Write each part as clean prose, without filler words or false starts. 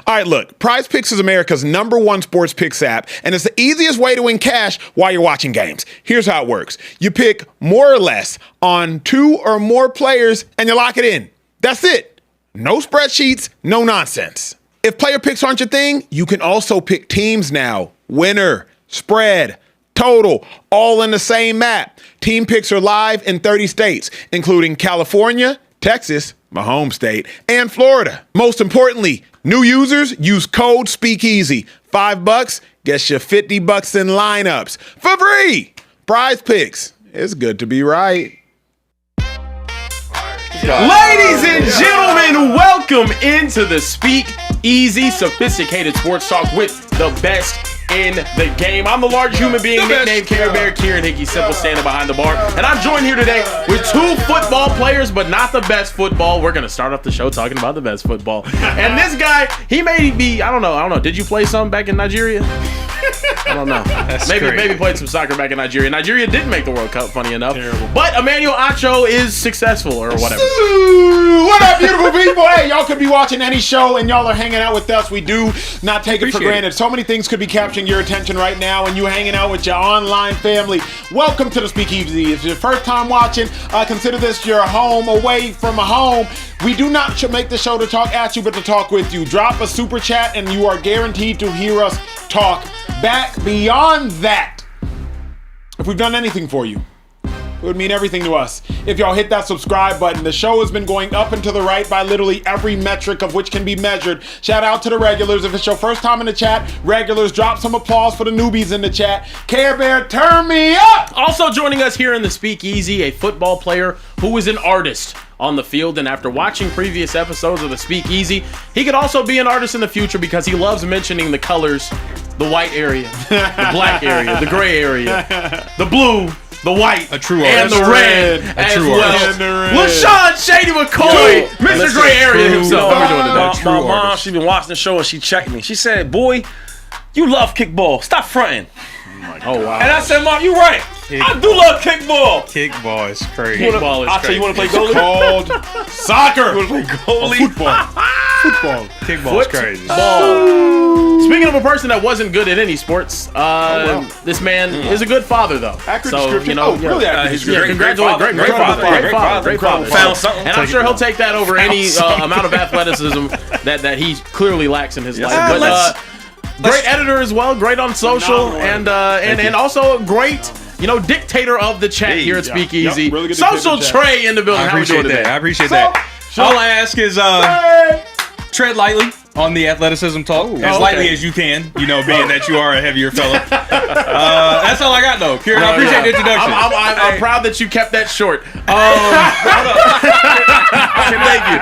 All right, look, PrizePicks is America's #1 sports picks app, and it's the easiest way to win cash while you're watching games. Here's how it works. You pick more or less on 2 or more players, and you lock it in. That's it. No spreadsheets, no nonsense. If player picks aren't your thing, you can also pick teams now. Winner, spread, total, all in the same map. Team picks are live in 30 states, including California, Texas, my home state, and Florida. Most importantly, new users use code Speakeasy. $5 gets you $50 in lineups for free. PrizePicks. It's good to be right. Ladies and gentlemen, welcome into the Speakeasy, sophisticated sports talk with the best in the game. I'm the large human being nicknamed Carebear, Kieran Hickey, simple standing behind the bar. And I'm joined here today with 2 football players, but not the best football. We're going to start off the show talking about the best football. And this guy, he may be, I don't know. Did you play some back in Nigeria? I don't know. Maybe played some soccer back in Nigeria. Nigeria didn't make the World Cup, funny enough. Terrible. But Emmanuel Acho is successful or whatever. What up, beautiful people? Hey, y'all could be watching any show and y'all are hanging out with us. We do not take it for granted. So many things could be capturing your attention right now and you hanging out with your online family. Welcome to the Speakeasy. If it's your first time watching, consider this your home away from home. We do not make the show to talk at you, but to talk with you. Drop a super chat and you are guaranteed to hear us talk back. Beyond that, if we've done anything for you, it would mean everything to us if y'all hit that subscribe button. The show has been going up and to the right by literally every metric of which can be measured. Shout out to the regulars. If it's your first time in the chat, regulars, drop some applause for the newbies in the chat. Carebear, turn me up! Also joining us here in the Speakeasy, a football player who is an artist on the field, and after watching previous episodes of the Speakeasy, he could also be an artist in the future because he loves mentioning the colors, the white area, the black area, the gray area, the blue, the white, a true and artist. the red as well. LaShawn Shady McCoy, Mr. Gray Area himself. How we doing today? My mom, she's been watching the show and she checked me. She said, "Boy, you love kickball. Stop fronting." Oh wow! And I said, "Mom, you're right. I do love kickball." Kickball is crazy. Kickball is I'll tell crazy. you, want to play goalie? Called soccer. You want to play goalie? Football. Kickball is crazy. Speaking of a person that wasn't good at any sports, this man is a good father, though. Accurate description. Really accurate description. Congratulations, great father. Found something. And I'm sure he'll take that over any amount of athleticism that he clearly lacks in his life. But great editor as well, great on social, and also a great, dictator of the chat here at Speakeasy. Yep, really good Social Trey in the building. I appreciate that. All I ask is tread lightly on the athleticism talk, as lightly as you can, being that you are a heavier fella. That's all I got, though. Kieran, I appreciate the introduction. I'm proud that you kept that short. Thank you.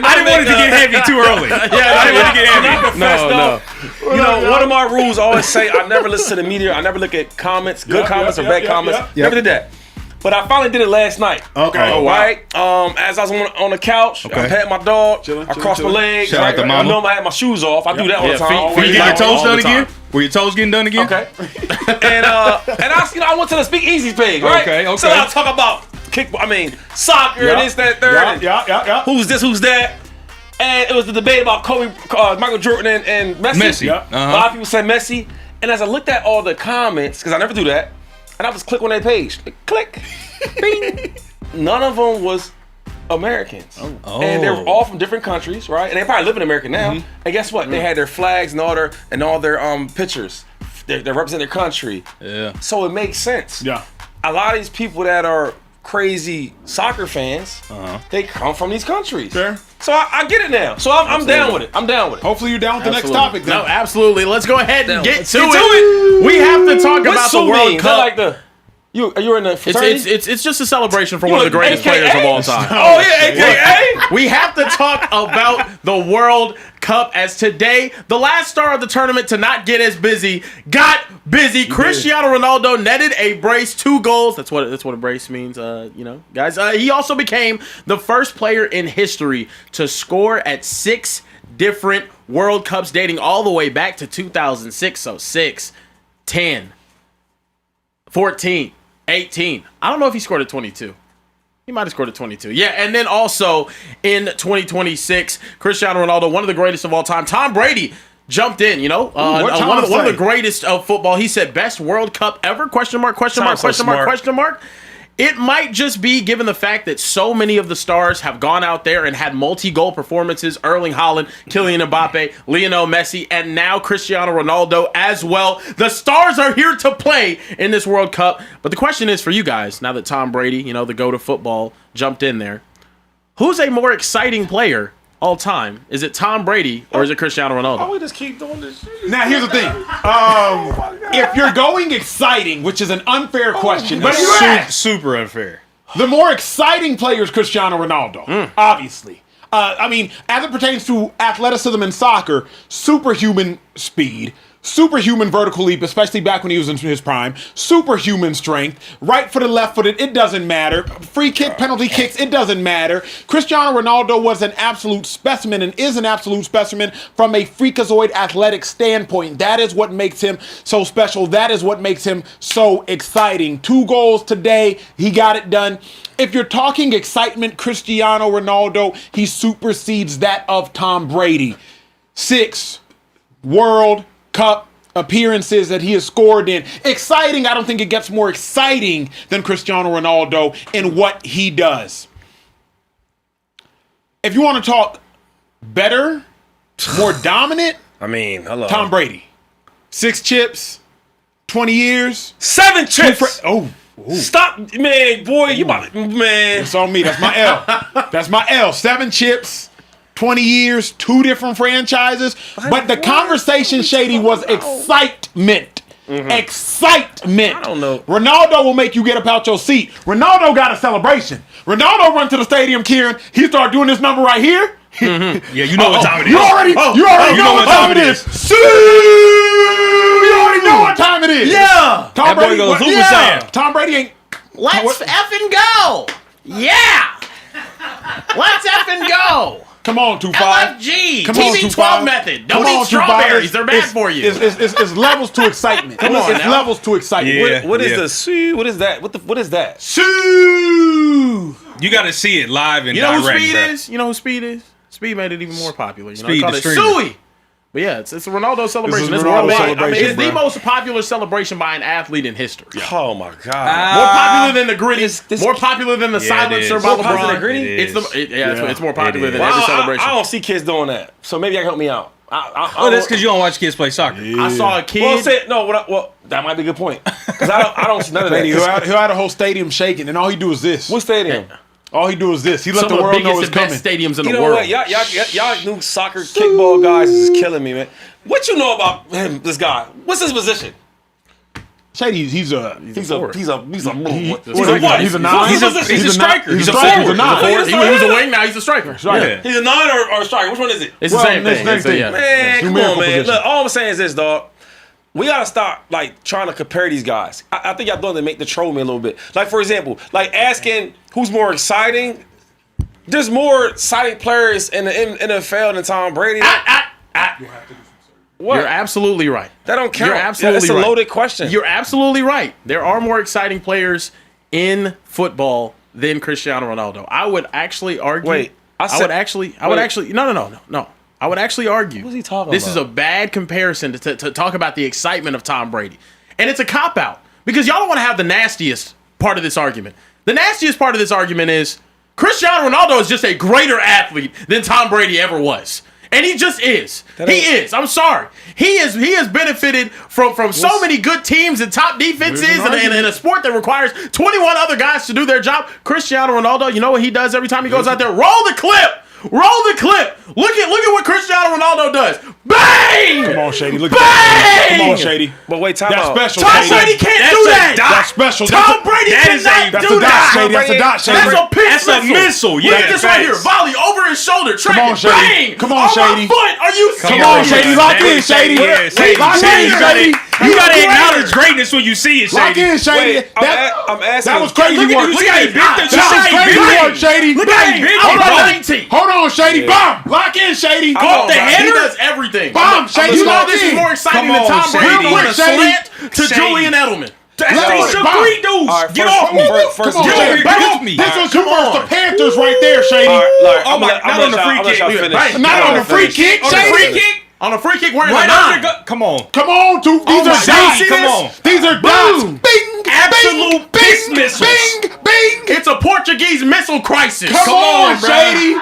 I didn't want it to get heavy too early. I didn't want to get heavy. No. One of my rules I always say, I never listen to the media. I never look at comments, good comments or bad comments. Never did that. But I finally did it last night. Okay. All right. As I was on the couch, I patted my dog. I crossed my legs. Shout out to mama. I know I had my shoes off. I do that all the time. Were you getting your toes done again? Were your toes getting done again? Okay. and I went to the Speakeasy page, right? Okay. So I talk about soccer, this, that, third. Yeah. Who's this? Who's that? And it was the debate about Kobe, Michael Jordan, and Messi. A lot of people said Messi. And as I looked at all the comments, because I never do that, and I just click on their page. Click. Bing. None of them was Americans. Oh. And they were all from different countries, right? And they probably live in America now. Mm-hmm. And guess what? They had their flags and all their pictures. They represent their country. Yeah. So it makes sense. Yeah. A lot of these people that are crazy soccer fans, they come from these countries. Fair. So I get it now. So I'm down with it. Hopefully you're down with the next topic then. No, absolutely. Let's go ahead and get to it. We have to talk about the World Cup. You're in the fraternity? It's just a celebration for one of the greatest players of all time. Oh yeah, AKA. We have to talk about the World Cup, as today the last star of the tournament to not get as busy got busy. Cristiano Ronaldo netted a brace, 2 goals. That's what a brace means, guys. He also became the first player in history to score at 6 different World Cups, dating all the way back to 2006. So 6, 10, 14, 18. I don't know if he scored at 22. He might have scored at 22. Yeah, and then also in 2026, Cristiano Ronaldo, one of the greatest of all time. Tom Brady jumped in, one of the greatest of football. He said, best World Cup ever? Question mark. It might just be given the fact that so many of the stars have gone out there and had multi-goal performances. Erling Haaland, Kylian Mbappe, Lionel Messi, and now Cristiano Ronaldo as well. The stars are here to play in this World Cup. But the question is for you guys, now that Tom Brady, the GOAT of football, jumped in there, who's a more exciting player all time? Is it Tom Brady or is it Cristiano Ronaldo? Oh, we just keep doing this shit. Now, here's the thing. If you're going exciting, which is an unfair question, but super unfair. The more exciting player is Cristiano Ronaldo, obviously. As it pertains to athleticism in soccer, superhuman speed, superhuman vertical leap, especially back when he was in his prime, superhuman strength, right footed, left footed, it doesn't matter. Free kick, penalty kicks, it doesn't matter. Cristiano Ronaldo was an absolute specimen and is an absolute specimen from a freakazoid athletic standpoint. That is what makes him so special. That is what makes him so exciting. 2 goals today, he got it done. If you're talking excitement, Cristiano Ronaldo, he supersedes that of Tom Brady. 6 World Cup appearances that he has scored in. Exciting, I don't think it gets more exciting than Cristiano Ronaldo in what he does. If you want to talk better, more dominant, hello. Tom Brady. 6 chips, 20 years. 7 chips. Ooh. Stop, man, boy, you about to, man. It's on me. That's my L. That's my L. 7 chips. 20 years, 2 different franchises. But the conversation, Shady, was excitement. Excitement. I don't know. Ronaldo will make you get up out your seat. Ronaldo got a celebration. Ronaldo run to the stadium, Kieran. He started doing this number right here. Yeah, you know what time it is. You already know what time it is. You already know what time it is. Yeah. Tom Brady goes Super Saiyan. Tom Brady ain't. Let's effing go. Yeah. Let's effing go. Come on, 2-5. LFG. Come on, TB12 method. Don't eat strawberries. They're bad for you. It's levels to excitement. Come on it's now. levels to excitement. Yeah. What is the Sue? What is that? What is that? Shoo. You got to see it live and You know direct, who Speed bro. is? You know who Speed is? Speed made it even more popular. Speed, called the it streamer. Suey. But yeah, it's a Ronaldo celebration. This is It's Ronaldo worldwide. celebration, It's the bro. most popular celebration by an athlete in history. Oh my God. More popular than the gritty. this- More popular than the Yeah, it silencer is. by More popular LeBron. than gritty? It is. It's more popular It than is. every I celebration. don't see kids doing that. So maybe I can help me out. Oh, that's because you don't watch kids play soccer. I saw a kid. That might be a good point. Because I don't see none of that. He'll had a whole stadium shaking, and all he do is this. What stadium? All he do is this. He let some the of the world know biggest it's and best coming. stadiums in You the know world. what? Y'all new soccer kickball guys is killing me, man. What you know about him, this guy? What's his position? Shady, he's a what? He's a 9. He's a striker. He's a forward. He's a 9. He was a wing, now he's a striker. Yeah. He's a 9 or a striker. Which one is it? It's the same thing. same thing. Yeah. Man, come numerical on, man. position. Look, all I'm saying is this, dog. We gotta stop trying to compare these guys. I think y'all doing to make the troll me a little bit. Like, for example, asking who's more exciting. There's more exciting players in the NFL than Tom Brady. What? You're absolutely right. That don't count. You're absolutely It's a right. loaded question. You're absolutely right. There are more exciting players in football than Cristiano Ronaldo. I would actually argue. Wait, I would actually. No. I would actually argue. What's he talking This about? is a bad comparison to talk about the excitement of Tom Brady. And it's a cop-out because y'all don't want to have the nastiest part of this argument. The nastiest part of this argument is Cristiano Ronaldo is just a greater athlete than Tom Brady ever was. And he just is. He is. I'm sorry. He has benefited from so many good teams and top defenses in a sport that requires 21 other guys to do their job. Cristiano Ronaldo, you know what he does every time he goes out there? Roll the clip. Roll the clip. Look at what Cristiano Ronaldo does. Bang! Come on, Shady. Look Bang! at that. Come on, Shady. But wait, time That's out. special, Tom Shady. Brady can't do that. That's special. Tom Brady cannot That's do a dot, that. Shady. That's a dot, Shady. That's a pitch That's a missile. Yeah, Look at this right here. facts. Volley over his shoulder. Track Come on, it. Shady. Bang! Come on, Shady. my foot. Are you Come serious? on, Shady. Lock in, Shady. Yeah, Shady. Lock in, Shady. You got to Greater. acknowledge greatness when you see it, Lock Shady. in, Shady. Wait, I'm asking. That was crazy Look at work. you. See how he bit the That was crazy work, Shady. Look how he bit I'm it. on 19. Hold on, Shady. Bomb. Lock in, Shady. Come on, The bro. header does everything. Bomb, Shady. You know Lock this is in. more exciting Come than on, Tom Brady Shady. doing a Shady. slant to Shady. Julian Edelman. He shook 3 dudes. Right, Get off me. Come on, Shady. Get off me. This was you versus the Panthers right there, Shady. I'm not on the free kick. Not on the free kick, Shady. On a free kick, wearing Right a under 9. Come on. Come on, dude. These are dots. Come on. These are dots. Bing. Absolute bing, missiles. bing, bing. It's a Portuguese missile crisis. Come on, bro. Shady.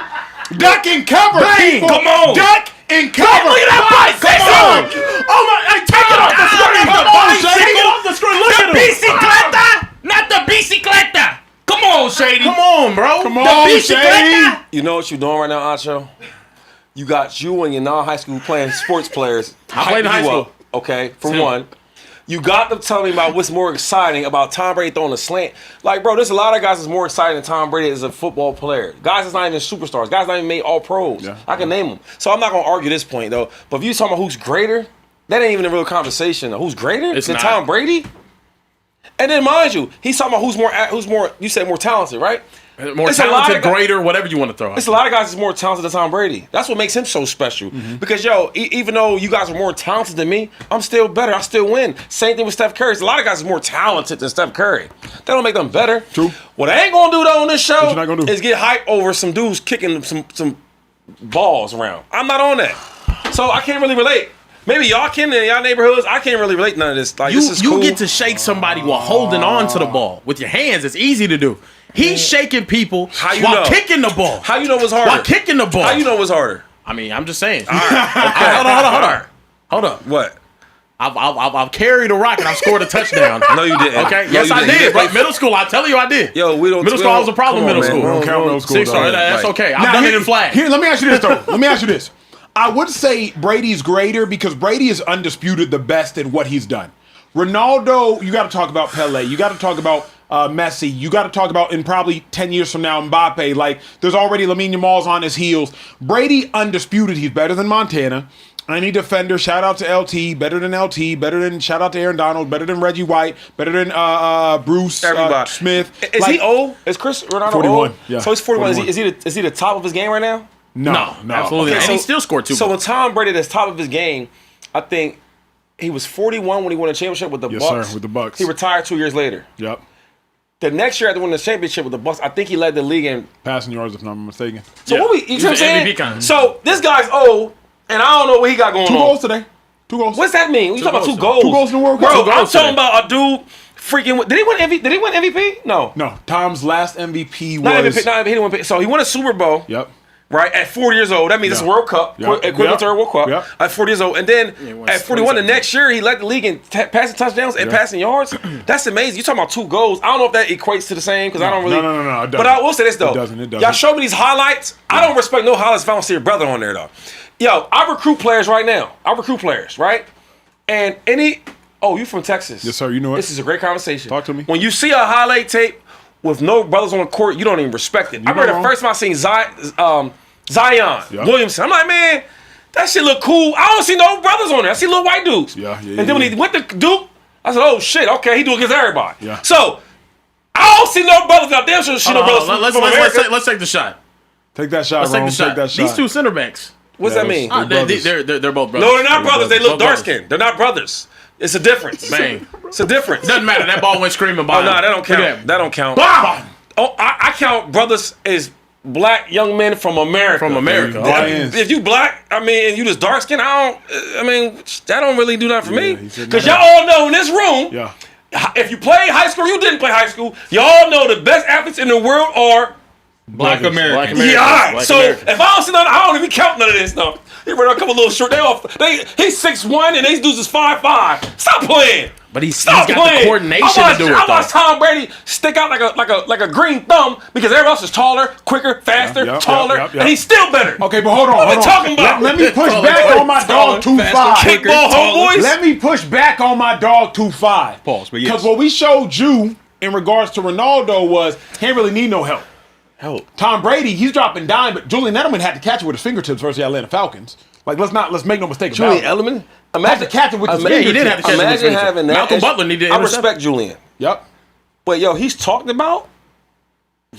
Duck and cover, people. Come on. Duck and cover. Look at that bicycle. Come on. Oh my! Hey, take it off the screen. Come on, Shady. Take it off the screen. Look at him. Bicicleta, not the bicicleta. Come on, Shady. Come on, bro. Come on, Shady. You know what you're doing right now, Acho? You got you and your non-high school playing sports players. I played in high school. Okay, for one. You got them telling me about what's more exciting about Tom Brady throwing a slant. Like, bro, there's a lot of guys that's more exciting than Tom Brady as a football player. Guys that's not even superstars. Guys not even made all pros. Yeah. I can name them. So I'm not going to argue this point, though. But if you talking about who's greater, that ain't even a real conversation. Who's greater It's than not. Tom Brady? And then, mind you, he's talking about who's more, you said more talented, right? More It's a lot talented, of guys- greater, whatever you want to throw out. It's a lot of guys that's more talented than Tom Brady. That's what makes him so special. Because, even though you guys are more talented than me, I'm still better. I still win. Same thing with Steph Curry. There's a lot of guys that's more talented than Steph Curry. That don't make them better. True. What I ain't going to do, though, on this show you not gonna do? is get hyped over some dudes kicking some balls around. I'm not on that. So I can't really relate. Maybe y'all can in y'all neighborhoods. I can't really relate to none of this. Like, this is You cool. get to shake somebody while holding on to the ball. With your hands, it's easy to do. He's shaking people How you while know? kicking the ball. How you know what's harder? While kicking the ball. How you know what's harder? I mean, I'm just saying. All right. Okay. Hold on. What? I've carried a rock and I've scored a touchdown. No, you didn't. Okay. No, Yes, you I didn't. did. Right. Middle school. I tell you, I did. Yo, we don't. Middle school, I was a problem. Come on, Middle man. school. We don't count middle school, 6 dog. That's Right. okay. Now, I've done it in flag. Here, let me ask you this, though. Let me ask you this. I would say Brady's greater because Brady is undisputed the best in what he's done. Ronaldo, you got to talk about Pele. You got to talk about Messi. You got to talk about, in probably 10 years from now, Mbappe. Like, there's already Lamine Yamal's on his heels. Brady, undisputed. He's better than Montana. Any defender, shout out to LT, better than LT, better than, shout out to Aaron Donald, better than Reggie White, better than Bruce Everybody. Smith. Is Like, he old? Is Chris Ronaldo 41, old? yeah. So he's 41. 41. Is he the top of his game right now? No, absolutely. Okay, And he still scored 2 So when goals. Tom Brady at the top of his game, I think he was 41 when he won a championship with the Yes, Bucks. sir, with the Bucks. He retired 2 years later. Yep. The next year after winning the championship with the Bucks, I think he led the league in. Passing yards, if I'm not mistaken. So Yeah. what we? You He's see what I'm an saying? MVP kind. So this guy's old, and I don't know what he got going 2 on. goals today. 2 goals. What's that mean? You talking about goals 2 goals? 2 goals in the World Cup. Bro, 2 I'm goals talking today. about a dude freaking. Did he win MVP? Did he win MVP? No. No, Tom's last MVP was. Not MVP. Not MVP. He didn't win. So he won a Super Bowl. Yep. Right at 40 years old. That means it's a Yeah. World Cup, Yep. equivalent Yep. to a World Cup. Yep. At 40 years old, and then won at 41, the 27. next year he led the league in passing touchdowns and passing yards. That's amazing. You talking about 2 goals? I don't know if that equates to the same because I don't really. No, it doesn't. But I will say this though. It doesn't. Y'all show me these highlights. I don't respect no highlights if I don't see your brother on there though. Yo, I recruit players right now. Right? And any. Oh, you from Texas? Yes, sir. You know it. This is a great conversation. Talk to me. When you see a highlight tape with no brothers on the court, you don't even respect it. I remember wrong. the first time I seen Zion Yeah. Williamson. I'm like, man, that shit look cool. I don't see no brothers on there. I see little white dudes. Yeah, And then when he went to Duke, I said, oh shit, okay, he do it against everybody. Yeah. So I don't see no brothers out there. So see no brothers from America. Let's take the shot. Take that shot, Let's take Rome. the shot. Take that shot. These 2 center backs. What's Yeah, that mean? those- brothers. They're both brothers. No, they're not brothers. They look Both dark brothers. skinned. They're not brothers. It's a difference. Bang. It's a difference. Doesn't matter. That ball went screaming by. Oh no, that don't Look at count. That don't count. Bomb! Oh, I count brothers as black young men from America. From America. If you black, I mean, and you just dark skin, I mean, that don't really do nothing for Yeah, me. he said Because no. y'all all know in this room, Yeah. if you played high school, you didn't play high school, y'all know the best athletes in the world are Black Americans. yeah, all right. Black So Americans. if I don't see none, I don't even count none of this. No, he ran a couple little short. He's 6'1" and these dudes is 5'5". Stop playing. But he's Stop got playing. the coordination to do it, I watched though. Tom Brady stick out like a green thumb because everyone else is taller, quicker, faster, Yep, taller, yep. and he's still better. Okay, but hold on. What hold we on. talking about? Let me push Taller, back on my dog taller, 2-5. faster, Kickball homeboys. Let me push back on my dog 2-5. Pause, but yes. Because what we showed you in regards to Ronaldo was he didn't really need no help. Help. Tom Brady, he's dropping dime, but Julian Edelman had to catch it with his fingertips versus the Atlanta Falcons. Like, let's make no mistake Julian about it. Edelman. Had to catch it with his Yeah, he did have to catch it with his Imagine fingertips. having that. Malcolm Butler needed to I intercept. respect Julian, Yep. but yo, he's talked about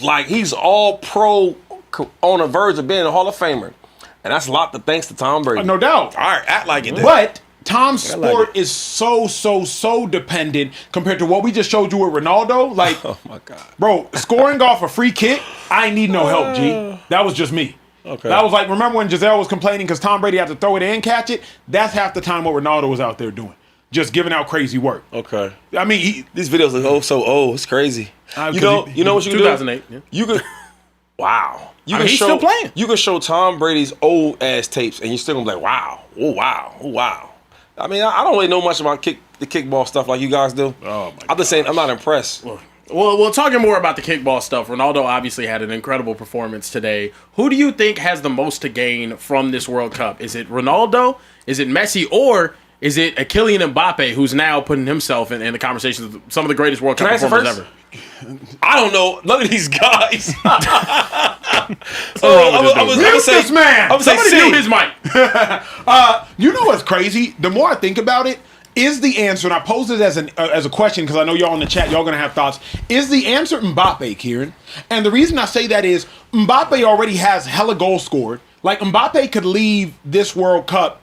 like he's all pro on the verge of being a Hall of Famer, and that's a lot to thanks to Tom Brady. No doubt. All right, act like it. Then. But Tom's sport is so dependent compared to what we just showed you with Ronaldo. Like, Oh my God, bro, scoring off a free kick, I ain't need no help, G. That was just me. Okay. That was like, remember when Giselle was complaining because Tom Brady had to throw it and catch it? That's half the time what Ronaldo was out there doing. Just giving out crazy work. Okay. I mean, These videos are so old. It's crazy. You know what you can 2008. do? Yeah. You can. Wow. He's still playing. You can show Tom Brady's old ass tapes, and you're still gonna be like, wow, oh wow, oh wow. I mean, I don't really know much about the kickball stuff like you guys do. Oh my! I'm just saying, I'm not impressed. Well, talking more about the kickball stuff, Ronaldo obviously had an incredible performance today. Who do you think has the most to gain from this World Cup? Is it Ronaldo? Is it Messi? Or is it Kylian Mbappe, who's now putting himself in the conversations of some of the greatest World Cup performers ever? I don't know none of these guys. I'm Somebody mute his mic. You know what's crazy? The more I think about it, is the answer, and I pose it as a question because I know y'all in the chat, y'all gonna have thoughts. Is the answer Mbappe, Kieran? And the reason I say that is Mbappe already has hella goals scored. Like Mbappe could leave this World Cup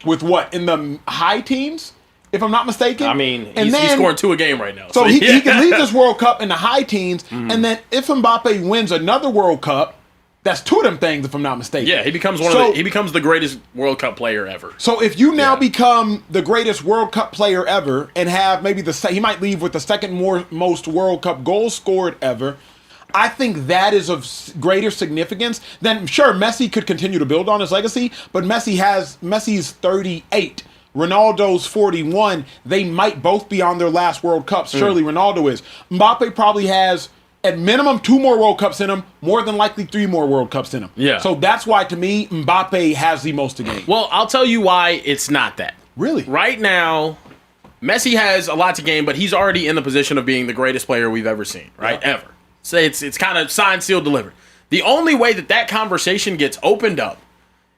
with what, in the high teens, if I'm not mistaken. I mean, he's scoring 2 a game right now. So he can leave this World Cup in the high teens, and then if Mbappe wins another World Cup, that's 2 of them things, if I'm not mistaken. Yeah, he becomes the greatest World Cup player ever. So if you now become the greatest World Cup player ever and have maybe he might leave with the second most World Cup goals scored ever, I think that is of greater significance. Then sure, Messi could continue to build on his legacy, but Messi's 38. Ronaldo's 41. They might both be on their last World Cups. Surely Ronaldo is. Mbappe probably has at minimum 2 more World Cups in him, more than likely 3 more World Cups in him. Yeah. So that's why, to me, Mbappe has the most to gain. Well, I'll tell you why it's not that. Really? Right now, Messi has a lot to gain, but he's already in the position of being the greatest player we've ever seen, right? Yeah. Ever. So it's kind of signed, sealed, delivered. The only way that conversation gets opened up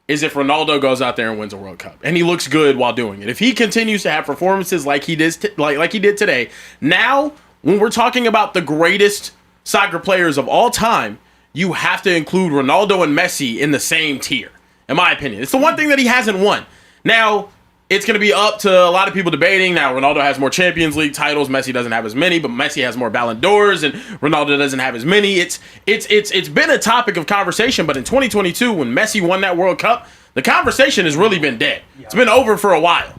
is if Ronaldo goes out there and wins a World Cup, and he looks good while doing it. If he continues to have performances like he did, like he did today, now when we're talking about the greatest soccer players of all time, you have to include Ronaldo and Messi in the same tier, in my opinion. It's the one thing that he hasn't won. Now, it's going to be up to a lot of people debating. Now, Ronaldo has more Champions League titles. Messi doesn't have as many, but Messi has more Ballon d'Ors, and Ronaldo doesn't have as many. It's been a topic of conversation, but in 2022, when Messi won that World Cup, the conversation has really been dead. It's been over for a while.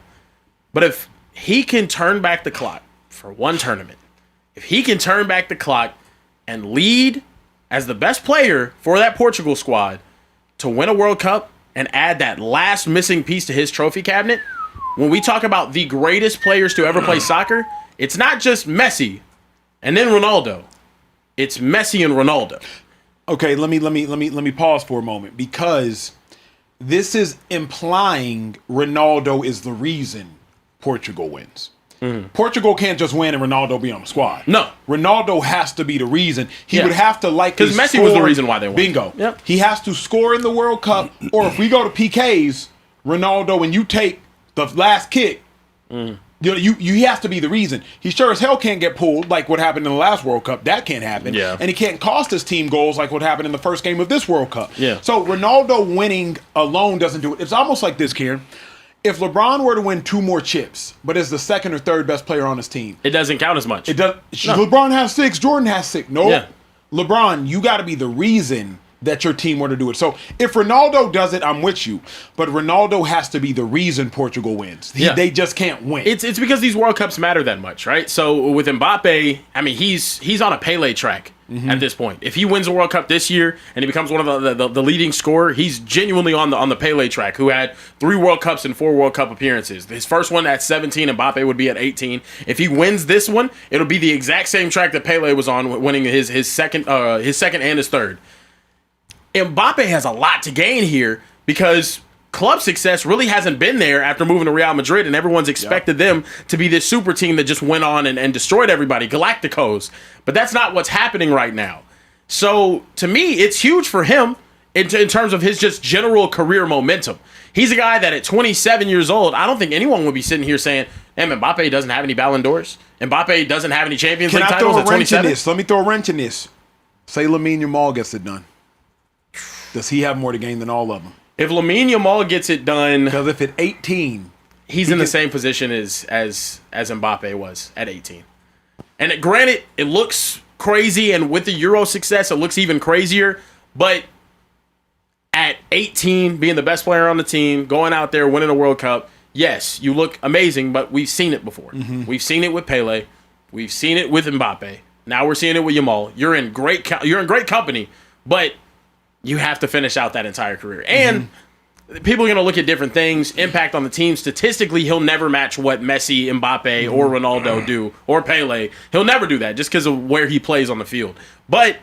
But if he can turn back the clock for one tournament, if he can turn back the clock and lead as the best player for that Portugal squad to win a World Cup and add that last missing piece to his trophy cabinet, when we talk about the greatest players to ever play soccer, it's not just Messi and then Ronaldo. It's Messi and Ronaldo. Okay, let me pause for a moment, because this is implying Ronaldo is the reason Portugal wins. Portugal can't just win and Ronaldo be on the squad. No. Ronaldo has to be the reason. He would have to likely because Messi was the reason why they won. Bingo. Yep. He has to score in the World Cup, or if we go to PKs, Ronaldo, and you take the last kick, you have to be the reason. He sure as hell can't get pulled like what happened in the last World Cup. That can't happen. Yeah. And he can't cost his team goals like what happened in the first game of this World Cup. Yeah. So Ronaldo winning alone doesn't do it. It's almost like this, Kieran. If LeBron were to win 2 more chips, but is the second or third best player on his team, it doesn't count as much. It does. No. LeBron has 6. Jordan has 6. No. Yeah. LeBron, you got to be the reason that your team were to do it. So if Ronaldo does it, I'm with you. But Ronaldo has to be the reason Portugal wins. They just can't win. It's because these World Cups matter that much, right? So with Mbappe, I mean, he's on a Pele track at this point. If he wins the World Cup this year and he becomes one of the leading scorer, he's genuinely on the Pele track, who had 3 World Cups and 4 World Cup appearances. His first one at 17, Mbappe would be at 18. If he wins this one, it'll be the exact same track that Pele was on, winning his second and his third. Mbappe has a lot to gain here because club success really hasn't been there after moving to Real Madrid, and everyone's expected them to be this super team that just went on and destroyed everybody, Galacticos. But that's not what's happening right now. So to me, it's huge for him in terms of his just general career momentum. He's a guy that at 27 years old, I don't think anyone would be sitting here saying, hey, Mbappe doesn't have any Ballon d'Ors. Mbappe doesn't have any Champions League titles at 27. Let me throw a wrench in this. Say Lamine Yamal gets it done. Does he have more to gain than all of them? If Lamine Yamal gets it done... Because if at 18, he's in the same position as Mbappe was at 18. And granted, it looks crazy, and with the Euro success, it looks even crazier. But at 18, being the best player on the team, going out there, winning a World Cup, yes, you look amazing, but we've seen it before. Mm-hmm. We've seen it with Pele. We've seen it with Mbappe. Now we're seeing it with Yamal. You're in great company, but you have to finish out that entire career. And people are going to look at different things. Impact on the team. Statistically, he'll never match what Messi, Mbappe, or Ronaldo do, or Pele. He'll never do that just because of where he plays on the field. But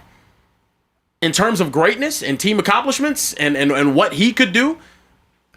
in terms of greatness and team accomplishments and what he could do,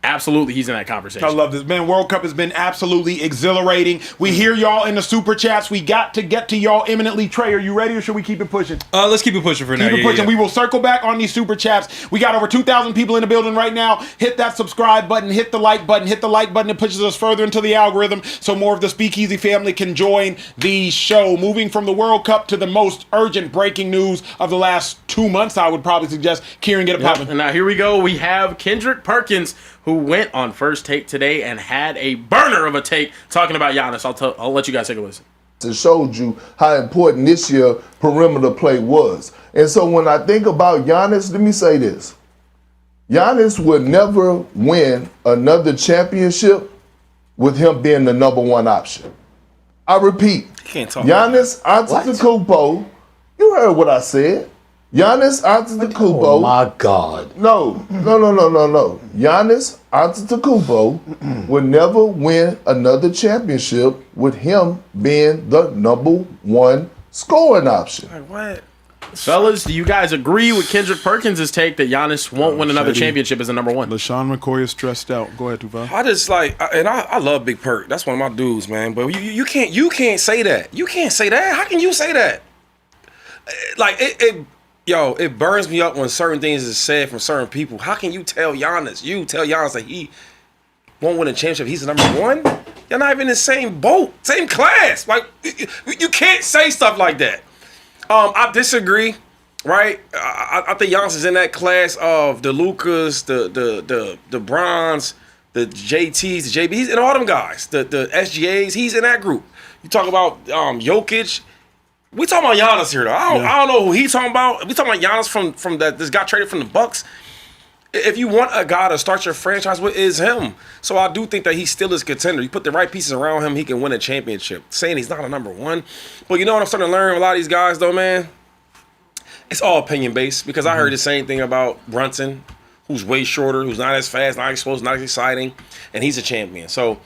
absolutely, he's in that conversation. I love this, man. World Cup has been absolutely exhilarating. We hear y'all in the super chats. We got to get to y'all imminently. Trey, are you ready, or should we keep it pushing? Let's keep it pushing for now. Keep it pushing. We will circle back on these super chats. We got over 2,000 people in the building right now. Hit that subscribe button. Hit the like button. Hit the like button. It pushes us further into the algorithm so more of the Speakeasy family can join the show. Moving from the World Cup to the most urgent breaking news of the last 2 months, I would probably suggest. Kieran, get it popping. And now here we go. We have Kendrick Perkins, who went on First Take today and had a burner of a take talking about Giannis. I'll let you guys take a listen. It showed you how important this year perimeter play was. And so when I think about Giannis, let me say this. Giannis would never win another championship with him being the number one option. I repeat, Giannis Antetokounmpo, you heard what I said. Giannis Antetokounmpo. Oh my God. No. Giannis Antetokounmpo would never win another championship with him being the number one scoring option. What? Fellas, do you guys agree with Kendrick Perkins' take that Giannis won't win another championship as the number one? LaShawn McCoy is stressed out. Go ahead, Duval. I love Big Perk. That's one of my dudes, man. But you can't say that. You can't say that. How can you say that? Like it burns me up when certain things is said from certain people. How can you tell Giannis that he won't win a championship? He's the number one? You're not even in the same boat, same class. Like, you can't say stuff like that. I disagree, right? I think Giannis is in that class of the Lucas, the Brons, the JTs, the JBs, and all them guys. The SGAs, he's in that group. You talk about Jokic. We talking about Giannis here, though. I don't know who he talking about. We talking about Giannis from that. This guy traded from the Bucks. If you want a guy to start your franchise with, is him. So I do think that he still is a contender. You put the right pieces around him, he can win a championship. Saying he's not a number one, but you know what I'm starting to learn with a lot of these guys, though, man. It's all opinion based because I heard the same thing about Brunson, who's way shorter, who's not as fast, not explosive, not as exciting, and he's a champion. So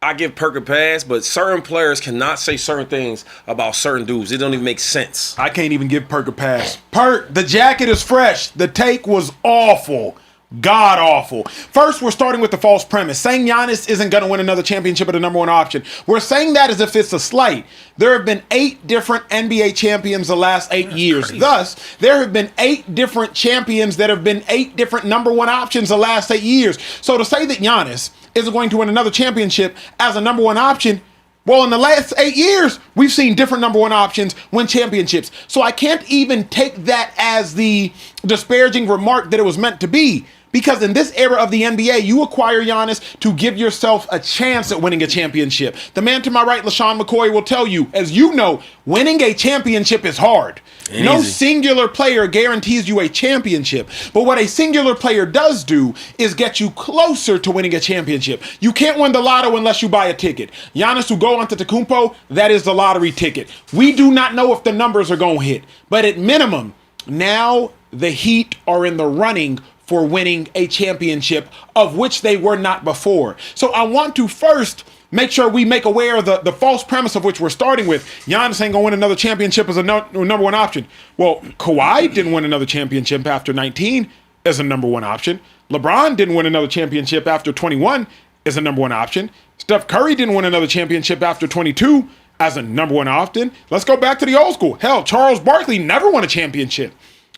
I give Perk a pass, but certain players cannot say certain things about certain dudes. It don't even make sense. I can't even give Perk a pass. Perk, the jacket is fresh. The take was awful. God awful. First, we're starting with the false premise. Saying Giannis isn't going to win another championship at the number one option. We're saying that as if it's a slight. There have been 8 different NBA champions the last 8 years. Crazy. Thus, there have been 8 different champions that have been 8 different number one options the last 8 years. So to say that Giannis isn't going to win another championship as a number one option, well, in the last 8 years, we've seen different number one options win championships. So I can't even take that as the disparaging remark that it was meant to be. Because in this era of the NBA, you acquire Giannis to give yourself a chance at winning a championship. The man to my right, LaShawn McCoy, will tell you, as you know, winning a championship is hard. No singular player guarantees you a championship. But what a singular player does do is get you closer to winning a championship. You can't win the lotto unless you buy a ticket. Giannis Antetokounmpo, that is the lottery ticket. We do not know if the numbers are going to hit. But at minimum, now the Heat are in the running for winning a championship, of which they were not before. So I want to first make sure we make aware of the false premise of which we're starting with. Giannis ain't gonna win another championship as a number one option. Well, Kawhi didn't win another championship after 19 as a number one option. LeBron didn't win another championship after 21 as a number one option. Steph Curry didn't win another championship after 22 as a number one option. Let's go back to the old school. Hell, Charles Barkley never won a championship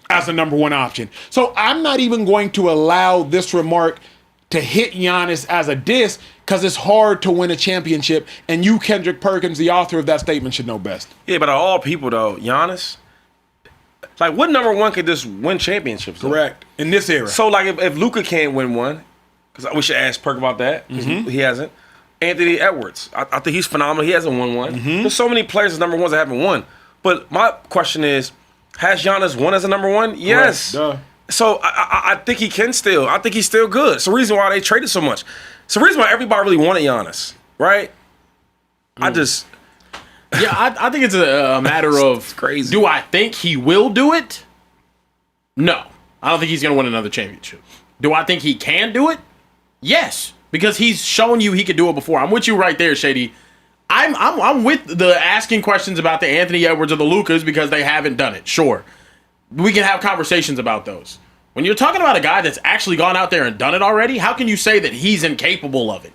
as a number one option. So I'm not even going to allow this remark to hit Giannis as a diss because it's hard to win a championship, and you, Kendrick Perkins, the author of that statement, should know best. Yeah, but of all people, though, Giannis, like, what number one could just win championships? Correct. In this era. So, like, if Luka can't win one, because we should ask Perk about that. He hasn't. Anthony Edwards. I think he's phenomenal. He hasn't won one. There's so many players as number ones that haven't won. But my question is, has Giannis won as a number one? Yes. Right. So I think he can still. I think he's still good. It's the reason why they traded so much. It's the reason why everybody really wanted Giannis, right? I think it's a matter of crazy. Do I think he will do it? No. I don't think he's going to win another championship. Do I think he can do it? Yes. Because he's shown you he could do it before. I'm with you right there, Shady. I'm with the asking questions about the Anthony Edwards or the Lucas because they haven't done it. Sure. We can have conversations about those. When you're talking about a guy that's actually gone out there and done it already, how can you say that he's incapable of it?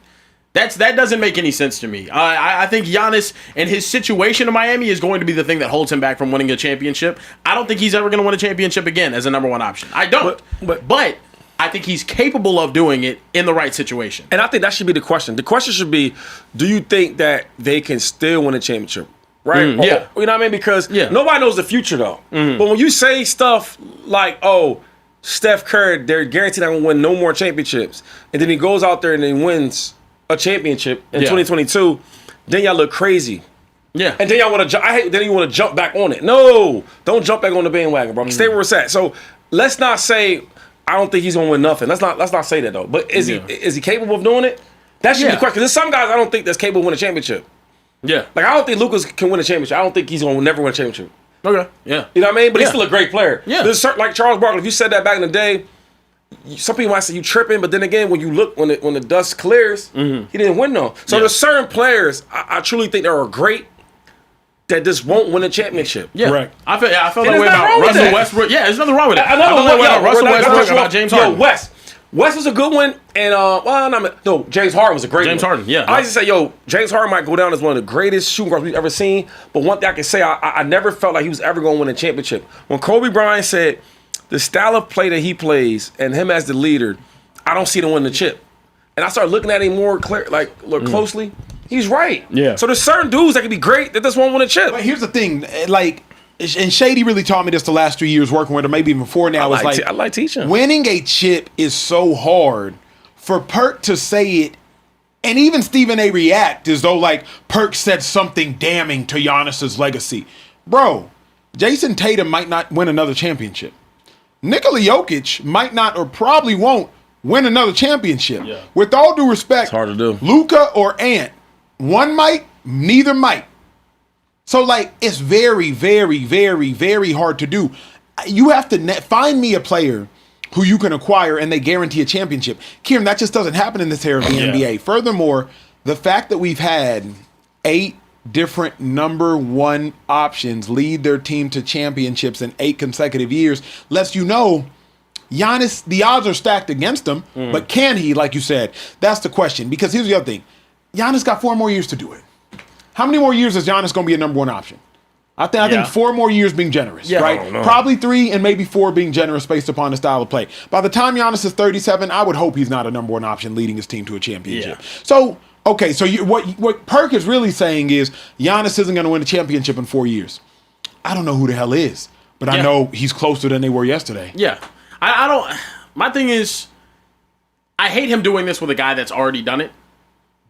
That doesn't make any sense to me. I think Giannis and his situation in Miami is going to be the thing that holds him back from winning a championship. I don't think he's ever going to win a championship again as a number one option. I don't. But I think he's capable of doing it in the right situation. And I think that should be the question. The question should be, do you think that they can still win a championship? Right? Yeah. You know what I mean? Because nobody knows the future, though. But when you say stuff like, oh, Steph Curry, they're guaranteed not going to win no more championships, and then he goes out there and then wins a championship in 2022, then y'all look crazy. Yeah. And then y'all want to then you want to jump back on it. No, don't jump back on the bandwagon, bro. Stay where it's at. So let's not say I don't think he's gonna win nothing. Let's not say that though. But is he capable of doing it? That should be the question. There's some guys I don't think that's capable of winning a championship. Yeah. Like I don't think Lucas can win a championship. I don't think he's gonna never win a championship. Okay. Yeah. You know what I mean? But he's still a great player. Yeah. There's certain, like Charles Barkley, if you said that back in the day, some people might say you tripping, but then again, when you look, when the dust clears, he didn't win no. So there's certain players I truly think that are great that just won't win a championship. Yeah. Correct. I feel that way nothing about wrong with Russell that. Westbrook. Yeah, there's nothing wrong with it. Another I feel that way about Russell Westbrook Westbrook about James Harden. West was a good one, and James Harden was a great one. James Harden, yeah. I used to say, James Harden might go down as one of the greatest shooting guards we've ever seen, but one thing I can say, I never felt like he was ever going to win a championship. When Kobe Bryant said, the style of play that he plays and him as the leader, I don't see him win the chip. And I started looking at him more closely. He's right. Yeah. So there's certain dudes that can be great that just won't win a chip. But here's the thing, like, and Shady really taught me this the last 3 years working with him, maybe even before now. I like teaching. Winning a chip is so hard. For Perk to say it, and even Stephen A. react as though like Perk said something damning to Giannis's legacy. Bro, Jason Tatum might not win another championship. Nikola Jokic might not or probably won't win another championship. Yeah. With all due respect, It's hard to do. Luka or Ant, one might, neither might. So, like, it's very, very, very, very hard to do. You have to find me a player who you can acquire and they guarantee a championship. Kieran, that just doesn't happen in this era of the NBA. Furthermore, the fact that we've had 8 different number one options lead their team to championships in 8 consecutive years lets you know Giannis, the odds are stacked against him, but can he, like you said? That's the question. Because here's the other thing. Giannis got 4 more years to do it. How many more years is Giannis going to be a number one option? I think 4 more years being generous, right? Probably 3 and maybe 4 being generous based upon the style of play. By the time Giannis is 37, I would hope he's not a number one option leading his team to a championship. Yeah. So, okay, so what Perk is really saying is Giannis isn't going to win a championship in 4 years. I don't know who the hell is, but I know he's closer than they were yesterday. Yeah. I don't. My thing is, I hate him doing this with a guy that's already done it,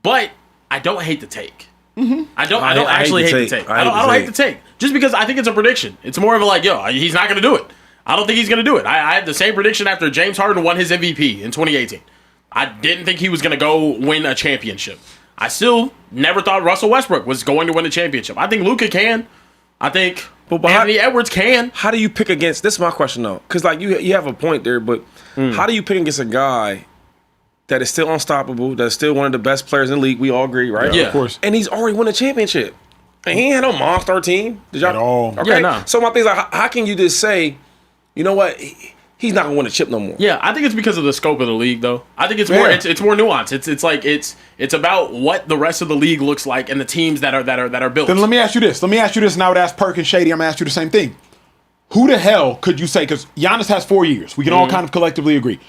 but I don't hate the take. I don't actually hate the take. I don't hate the take. Just because I think it's a prediction. It's more of a like, he's not going to do it. I don't think he's going to do it. I had the same prediction after James Harden won his MVP in 2018. I didn't think he was going to go win a championship. I still never thought Russell Westbrook was going to win a championship. I think Luka can. I think Anthony Edwards can. How do you pick against? This is my question though, because like you have a point there, but how do you pick against a guy that is still unstoppable, that is still one of the best players in the league? We all agree, right? Yeah. Of course. And he's already won a championship, and he ain't had no monster team. Did y'all? At all. Okay. Yeah, nah. So my thing is like, how can you just say, you know what? He's not gonna win a chip no more. Yeah, I think it's because of the scope of the league, though. I think it's more it's more nuanced. It's like it's about what the rest of the league looks like and the teams that are built. Then let me ask you this. And I would ask Perk and Shady, I'm going to ask you the same thing. Who the hell could you say, because Giannis has 4 years. We can all kind of collectively agree.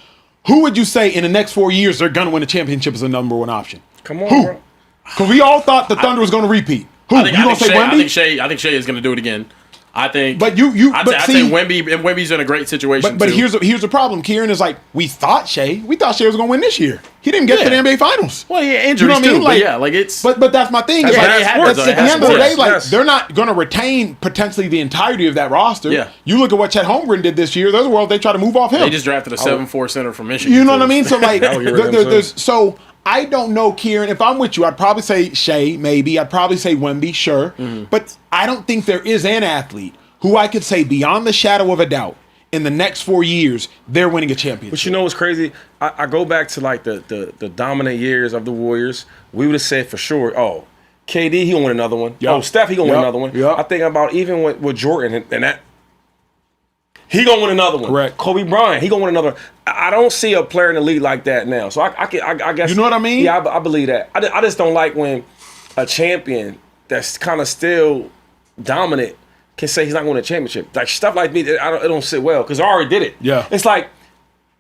Who would you say in the next 4 years they're going to win a championship as a number one option? Come on, Who? bro. Because we all thought the Thunder was going to repeat. Who? You going to say Wemby? I think Shea is going to do it again. I think. But I'd say Wemby's in a great situation. But too. here's the problem. Kieran is like, we thought Shea was going to win this year. He didn't get to the NBA Finals. Well, yeah, injuries you know what I mean? too. Like it's. But that's my thing. At the end of the day, they're not going to retain potentially the entirety of that roster. Yeah. You look at what Chet Holmgren did this year. There's a world they try to move off him. They just drafted a 7'4" center from Michigan. You know what I mean? So like, so I don't know, Kieran. If I'm with you, I'd probably say Shea, maybe. I'd probably say Wemby, sure. Mm-hmm. But I don't think there is an athlete who I could say beyond the shadow of a doubt in the next 4 years they're winning a championship. But you know what's crazy? I go back to like the dominant years of the Warriors. We would have said for sure, oh, KD, he gonna win another one. Yep. Oh, Steph, he gonna win another one. Yep. I think about even with Jordan and that. He gonna win another one. Correct. Kobe Bryant, he gonna win another. I don't see a player in the league like that now. So I guess. You know what I mean? Yeah, I believe that. I just don't like when a champion that's kind of still dominant can say he's not going to win a championship. Like stuff like me, it don't sit well because I already did it. Yeah. It's like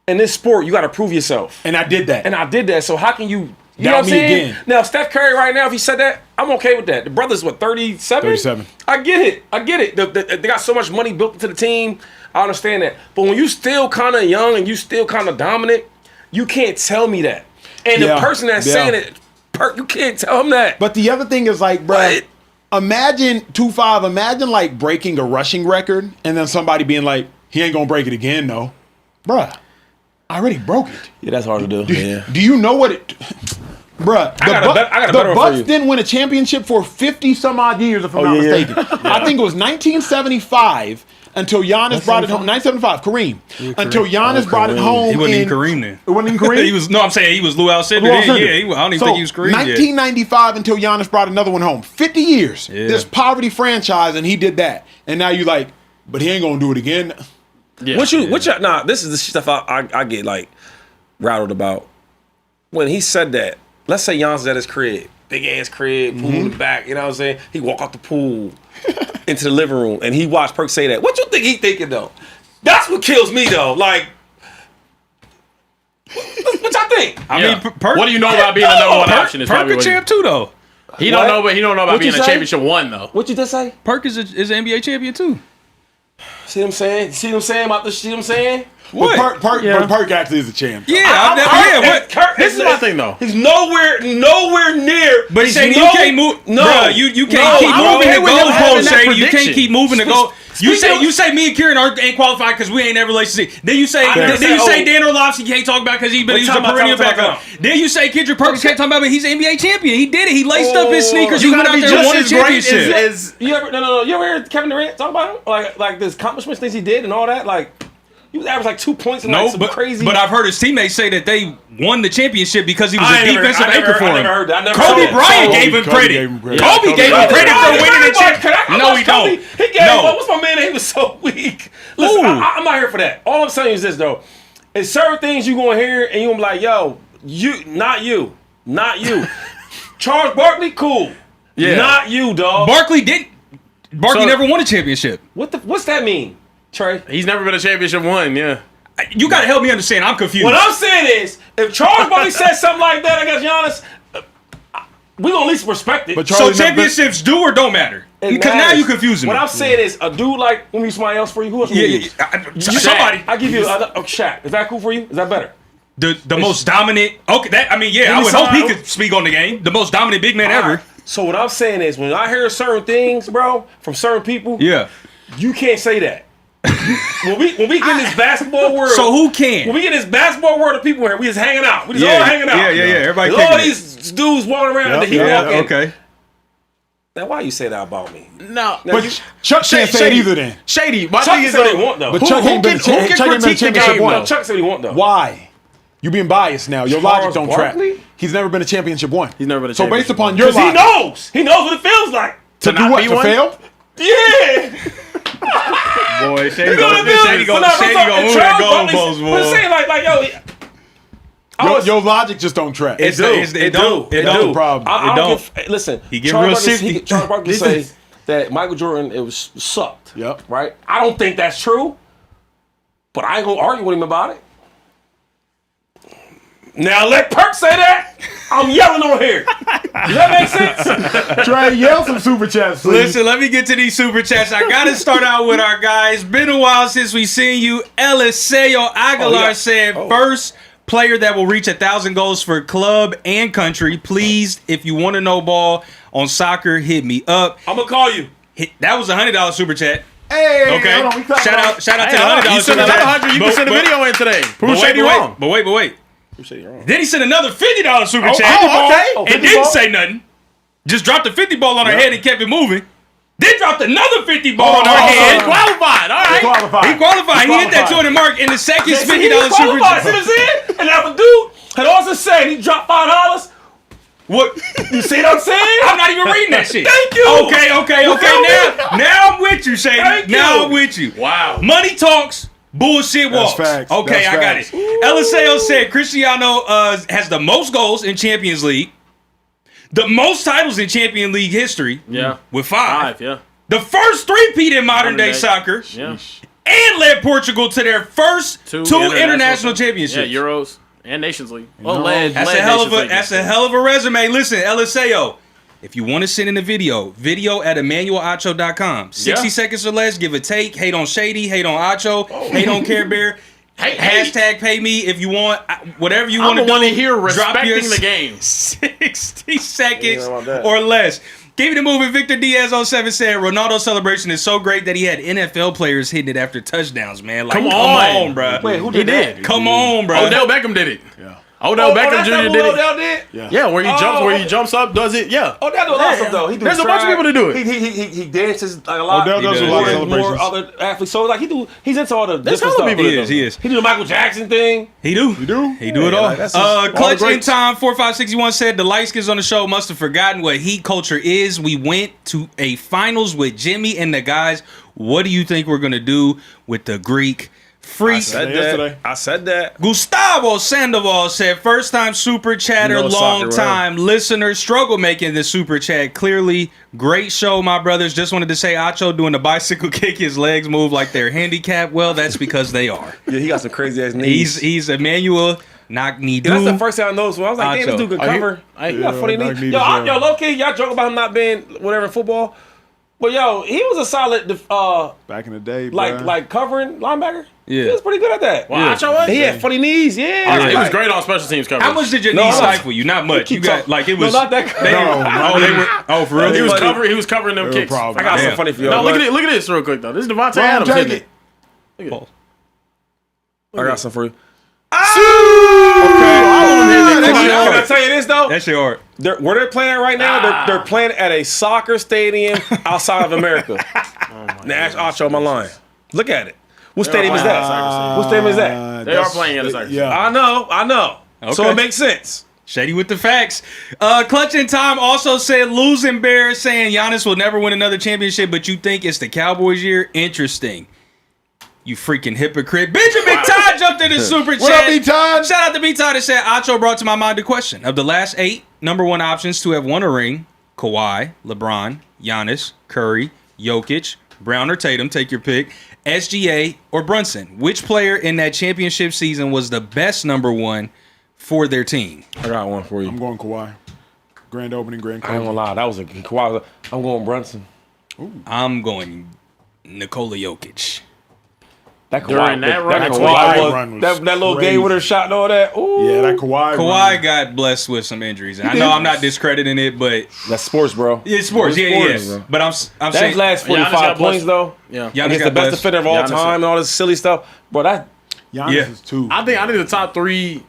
in this sport, you got to prove yourself. And I did that. So how can you? You know Doubt what I'm me saying? again. Now, Steph Curry right now, if he said that, I'm okay with that. The brother's, 37? 37. I get it. They got so much money built into the team. I understand that. But when you still kind of young and you still kind of dominant, you can't tell me that. And the person that's saying it, you can't tell him that. But the other thing is like, bro, imagine 2-5, imagine like breaking a rushing record and then somebody being like, he ain't going to break it again, though. Bruh, I already broke it. Yeah, that's hard to do. Do you know what it... Bruh, the Bucks you. didn't win a championship for 50 some odd years, if I'm not mistaken. I think it was 1975 until Giannis brought it home. 1975, Kareem. Until Giannis brought it home. He wasn't even Kareem then. It wasn't even Kareem? I'm saying he was Lou Alcindor then. Yeah, I don't even think he was Kareem 1995 until Giannis brought another one home. 50 years. Yeah. This poverty franchise, and he did that. And now you like, but he ain't going to do it again. Yeah. This is the stuff I get like rattled about. When he said that, let's say Giannis at his crib, big ass crib, pool in the back, you know what I'm saying? He walk out the pool into the living room and he watched Perk say that. What you think he thinking though? That's what kills me though. Like, what y'all think? I mean, Perk, what do you know about being a number one option? Perk a champ too though. He don't know about being a championship one though. What you just say? Perk is an NBA champion too. See what I'm saying? See what I'm saying? What? Perk actually is a champ. Yeah, this is my thing though. He's nowhere near. But he said you can't move. No, bruh, you can't keep moving the goalpost, Shady. You can't keep moving the goal. You say me and Kieran ain't qualified because we ain't never relationship. Then you say Dan Orlovsky can't talk about because he was a perennial backup. Then you say Kendrick Perkins can't talk about, but he's an NBA champion. He did it. He laced up his sneakers. He went out there and won a championship. You ever hear Kevin Durant talk about him? Like the accomplishments things he did and all that? Like, he was averaged like 2 points and some crazy. But I've heard his teammates say that they won the championship because he was a defensive anchor for him. I never heard that. Kobe Bryant gave him credit. Kobe gave him credit for winning the championship. No, he don't. He gave what's my man? He was so weak. Listen, I'm not here for that. All I'm saying is this though: it's certain things you gonna hear and you gonna be like, "Yo, not you." Charles Barkley, cool. Yeah, not you, dog. Barkley never won a championship. What's that mean? Trey, he's never been a championship one. Yeah, you got to help me understand. I'm confused. What I'm saying is, if Charles Barkley said something like that against Giannis, we gonna at least respect it. So championships do or don't matter? Because now you confusing me. What I'm saying is, a dude like, let me use somebody else for you. Who else? Somebody. I give you Shaq. Is that cool for you? Is that better? The most dominant. Okay, I would hope he could speak on the game. The most dominant big man ever. So what I'm saying is, when I hear certain things, bro, from certain people, you can't say that. when we get in this basketball world, so who can? When we get in this basketball world of people here, we just hanging out. We just all hanging out. Yeah. Everybody. All these dudes walking around. Okay. Now, why you say that about me? No, but Chuck can't say it either. Then Shady. Chuck said what he want though. But Chuck ain't been critique the game though. Chuck said what he want though. Why? You being biased now. Your logic don't track. He's never been a championship one. He's never been a championship. So based upon one. your logic, he knows what it feels like to do what? To fail? Yeah. Boy, Shady gonna move that goalpost, boy. But saying like, your logic just don't track. It don't. No problem. Listen, he get real shifty. Charles Barkley say that Michael Jordan sucked. Yep. Right. I don't think that's true, but I ain't gonna argue with him about it. Now let Perk say that. I'm yelling on here. Does that make sense? Try and yell some super chats, please. Listen, let me get to these super chats. I got to start out with our guys. Been a while since we seen you. Eliseo Aguilar said, first player that will reach 1,000 goals for club and country. Please, if you want to know ball on soccer, hit me up. I'm going to call you. That was a $100 super chat. Hey, Okay. hold on, Shout out to the $100 You sent super another chat. 100. You can send a video in today. Prove Shady wrong. But wait. Then he sent another $50 super chat. Okay. And didn't say nothing. Just dropped the 50 ball on her head and kept it moving. Then dropped another 50 ball on her head. He qualified. All right. He qualified. He hit that 200 mark in the second $50 super See chat. what I'm saying? And that dude had also said he dropped $5. What? You see what I'm saying? I'm not even reading that shit. Thank you. Okay. Now I'm with you, Shady. Thank Now you. I'm with you. Wow. Money talks, bullshit walks. facts. Okay, That's I got facts. it. Eliseo said Cristiano has the most goals in Champions League, the most titles in Champions League history. Yeah. With 5. Yeah. The first three-peat in modern day day. soccer. Yeah. And led Portugal to their first two international championships. Yeah, Euros and Nations League. Led That's a hell of a resume. Listen, Eliseo, if you want to send in a video at emmanuelacho.com. 60 seconds or less, give a take. Hate on Shady, hate on Acho, hate on Carebear. Hashtag pay me if you want, whatever you want to do. I want to hear drop your respecting the game. 60 seconds about that. or less. Keep it moving. Victor Diaz 07 said Ronaldo's celebration is so great that he had NFL players hitting it after touchdowns, man. Like, come on, bro. Wait, who He did did. that? Come on, bro. Odell Beckham did it. Yeah. Odell Beckham that's Jr. not did who it. Odell did? Yeah, where he jumps up, does it. Yeah. Odell do a lot of stuff, though. He do There's a bunch of track. people that do it. He dances like a lot. Odell does a lot of More celebrations. other athletes. So like he's into all the There's different hella stuff. people that He is. He do the Michael Jackson thing. He do. He do it all. like, that's just Clutch the in greats. Time 4561 said the light skins on the show must have forgotten what heat culture is. We went to a finals with Jimmy and the guys. What do you think we're gonna do with the Greek freak? I said that. Gustavo Sandoval said, first time super chatter, You know long soccer, time listener, struggle making the super chat. Clearly, great show, my brothers. Just wanted to say, Acho doing the bicycle kick, his legs move like they're handicapped. Well, that's because they are. Yeah, he got some crazy ass knees. He's Emmanuel Knock-Knee That's the first thing I noticed. When I was like, damn, this Acho. dude can cover. He got funny knees. Knock-Knee Yo, as well. low key, y'all joke about him not being whatever in football. But yo, he was a solid Back in the day, bro. like covering linebacker. Yeah. He was pretty good at that. Wow, Acho was? He had funny knees, yeah. He was great on special teams coverage. How much did your No, knees I- stifle you? Not much. You got like it was. No, not that. For real. He was covering them kicks. problem. I got Damn. some funny for you. No, look at this real quick though. This is Devontae Ron, Adams take hitting it. it. Look at it. I got some for you. That Can I tell you this though? shit hard. Where they're playing right now, they're playing at a soccer stadium outside of America. Nash Acho, my line. Look at it. What stadium is that? What stadium is that? They are playing at a soccer Yeah. I know. So Okay. it makes sense. Shady with the facts. Clutch in Time also said losing Bears saying Giannis will never win another championship, but you think it's the Cowboys year? Interesting. You freaking hypocrite. Benjamin Todd jumped in the super chat. What up, B-Todd? Shout out to B-Todd that said Acho brought to my mind the question. Of the last 8 number 1 options to have won a ring, Kawhi, LeBron, Giannis, Curry, Jokic, Brown or Tatum, take your pick, SGA or Brunson. Which player in that championship season was the best number 1 for their team? I got one for you. I'm going Kawhi. Grand opening, grand I ain't closing. gonna lie, that was a Kawhi. I'm going Brunson. I'm going Nikola Jokic. That During that run, that Kawhi Kawhi run was that little crazy. game winner shot and all that. Ooh. Yeah, that Kawhi. Kawhi run. got blessed with some injuries. And I know I'm not discrediting it, but That's sports, bro. it's sports. It's Yeah, sports, yeah. bro. But I'm That saying last Giannis 45 got points blessed. though. Yeah. Giannis Against got the best blessed. defender of all Giannis- time and all this silly stuff. Bro, that Giannis Yeah. is 2. I think the top 3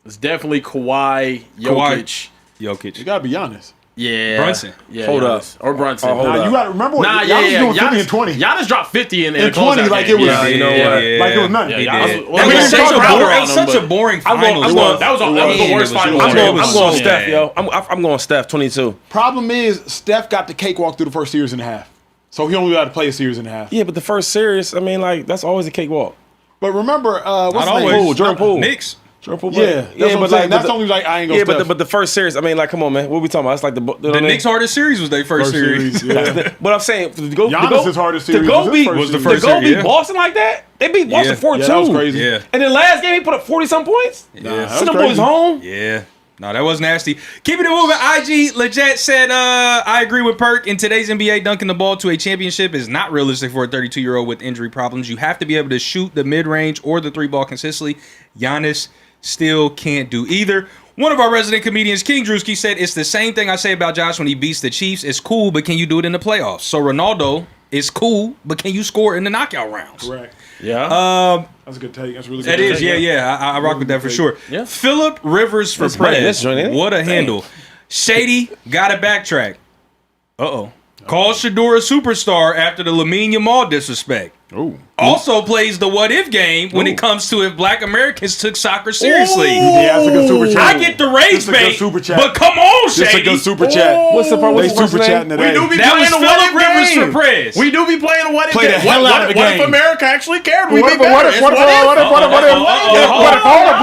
is definitely Kawhi, Jokic. Jokic. It gotta be Giannis. Yeah. Brunson. Yeah. Hold up. Giannis. Or Brunson. hold Now up. you gotta remember what Nah, Giannis yeah. doing 50 Giannis, and 20. Giannis dropped 50 in And 20 20 like it was- Yeah, you know what? Like it was nothing. Yeah, He Giannis- did. well, It we was didn't such talk a about boring, it it was such a boring I'm finals. going- that was the Man, worst it was final. just- I'm it going was so Steph, bad. yo. I'm going Steph 22. Problem is, Steph got the cakewalk through the first series and a half. So he only got to play a series and a half. Yeah, but the first series, I mean, like that's always a cakewalk. But remember, what's Not his name? always. Poole, Jordan Poole. Knicks. Yeah, that's what I'm saying. That's only like I ain't gonna. Yeah, Steph. but the first series, I mean, like, come on, man, what we talking about? It's like The Knicks' hardest series was their first series. Yeah. But I'm saying to go, Giannis's hardest series to go was his beat first was the series. first to go series, beat yeah. Boston like that. They beat Boston Yeah. 4-2. Yeah, that was crazy. Yeah. And then last game he put up 40 some points. Yeah. Send them boys home. Yeah. No, that was nasty. Keeping it moving, IG legit said, I agree with Perk. In today's NBA, dunking the ball to a championship is not realistic for a 32-year-old with injury problems. You have to be able to shoot the mid-range or the three-ball consistently. Giannis still can't do either. One of our resident comedians, King Drewski, said, it's the same thing I say about Josh when he beats the Chiefs. It's cool, but can you do it in the playoffs? So Ronaldo is cool, but can you score in the knockout rounds? Correct. Yeah. That's a good take. That's a really good. That is, take. yeah. I rock with that for sure. Yeah. Philip Rivers for Prez. What a handle. Shady got to backtrack. Call Shador a superstar after the Lamine Yamal disrespect. Ooh. Also plays the what if game when it comes to if Black Americans took soccer seriously. Yeah, that's a good super chat. I get the rage bait, super chat. but come on, That's a Shady. good super chat. What's the problem? They super chatting today. We do be That was playing a what if Philip Rivers game. for Prez. We do be playing a what if Play the game. hell out of the What if game. America actually cared? We'd What be if better. all the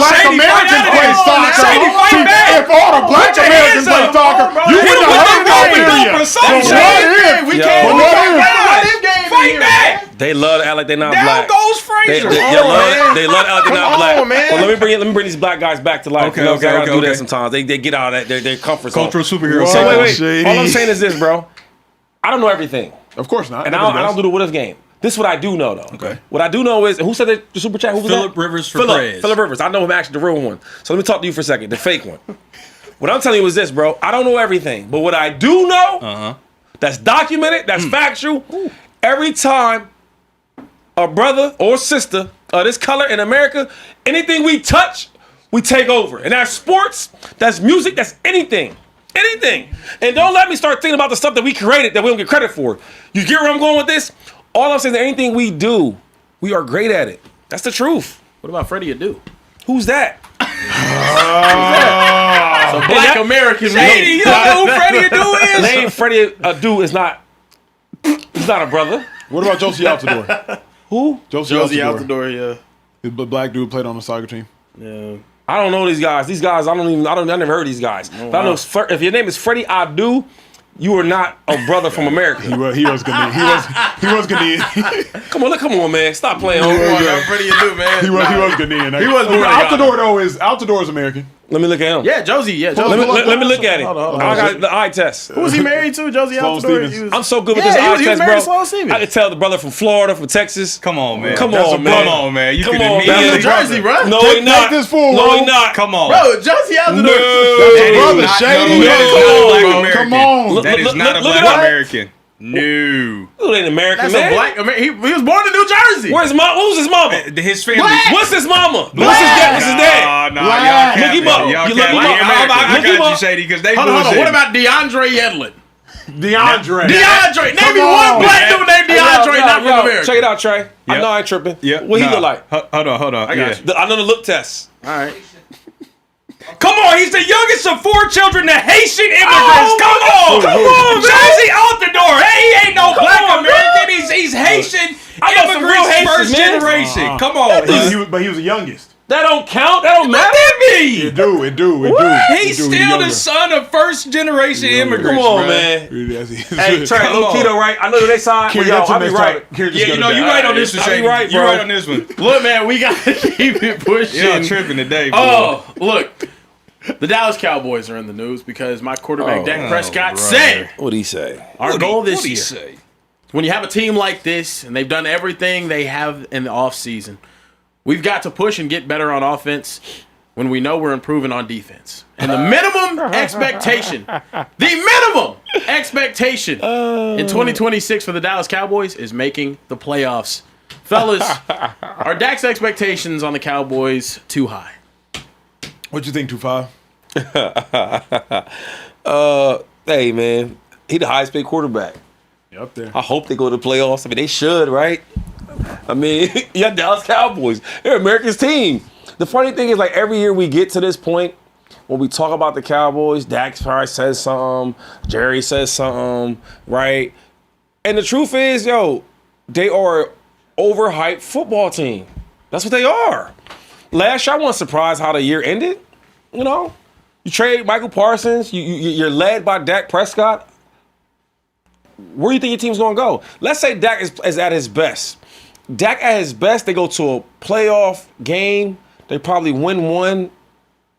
Black Shady, Americans fight play out of soccer? there. Shady, fight back. If all the Black Put your Americans hands play up. soccer, you Hit would him have with heard the that rope area. or something. So Shady. what if? We Yo. can't. But We what can't if? play a what if game Fight here, back. man. They love to act like they're not Down black. goes They Frazier. love to act like they're not Come black. on, man. Well, let me bring these black guys back to life. Okay, You know what I'm saying? I okay, gotta do okay. that sometimes. They get out of their comfort zone. Cultural superhero. So wait. Shady. All I'm saying is this, bro. I don't know everything, Of course not. and I don't do the what if game. This is what I do know, though. Okay. What I do know is who said that the super chat? Who was Philip that? Rivers for Prez. Philip Rivers. I know him actually, the real one. So let me talk to you for a second, the fake one. What I'm telling you is this, bro. I don't know everything, but what I do know, that's documented, that's factual. Every time a brother or sister of this color in America, anything we touch, we take over. And that's sports, that's music, that's anything. Anything. And don't let me start thinking about the stuff that we created that we don't get credit for. You get where I'm going with this? All I'm saying is anything we do, we are great at it. That's the truth. What about Freddie Adu? Who's that? So Black American Shady, you don't know who Freddie Adu is? Name Freddie Adu is not. He's not a brother. What about Josie Altidore? Who? Josie Altidore. Altidore, yeah. The black dude played on the soccer team. Yeah. I don't know these guys. These guys, I never heard of these guys. But I know if your name is Freddie Adu, you are not a brother from America. He was Ghanaian. He was Ghanaian. Come on, man. Stop playing. Freddie Adu, man. He was Ghanaian. He was born in Altidore though is American. Let me look at him. Yeah, Josie. Yeah, Let Josie. me look at him. Hold on. I got the eye test. Who was he married to? Josie Sloane Altidore. Stephens. I'm so good with Yeah, this he eye was test, married bro. to Sloane Stephens. I can tell the brother from Florida, from Texas. Come on, man. Come on, man. Come on, man. You Come can on, man. immediately. That's Jersey, bro. No, Take he not. this fool, No, bro. he not. Come on. Bro, Josie Altidore. That is brother, not- Shady. no, that is Come not a on, black bro. American. Come on. That is not a look black at that. American. No. Who ain't American, That's man? a Black American. He was born in New Jersey. Where's mom? Who's his mama? His family. What's his mama? What's his dad? What's his dad? Nah, Black. y'all Look him up. Y'all You look can't him be up. American. I I look him got you, up. Shady, because they Hold on. bullshit. What about DeAndre Yedlin? DeAndre. DeAndre. Name me on. one black dude named DeAndre, not from America. Check it out, Trey. I Yep. know I ain't tripping. Yeah. What he look like? Hold on. I got you. I know the look test. All right. Come on, he's the youngest of 4 children to Haitian immigrants. Come on, man. Josie Altidore. Hey, he ain't no black on, American. He's Haitian I know some real immigrants, Haitians, first man. generation. Come on, But he was the youngest. That don't count. That don't matter. It do. He's still the son of first generation immigrants. Come on, bruh. man. Hey, Hey, Trey, Come low on. key though, right? I know they signed. Kieran, Yo, that's I'll the be next right. topic. Kieran Yeah, just you got know, it you back. right on this one, I'll be Shady. right, You bro. right on this one. Look, man, we got to keep it pushing. Y'all tripping today, bro. Oh, look. The Dallas Cowboys are in the news because my quarterback, Dak Prescott, brother. said What'd he say? our goal this What'd he year, say? when you have a team like this and they've done everything they have in the offseason, we've got to push and get better on offense when we know we're improving on defense. And the minimum expectation in 2026 for the Dallas Cowboys is making the playoffs. Fellas, are Dak's expectations on the Cowboys too high? What you think, 2-5? Hey, man. He the highest paid quarterback. Yeah, up there. I hope they go to the playoffs. I mean, they should, right? I mean, you got Dallas Cowboys. They're America's team. The funny thing is, like, every year we get to this point, when we talk about the Cowboys, Dak probably says something, Jerry says something, right? And the truth is, they are an overhyped football team. That's what they are. Last year, I wasn't surprised how the year ended. You know, you trade Michael Parsons, you're led by Dak Prescott. Where do you think your team's going to go? Let's say Dak is at his best. Dak at his best, they go to a playoff game. They probably win one,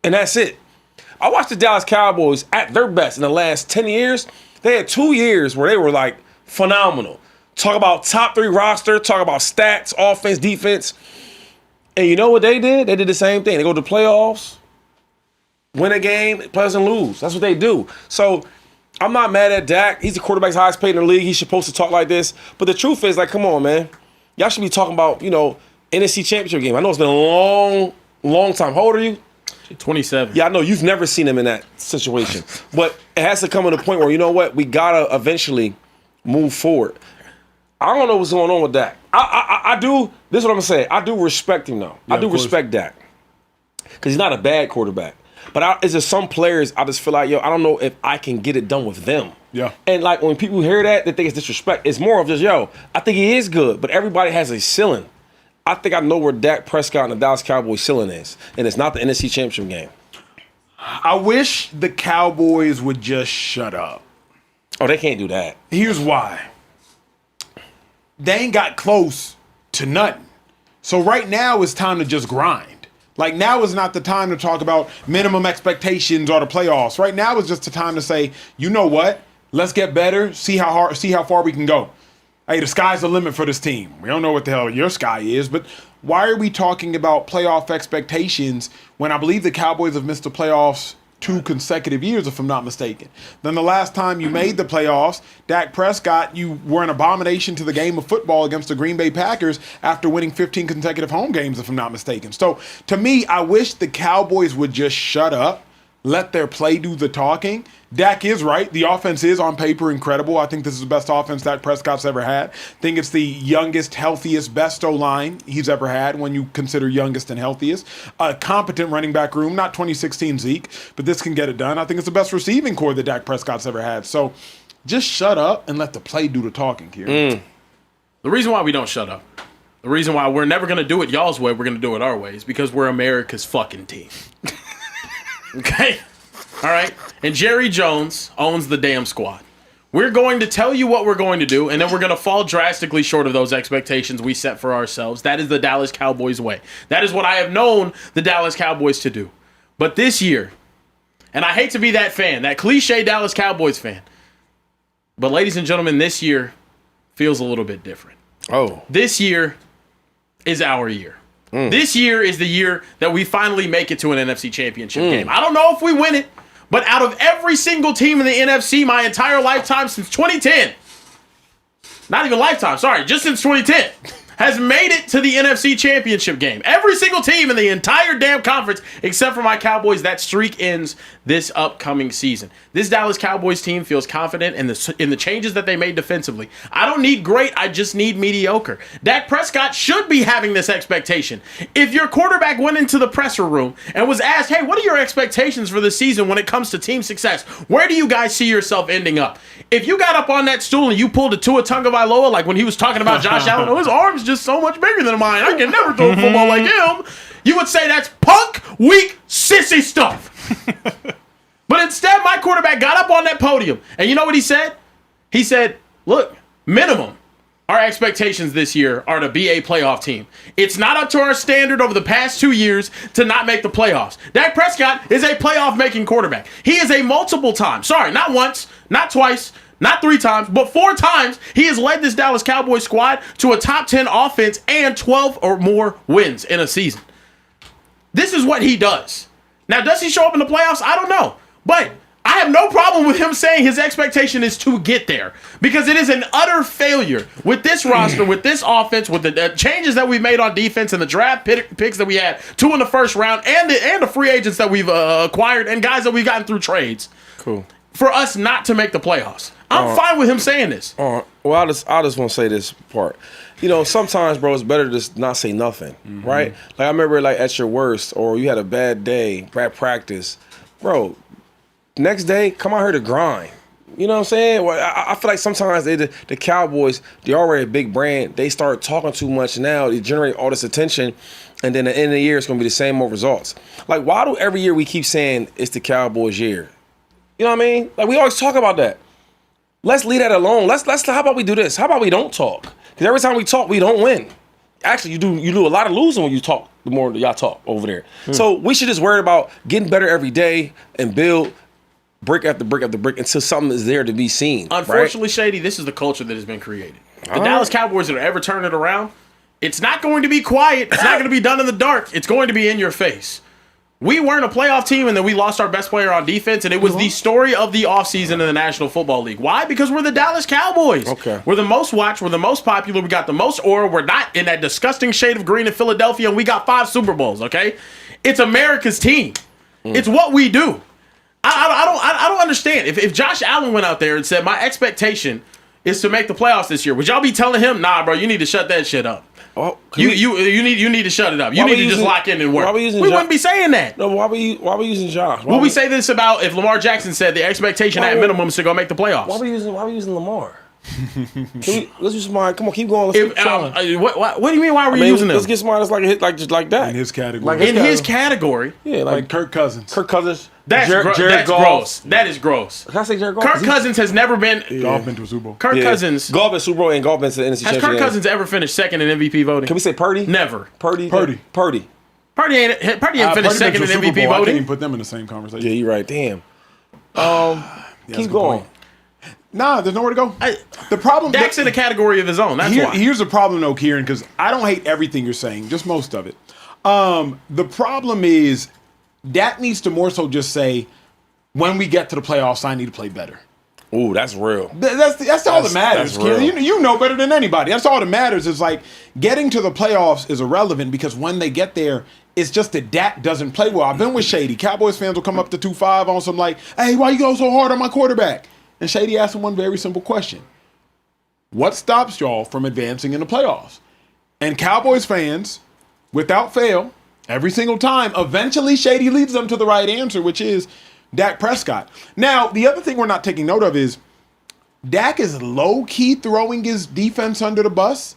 and that's it. I watched the Dallas Cowboys at their best in the last 10 years. They had 2 years where they were like phenomenal. Talk about top 3 roster, talk about stats, offense, defense. And you know what they did? They did the same thing. They go to the playoffs, win a game, players and lose. That's what they do. So I'm not mad at Dak. He's the quarterback's highest paid in the league. He's supposed to talk like this. But the truth is, like, come on, man. Y'all should be talking about, NFC Championship game. I know it's been a long, long time. How old are you? 27. Yeah, I know you've never seen him in that situation. But it has to come to the point where, you know what? We got to eventually move forward. I don't know what's going on with Dak. I do. This is what I'm going to say. I do respect him, though. I do respect Dak. Because he's not a bad quarterback. But it's just some players I just feel like, I don't know if I can get it done with them. Yeah. And, like, when people hear that, they think it's disrespect. It's more of just, I think he is good. But everybody has a ceiling. I think I know where Dak Prescott and the Dallas Cowboys ceiling is. And it's not the NFC Championship game. I wish the Cowboys would just shut up. Oh, they can't do that. Here's why. They ain't got close to nothing. So right now it's time to just grind. Like, now is not the time to talk about minimum expectations or the playoffs. Right now is just the time to say, you know what? Let's get better, see how far we can go. Hey, the sky's the limit for this team. We don't know what the hell your sky is, but why are we talking about playoff expectations when I believe the Cowboys have missed the playoffs 2 consecutive years, if I'm not mistaken? Then the last time you made the playoffs, Dak Prescott, you were an abomination to the game of football against the Green Bay Packers after winning 15 consecutive home games, if I'm not mistaken. So, to me, I wish the Cowboys would just shut up, let their play do the talking. Dak is right. The offense is on paper incredible. I think this is the best offense Dak Prescott's ever had. I think it's the youngest, healthiest, best O-line he's ever had when you consider youngest and healthiest. A competent running back room, not 2016 Zeke, but this can get it done. I think it's the best receiving core that Dak Prescott's ever had. So just shut up and let the play do the talking, Kieran. The reason why we don't shut up, the reason why we're never going to do it y'all's way, we're going to do it our way, is because we're America's fucking team. Okay? All right? And Jerry Jones owns the damn squad. We're going to tell you what we're going to do, and then we're going to fall drastically short of those expectations we set for ourselves. That is the Dallas Cowboys way. That is what I have known the Dallas Cowboys to do. But this year, and I hate to be that fan, that cliche Dallas Cowboys fan, but ladies and gentlemen, this year feels a little bit different. Oh. This year is our year. This year is the year that we finally make it to an NFC Championship game. I don't know if we win it, but out of every single team in the NFC my entire lifetime since 2010, not even lifetime, sorry, just since 2010, has made it to the NFC Championship game. Every single team in the entire damn conference, except for my Cowboys, that streak ends this upcoming season. This Dallas Cowboys team feels confident in the changes that they made defensively. I don't need great, I just need mediocre. Dak Prescott should be having this expectation. If your quarterback went into the presser room and was asked, hey, what are your expectations for this season when it comes to team success? Where do you guys see yourself ending up? If you got up on that stool and you pulled a Tua Tagovailoa, like when he was talking about Josh Allen, oh, his arm's just so much bigger than mine, I can never throw a football like him, you would say that's punk, weak, sissy stuff. But instead, my quarterback got up on that podium, and you know what he said? He said, look, minimum, our expectations this year are to be a playoff team. It's not up to our standard over the past 2 years to not make the playoffs. Dak Prescott is a playoff-making quarterback. He is a multiple time, sorry, not once, not twice, not 3 times, but 4 times he has led this Dallas Cowboys squad to a top 10 offense and 12 or more wins in a season. This is what he does. Now, does he show up in the playoffs? I don't know. But I have no problem with him saying his expectation is to get there, because it is an utter failure with this roster, with this offense, with the changes that we've made on defense and the draft picks that we had 2 in the first round and the free agents that we've acquired and guys that we've gotten through trades. Cool. For us not to make the playoffs. I'm fine with him saying this. Well, I just want to say this part. Sometimes, bro, it's better to just not say nothing, right? Like, I remember, like, at your worst, or you had a bad day, bad practice, bro, next day, come out here to grind. You know what I'm saying? Well, I feel like sometimes the Cowboys, they're already a big brand. They start talking too much now. They generate all this attention, and then at the end of the year, it's going to be the same old results. Like, why do every year we keep saying it's the Cowboys' year? You know what I mean? Like, we always talk about that. Let's leave that alone. Let's. How about we do this? How about we don't talk? Because every time we talk, we don't win. Actually, you do a lot of losing when you talk the more y'all talk over there. So we should just worry about getting better every day and build brick after brick after brick until something is there to be seen. Unfortunately, Shady, this is the culture that has been created. The Dallas Cowboys that ever turn it around, it's not going to be quiet. It's not going to be done in the dark. It's going to be in your face. We weren't a playoff team, and then we lost our best player on defense, and it was the story of the offseason in the National Football League. Why? Because we're the Dallas Cowboys. Okay. We're the most watched. We're the most popular. We got the most aura. We're not in that disgusting shade of green in Philadelphia, and we got 5 Super Bowls, okay? It's America's team. It's what we do. I don't understand. If Josh Allen went out there and said, my expectation is to make the playoffs this year, would y'all be telling him, nah, bro, you need to shut that shit up? Oh, You need to shut it up. You need to just lock in and work. We wouldn't be saying that. No, why we using Josh? Would we say this about if Lamar Jackson said the expectation at minimum is to go make the playoffs? Why we using Lamar? Let's use somebody. Come on, keep going. Let's keep trying. What do you mean? Why are we using them? Let's get somebody that's like a hit, like just like that. In his category. In his category, Yeah, like Kirk Cousins. Kirk Cousins. that's gross. That is gross. Can I say Jared Goff? Kirk Cousins has never been. Golf been to a Super Bowl. Kirk Cousins. Golf been Super Bowl and golf been to the NFC Has Championship. Kirk Cousins ever finished second in MVP voting? Can we say Purdy? Never. Purdy. Purdy. Purdy ain't finished Purdy second been in to a Super MVP Bowl. I can't voting. even put them in the same conversation. Yeah, you're right. Damn. That's a Keep good going. point. Nah, there's nowhere to go. The problem. Dak's in a category of his own. That's why. Here's the problem, though, Kieran, because I don't hate everything you're saying, just most of it. The problem is Dak needs to more so just say, when we get to the playoffs, I need to play better. Ooh, that's real. That's all that matters, that's real. Kieran. You know better than anybody. That's all that matters. Is like getting to the playoffs is irrelevant because when they get there, it's just that Dak doesn't play well. I've been with Shady. Cowboys fans will come up to 2-5 on some like, hey, why you go so hard on my quarterback? And Shady asked him one very simple question. What stops y'all from advancing in the playoffs? And Cowboys fans, without fail, every single time, eventually Shady leads them to the right answer, which is Dak Prescott. Now, the other thing we're not taking note of is Dak is low-key throwing his defense under the bus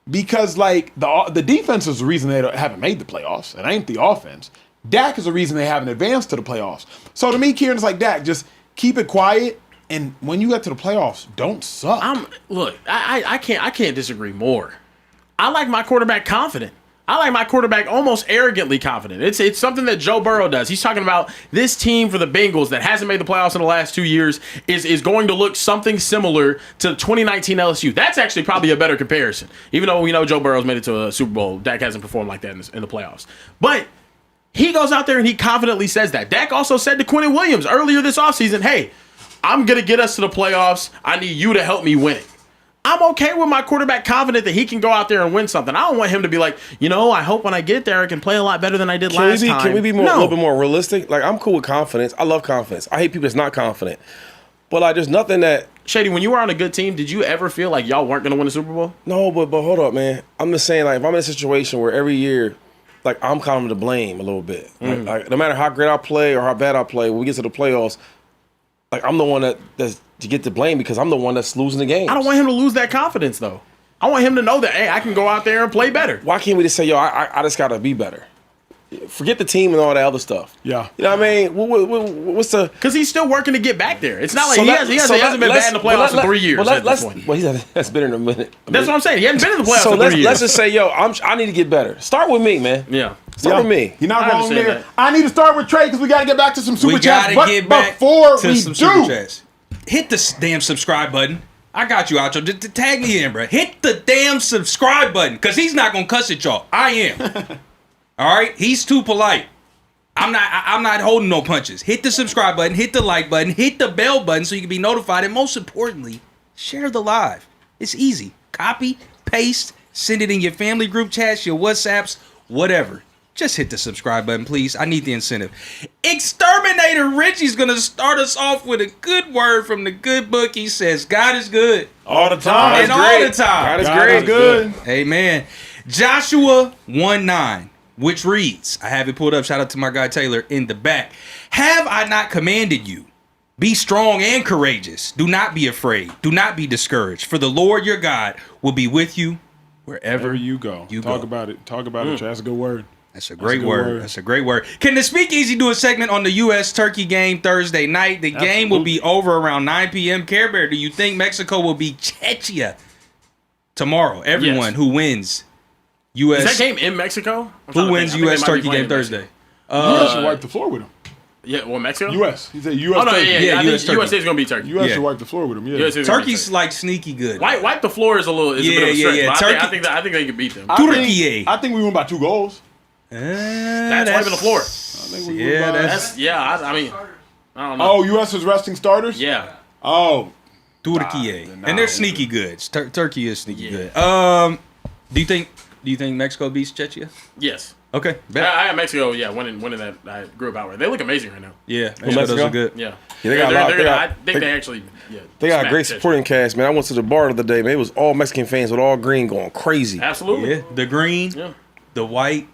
because, like, the defense is the reason they haven't made the playoffs. It ain't the offense. Dak is the reason they haven't advanced to the playoffs. So to me, Kieran's like, Dak, just keep it quiet. And when you get to the playoffs, don't suck. I can't disagree more. I like my quarterback confident. I like my quarterback almost arrogantly confident. It's something that Joe Burrow does. He's talking about this team for the Bengals that hasn't made the playoffs in the last 2 years is going to look something similar to 2019 LSU. That's actually probably a better comparison. Even though we know Joe Burrow's made it to a Super Bowl, Dak hasn't performed like that in the playoffs. But he goes out there and he confidently says that. Dak also said to Quentin Williams earlier this offseason, hey, I'm going to get us to the playoffs. I need you to help me win it. I'm okay with my quarterback confident that he can go out there and win something. I don't want him to be like, I hope when I get there I can play a lot better than I did last time. Can we be a little bit more realistic? Like, I'm cool with confidence. I love confidence. I hate people that's not confident. But, like, there's nothing that... Shady, when you were on a good team, did you ever feel like y'all weren't going to win the Super Bowl? No, but hold up, man. I'm just saying, like, if I'm in a situation where every year, like, I'm kind of to blame a little bit. Like, no matter how great I play or how bad I play, when we get to the playoffs, like, I'm the one that's to get the blame because I'm the one that's losing the game. I don't want him to lose that confidence, though. I want him to know that, hey, I can go out there and play better. Why can't we just say, I just got to be better? Forget the team and all that other stuff. Yeah. You know what I mean? What's the... Because he's still working to get back there. It's not like he hasn't been bad in the playoffs for 3 years at this point. Well, that's been in a minute. That's what I'm saying. He hasn't been in the playoffs So for 3 years. let's just say, I need to get better. Start with me, man. Yeah. Start with me. You're not I wrong understand there. that. I need to start with Trey because we got to get back to some super We chats. gotta get back before to we some super do, chats. Hit the damn subscribe button. I got you, Acho. Just tag me in, bro. Hit the damn subscribe button because he's not gonna cuss at y'all. I am. All right. He's too polite. I'm not holding no punches. Hit the subscribe button. Hit the like button. Hit the bell button so you can be notified. And most importantly, share the live. It's easy. Copy, paste, send it in your family group chats, your WhatsApps, whatever. Just hit the subscribe button, please. I need the incentive. Exterminator Richie's going to start us off with a good word from the good book. He says, God is good. All the time. And all the time. God is good. Amen. Joshua 1:9, which reads, I have it pulled up. Shout out to my guy Taylor in the back. Have I not commanded you? Be strong and courageous. Do not be afraid. Do not be discouraged. For the Lord your God will be with you wherever you go. Talk about it. Talk about it. That's a good word. That's a great word. That's a great word. Can the Speakeasy do a segment on the U.S. Turkey game Thursday night? The game will be over around 9 p.m. Carebear, do you think Mexico will beat Czechia tomorrow? Everyone who wins U.S. Is that game in Mexico? Who wins U.S. Turkey game Thursday? U.S. should wipe the floor with him. Yeah, well, Mexico? U.S. He said U.S. Oh, no, Turkey. yeah. I US think Turkey. USA is going to beat Turkey. U.S. Yeah. should wipe the floor with him. Yeah. USA is gonna beat Turkey's Turkey. like sneaky good. Wipe the floor is a bit of a stretch. Yeah. But I Turkey- think they can beat them. I think we won by 2 goals. That's wiping the floor. I think we Yeah, won by... That's I mean, I don't know. Oh, U.S. is resting starters? Yeah. Oh. Turkey, and they're sneaky good. Turkey is sneaky good. Do you think Mexico beats Czechia? Yes. Okay, I got Mexico, winning that group outright. They look amazing right now. yeah, Mexico does look good. Yeah. They got a lot. I think they actually They got a smacked great Czechia. supporting cast, man. I went to the bar the other day, man. It was all Mexican fans with all green going crazy. Absolutely. Yeah, the green, Yeah. the white,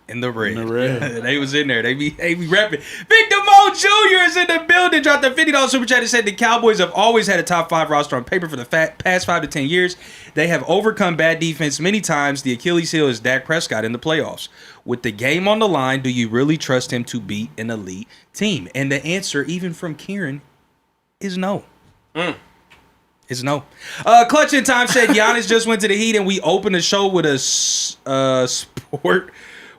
and the red. red. They was in there. They be rapping. Victor Mo Jr. is in the building. Dropped a $50 super chat and said the Cowboys have always had a top 5 roster on paper for the past 5 to 10 years. They have overcome bad defense many times. The Achilles heel is Dak Prescott in the playoffs. With the game on the line, do you really trust him to beat an elite team? And the answer, even from Kieran, is no. Is no. Clutch in Time said Giannis just went to the Heat and we opened the show with a sport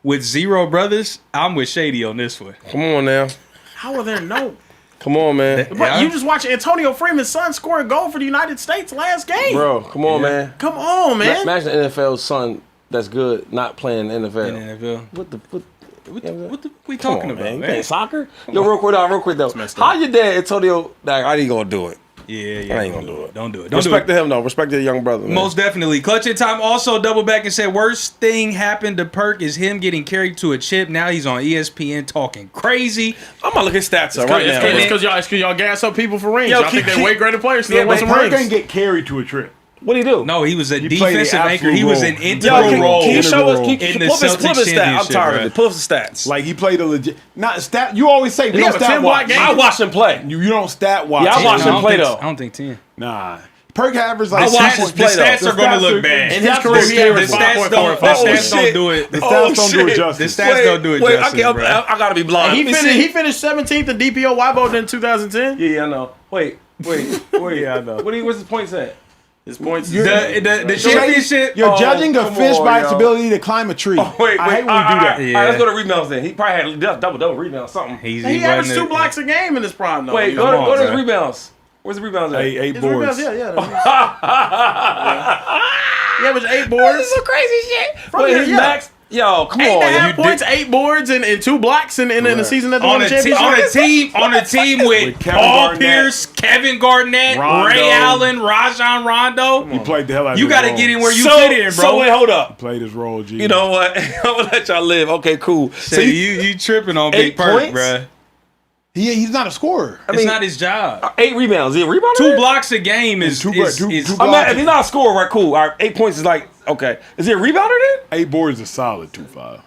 with 0 brothers. I'm with Shady on this one. Come on now. How are there no? Come on, man. But you just watched Antonio Freeman's son score a goal for the United States last game. Bro, come on, man. Come on, man. Imagine the NFL's son that's good not playing the NFL. In the NFL. What What we Come talking on, about, man. You man? playing soccer? Yo, real quick though. messed How up. your dad, Antonio, like, I ain't gonna do it. Yeah. I ain't gonna do it. Don't do it. Respect to him, though. Respect to the young brother, man. Most definitely. Clutch in Time also double back and said worst thing happened to Perk is him getting carried to a chip. Now he's on ESPN talking crazy. I'm gonna look his stats up right now. It's because y'all gas up people for rings. Yo, Y'all think they're way greater players. So Yeah, they want but some Perk rings. didn't get carried to a trip. What do he do? No, he was a played defensive the anchor. absolute He was role. an Yo, integral role can you show us? in the Pull up his Celtics stats. I'm championship, tired bro. of it. Pull up his stats. Like, he played a legit... Not stat... You always say, have a 10 block game? I watched him play. You don't stat watch. Yeah, I watched him play, I though. don't think 10. Nah. Perk averaged like... I watched his The play, though. stats are going to look bad. In his career, he The averaged stats 5.4 don't. and The 5. stats don't shit. do it. The stats don't do it The justice. stats don't do it justice, bro. I gotta be blind. He Let me see. finished 17th in DPOY vote in 2010. Yeah, I know. Wait. Yeah, I know. What's his points at? His points. The championship. You're judging a come fish on, by its yo. ability to climb a tree. Wait. I hate when we do that. Yeah. All right, let's go to rebounds then. He probably had double rebounds, something. He He averaged wasn't 2 blocks a game in his prime, though. Wait, Come on, go to his bro. rebounds. Where's the rebounds at? 8 His boards. rebounds, He averaged 8 boards. This is some crazy shit. From Wait, there, his yeah. max. Yo, come 8.5 on. points, 8 boards, and 2 blocks in the season that they won on the a championship. on a team with Kevin Paul Garnett, Pierce, Kevin Garnett, Rondo. Ray Allen, Rajon Rondo. He played the hell out of You his got to role. get in where you So fit in, bro. So wait, hold up. Played his role, G. You know what? I'm gonna let y'all live. Okay, cool. So So you tripping on Big 8 Perk, points? bruh. He's not a scorer. It's not his job. 8 rebounds. Is he a rebounder? 2 blocks a game is Two is- blocks. is- I'm not, if he's not a scorer, right? Cool. All right, 8 points is like okay. Is he a rebounder then? 8 boards is solid 2-5.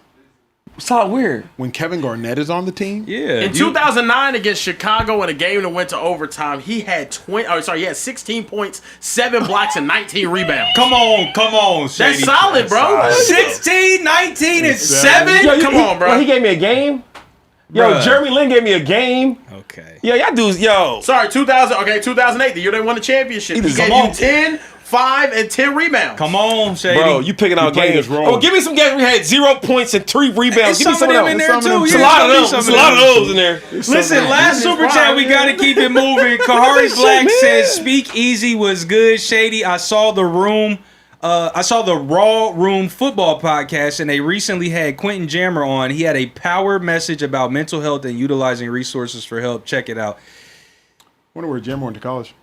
Solid weird. When Kevin Garnett is on the team, yeah. In 2009 against Chicago in a game that went to overtime, he had 16 points, 7 blocks, and 19 rebounds. Come on, Shady. That's solid, bro. 16, 19, and 7. Yo, Come on, bro. Well, he gave me a game. Yo, Bruh. Jeremy Lin gave me a game. Okay. Yo, y'all dudes, yo. Sorry, 2008, the year they won the championship. He Come gave on. you 10, 5, and 10 rebounds. Come on, Shady. Bro, you picking out played games. his role. Oh, give me some games where he had 0 points and 3 rebounds. Give me some of them in there Some of them. too. It's a Yeah, lot of there'll be those. some There's a of lot of them. those in there. Listen, last super chat, we got to keep it moving. Kahari Shit, Black man. says, Speakeasy was good. Shady, I saw the Raw Room Football podcast, and they recently had Quentin Jammer on. He had a power message about mental health and utilizing resources for help. Check it out. wonder where Jim went to college.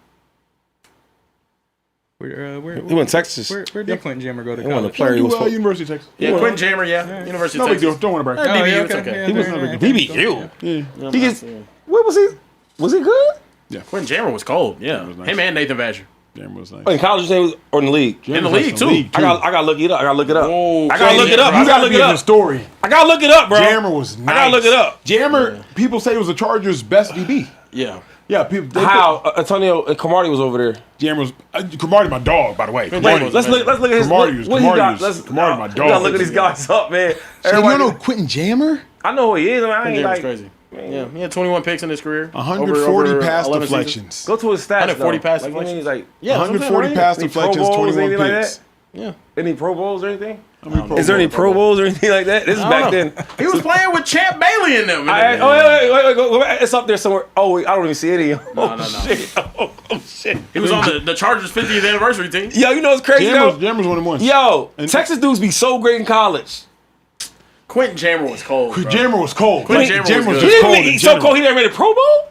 Where He went to Texas. did Quentin Jammer go to He won the college? player. He was University of Texas. Yeah, Quentin Jammer, University No of big deal. Texas. Don't want to break. Oh, yeah, BBU, it's okay. He was not a big deal. BBU. Yeah. He gets. What was he? Was he good? Quentin Jammer was cold, yeah. was nice. Him and Nathan Badger. Jim was nice. In college, his name was, or in the league. In the league, too. I gotta look it up. I gotta look it up. Whoa, I gotta look it up. You I gotta gotta look be it in the up. story. I gotta look it up, bro. Jammer was nice. I gotta look it up. Jammer, people say it was the Chargers' best DB. Yeah. Yeah, people. How Antonio Cromartie was over there. Jammer was Cromartie, my dog, by the way. Wait, let's look at his. Cromartie was- what he got. Cromartie was- Let's Cromartie my we dog. gotta look at these guys up, man. So you Everybody- don't know Quentin Jammer? I know who he is. I Quentin ain't Jammer's like. crazy. Yeah, he had 21 picks in his career. 140 over pass 11 deflections. seasons. Go to his stats. 140 though. pass like, deflections. Like, Yeah, 140 pass Any Pro deflections, Bowls, 21 anything like picks. that? Yeah. Any Pro Bowls or anything? Is there any Pro Bowls or anything like that? This is back then. He was playing with Champ Bailey in them. Wait, go back. It's up there somewhere. Oh, wait, I don't even see any. No. Shit. Oh, shit. He was on the Chargers' 50th anniversary team. Yo, you know what's crazy though? Jammers won him once. Yo, Texas dudes be so great in college. Quentin Jammer was cold. Jammer was cold. Quentin Jammer was He good. didn't make, he's so cold he never made a Pro Bowl?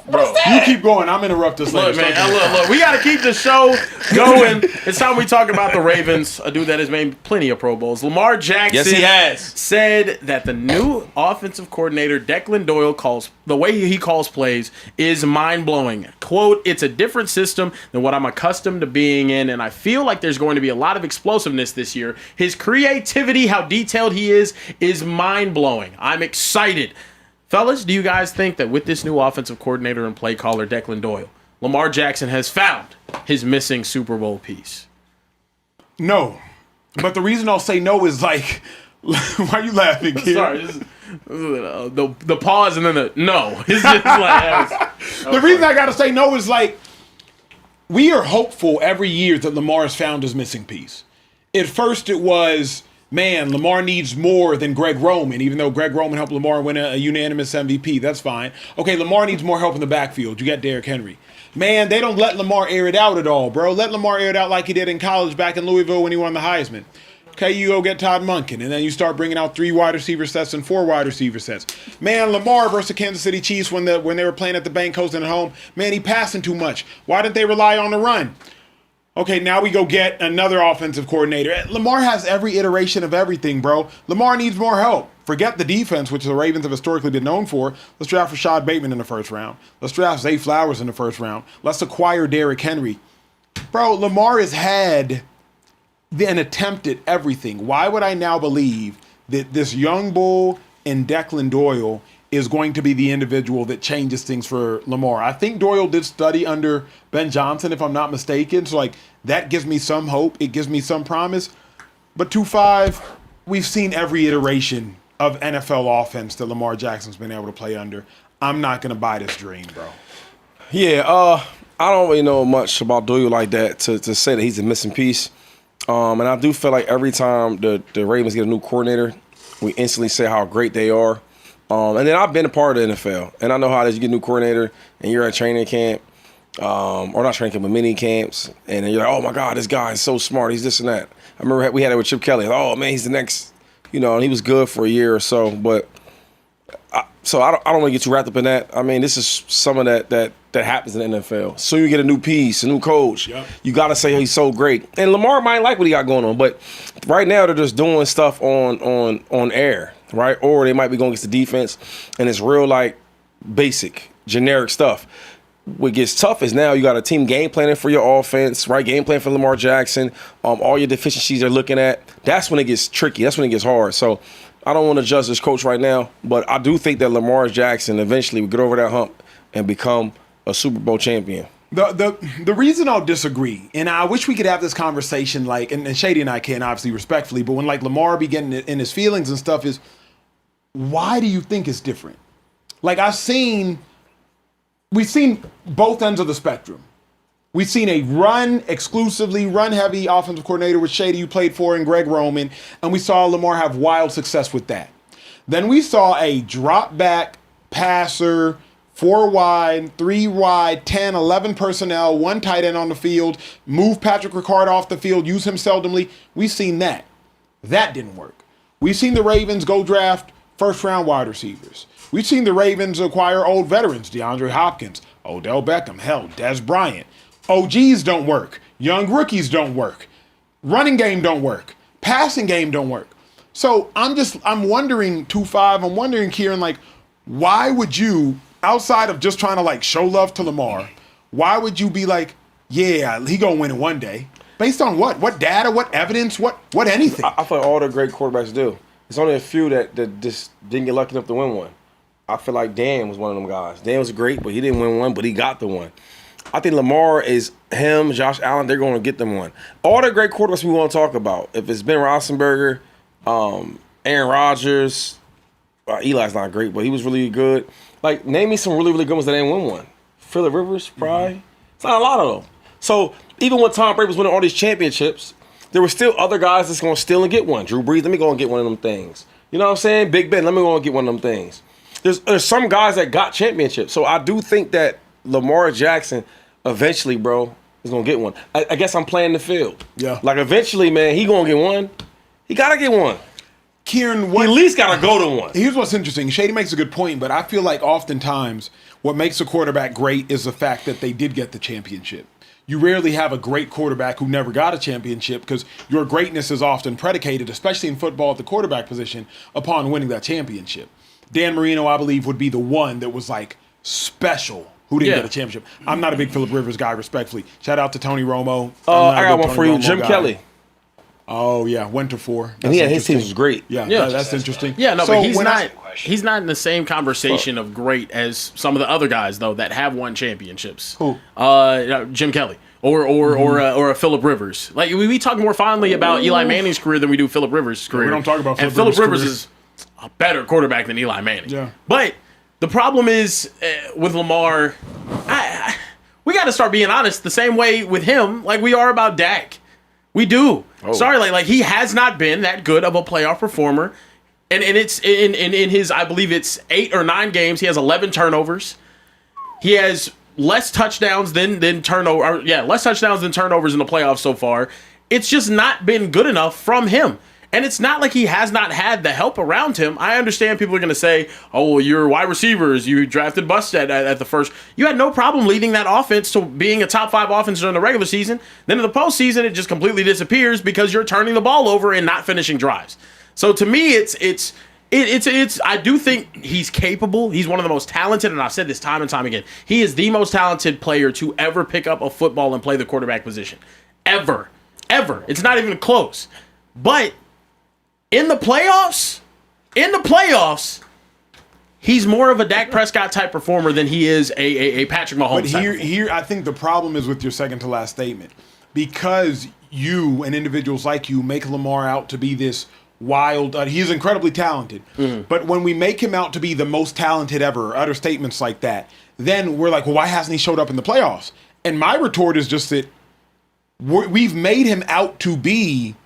What is that? You keep going. I'm interrupt this later. Look, man, look. We got to keep the show going. It's time we talk about the Ravens, a dude that has made plenty of Pro Bowls. Lamar Jackson Yes, he has. said that the new offensive coordinator, Declan Doyle, the way he calls plays is mind-blowing. Quote, it's a different system than what I'm accustomed to being in, and I feel like there's going to be a lot of explosiveness this year. His creativity, how detailed he is mind-blowing. I'm excited. Fellas, do you guys think that with this new offensive coordinator and play caller, Declan Doyle, Lamar Jackson has found his missing Super Bowl piece? No. But the reason I'll say no is like, why are you laughing, kid? Sorry, the pause and then the no. It's just like, the reason I got to say no is like, we are hopeful every year that Lamar has found his missing piece. At first it was, man, Lamar needs more than Greg Roman, even though Greg Roman helped Lamar win a unanimous MVP. That's fine. Okay, Lamar needs more help in the backfield. You got Derrick Henry. Man, they don't let Lamar air it out at all, bro. Let Lamar air it out like he did in college back in Louisville when he won the Heisman. Okay, you go get Todd Monken, and then you start bringing out 3 wide receiver sets and 4 wide receiver sets. Man, Lamar versus the Kansas City Chiefs when they were playing at the bank hosting at home, man, he passing too much. Why didn't they rely on the run? Okay, now we go get another offensive coordinator. Lamar has every iteration of everything, bro. Lamar needs more help. Forget the defense, which the Ravens have historically been known for. Let's draft Rashad Bateman in the first round. Let's draft Zay Flowers in the first round. Let's acquire Derrick Henry. Bro, Lamar has had and attempted everything. Why would I now believe that this young bull and Declan Doyle is going to be the individual that changes things for Lamar? I think Doyle did study under Ben Johnson, if I'm not mistaken. So, like, that gives me some hope. It gives me some promise. But 2-5, we've seen every iteration of NFL offense that Lamar Jackson's been able to play under. I'm not going to buy this dream, bro. Yeah, I don't really know much about Doyle like that to say that he's a missing piece. And I do feel like every time the Ravens get a new coordinator, we instantly say how great they are. And then I've been a part of the NFL, and I know how it is. You get a new coordinator, and you're at training camp, or not training camp, but mini camps, and then you're like, oh, my God, this guy is so smart. He's this and that. I remember we had it with Chip Kelly. Oh, man, he's the next, and he was good for a year or so. But I don't want to get too wrapped up in that. I mean, this is some of that happens in the NFL. So you get a new piece, a new coach. Yep. You got to say he's so great. And Lamar might like what he got going on, but right now they're just doing stuff on air. Right? Or they might be going against the defense, and it's real, like, basic, generic stuff. What gets tough is now you got a team game planning for your offense, right? Game plan for Lamar Jackson. All your deficiencies they're looking at. That's when it gets tricky. That's when it gets hard. So I don't want to judge this coach right now, but I do think that Lamar Jackson eventually will get over that hump and become a Super Bowl champion. The reason I'll disagree, and I wish we could have this conversation, like, and Shady and I can, obviously, respectfully, but when, like, Lamar be getting in his feelings and stuff is, why do you think it's different? Like, we've seen both ends of the spectrum. We've seen a exclusively run-heavy offensive coordinator with Shady you played for and Greg Roman, and we saw Lamar have wild success with that. Then we saw a drop-back passer, 4 wide, 3 wide, 10, 11 personnel, 1 tight end on the field, move Patrick Ricard off the field, use him seldomly. We've seen that. That didn't work. We've seen the Ravens go draft first-round wide receivers. We've seen the Ravens acquire old veterans, DeAndre Hopkins, Odell Beckham, hell, Dez Bryant. OGs don't work. Young rookies don't work. Running game don't work. Passing game don't work. So I'm wondering, 2-5, I'm wondering, Kieran, like, why would you, outside of just trying to, like, show love to Lamar, why would you be like, yeah, he gonna win it one day? Based on what? What data? What evidence? What anything? I feel like all the great quarterbacks do. There's only a few that just didn't get lucky enough to win one. I feel like Dan was one of them guys. Dan was great, but he didn't win one, but he got the one. I think Lamar is him, Josh Allen, they're going to get them one. All the great quarterbacks we want to talk about, if it's Ben Roethlisberger, Aaron Rodgers, Eli's not great, but he was really good. Like, name me some really, really good ones that didn't win one. Phillip Rivers, probably. It's not a lot of them. So even when Tom Brady was winning all these championships, there were still other guys that's going to steal and get one. Drew Brees, let me go and get one of them things. You know what I'm saying? Big Ben, let me go and get one of them things. There's some guys that got championships. So I do think that Lamar Jackson eventually, bro, is going to get one. I guess I'm playing the field. Yeah. Like, eventually, man, he going to get one. He got to get one. Kieran, He at least got to go to one. Here's what's interesting. Shady makes a good point, but I feel like oftentimes what makes a quarterback great is the fact that they did get the championship. You rarely have a great quarterback who never got a championship because your greatness is often predicated, especially in football at the quarterback position, upon winning that championship. Dan Marino, I believe, would be the one that was like special who didn't get a championship. I'm not a big Phillip Rivers guy, respectfully. Shout out to Tony Romo. I got one for you. Jim Kelly. Oh, yeah, went to 4. And his team was great. Yeah, that's interesting. Yeah, no, So but he's when not. He's not in the same conversation of great as some of the other guys though that have won championships. Who? Jim Kelly or a Phillip Rivers. Like we talk more fondly about Eli Manning's career than we do Phillip Rivers' career. We don't talk about and Phillip Rivers career. is a better quarterback than Eli Manning. Yeah. But the problem is with Lamar, we got to start being honest. The same way with him, like we are about Dak. We do. Sorry, like he has not been that good of a playoff performer. And it's in his, I believe it's 8 or 9 games, he has 11 turnovers. He has less touchdowns than less touchdowns than turnovers in the playoffs so far. It's just not been good enough from him. And it's not like he has not had the help around him. I understand people are going to say, oh, well, you're wide receivers. You drafted Bustad at the first. You had no problem leading that offense to being a top 5 offense during the regular season. Then in the postseason, it just completely disappears because you're turning the ball over and not finishing drives. So to me, it's I do think he's capable. He's one of the most talented, and I've said this time and time again. He is the most talented player to ever pick up a football and play the quarterback position. Ever. It's not even close. But in the playoffs, he's more of a Dak Prescott type performer than he is a Patrick Mahomes. But here, I think the problem is with your second to last statement. Because you and individuals like you make Lamar out to be this wild, he's incredibly talented. But when we make him out to be the most talented ever, utter statements like that, then we're like, well, why hasn't he showed up in the playoffs? And my retort is just that we've made him out to be,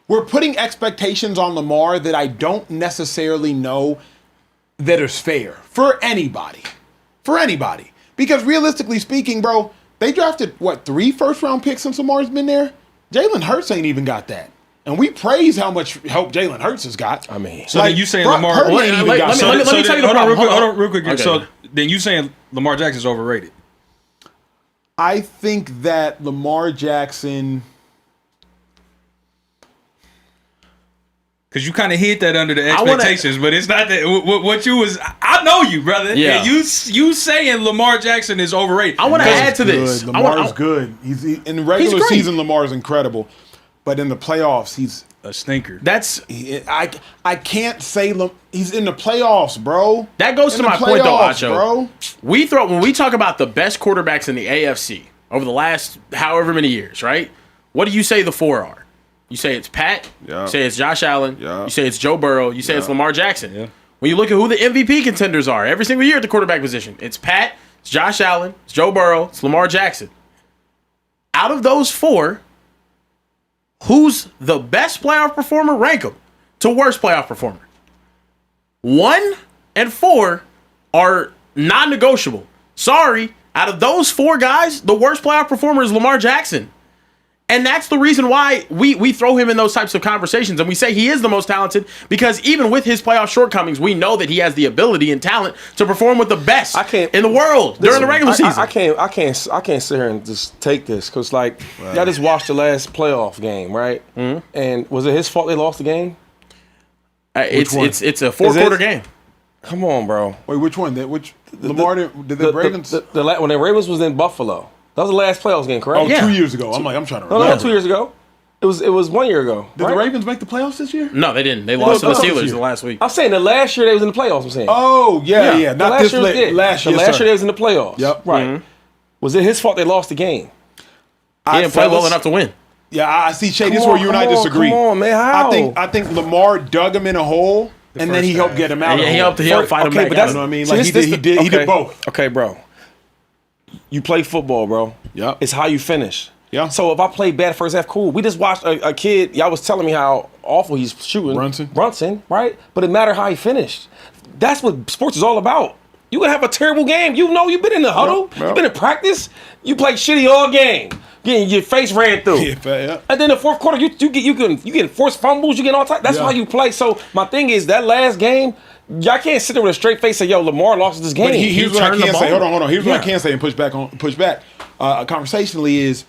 we're putting expectations on Lamar that I don't necessarily know that is fair for anybody. Because realistically speaking, bro, they drafted, 3 first-round picks since Lamar's been there? Jalen Hurts ain't even got that. And we praise how much help Jalen Hurts has got. I mean, so then you saying Lamar? Let me tell you the problem. Hold on, real quick. Okay. So then you saying Lamar Jackson's overrated? I think that Lamar Jackson, because you kind of hid that under the expectations, but it's not that what you was. I know you, brother. Yeah. And you saying Lamar Jackson is overrated. I want to add to this. Lamar's good. In the regular season, Lamar's incredible. But in the playoffs, he's a stinker. I can't say he's in the playoffs, bro. That goes to my point, though, Acho. Bro. When we talk about the best quarterbacks in the AFC over the last however many years, right? What do you say the 4 are? You say it's Pat. Yeah. You say it's Josh Allen. Yeah. You say it's Joe Burrow. You say it's Lamar Jackson. Yeah. When you look at who the MVP contenders are every single year at the quarterback position, it's Pat, it's Josh Allen, it's Joe Burrow, it's Lamar Jackson. Out of those 4, who's the best playoff performer? Rank them to worst playoff performer. 1 and 4 are non-negotiable. Sorry, out of those 4 guys, the worst playoff performer is Lamar Jackson. And that's the reason why we throw him in those types of conversations and we say he is the most talented, because even with his playoff shortcomings, we know that he has the ability and talent to perform with the best in the world during the regular season. I can't sit here and just take this because y'all just watched the last playoff game, right? Mm-hmm. And was it his fault they lost the game? It's a 4-quarter game. Come on, bro. Wait, which one? Lamar did the Ravens? When the Ravens was in Buffalo. That was the last playoffs game, correct? Oh, yeah. 2 years ago. I'm trying to remember. No, 2 years ago. It was 1 year ago. Did the Ravens make the playoffs this year? No, they didn't. They lost to the Steelers the last week. I'm saying the last year they was in the playoffs, I'm saying. Oh, yeah. Not this last year. Last year they was in the playoffs. Yep. Right. Mm-hmm. Was it his fault they lost the game? He didn't play well enough to win. Yeah, I see, Shady. This is where you and I disagree. Come on, man. How? I think Lamar dug him in a hole, and then he helped get him out. Yeah, he helped fight him back. But that's, you know what I mean? Like he did both. Okay, bro. You play football, bro. Yep. It's how you finish. Yeah. So if I play bad first half, cool. We just watched a kid. Y'all was telling me how awful he's shooting. Brunson, right? But it mattered how he finished. That's what sports is all about. You can have a terrible game. You know, you've been in the huddle. You've been in practice. You play shitty all game. Getting your face ran through. And then the fourth quarter, you get forced fumbles. You get all types. That's how you play. So my thing is that last game. Y'all can't sit there with a straight face and say, "Yo, Lamar lost this game." But here's what I can say. Hold on. Here's what I can say and push back. Conversationally is,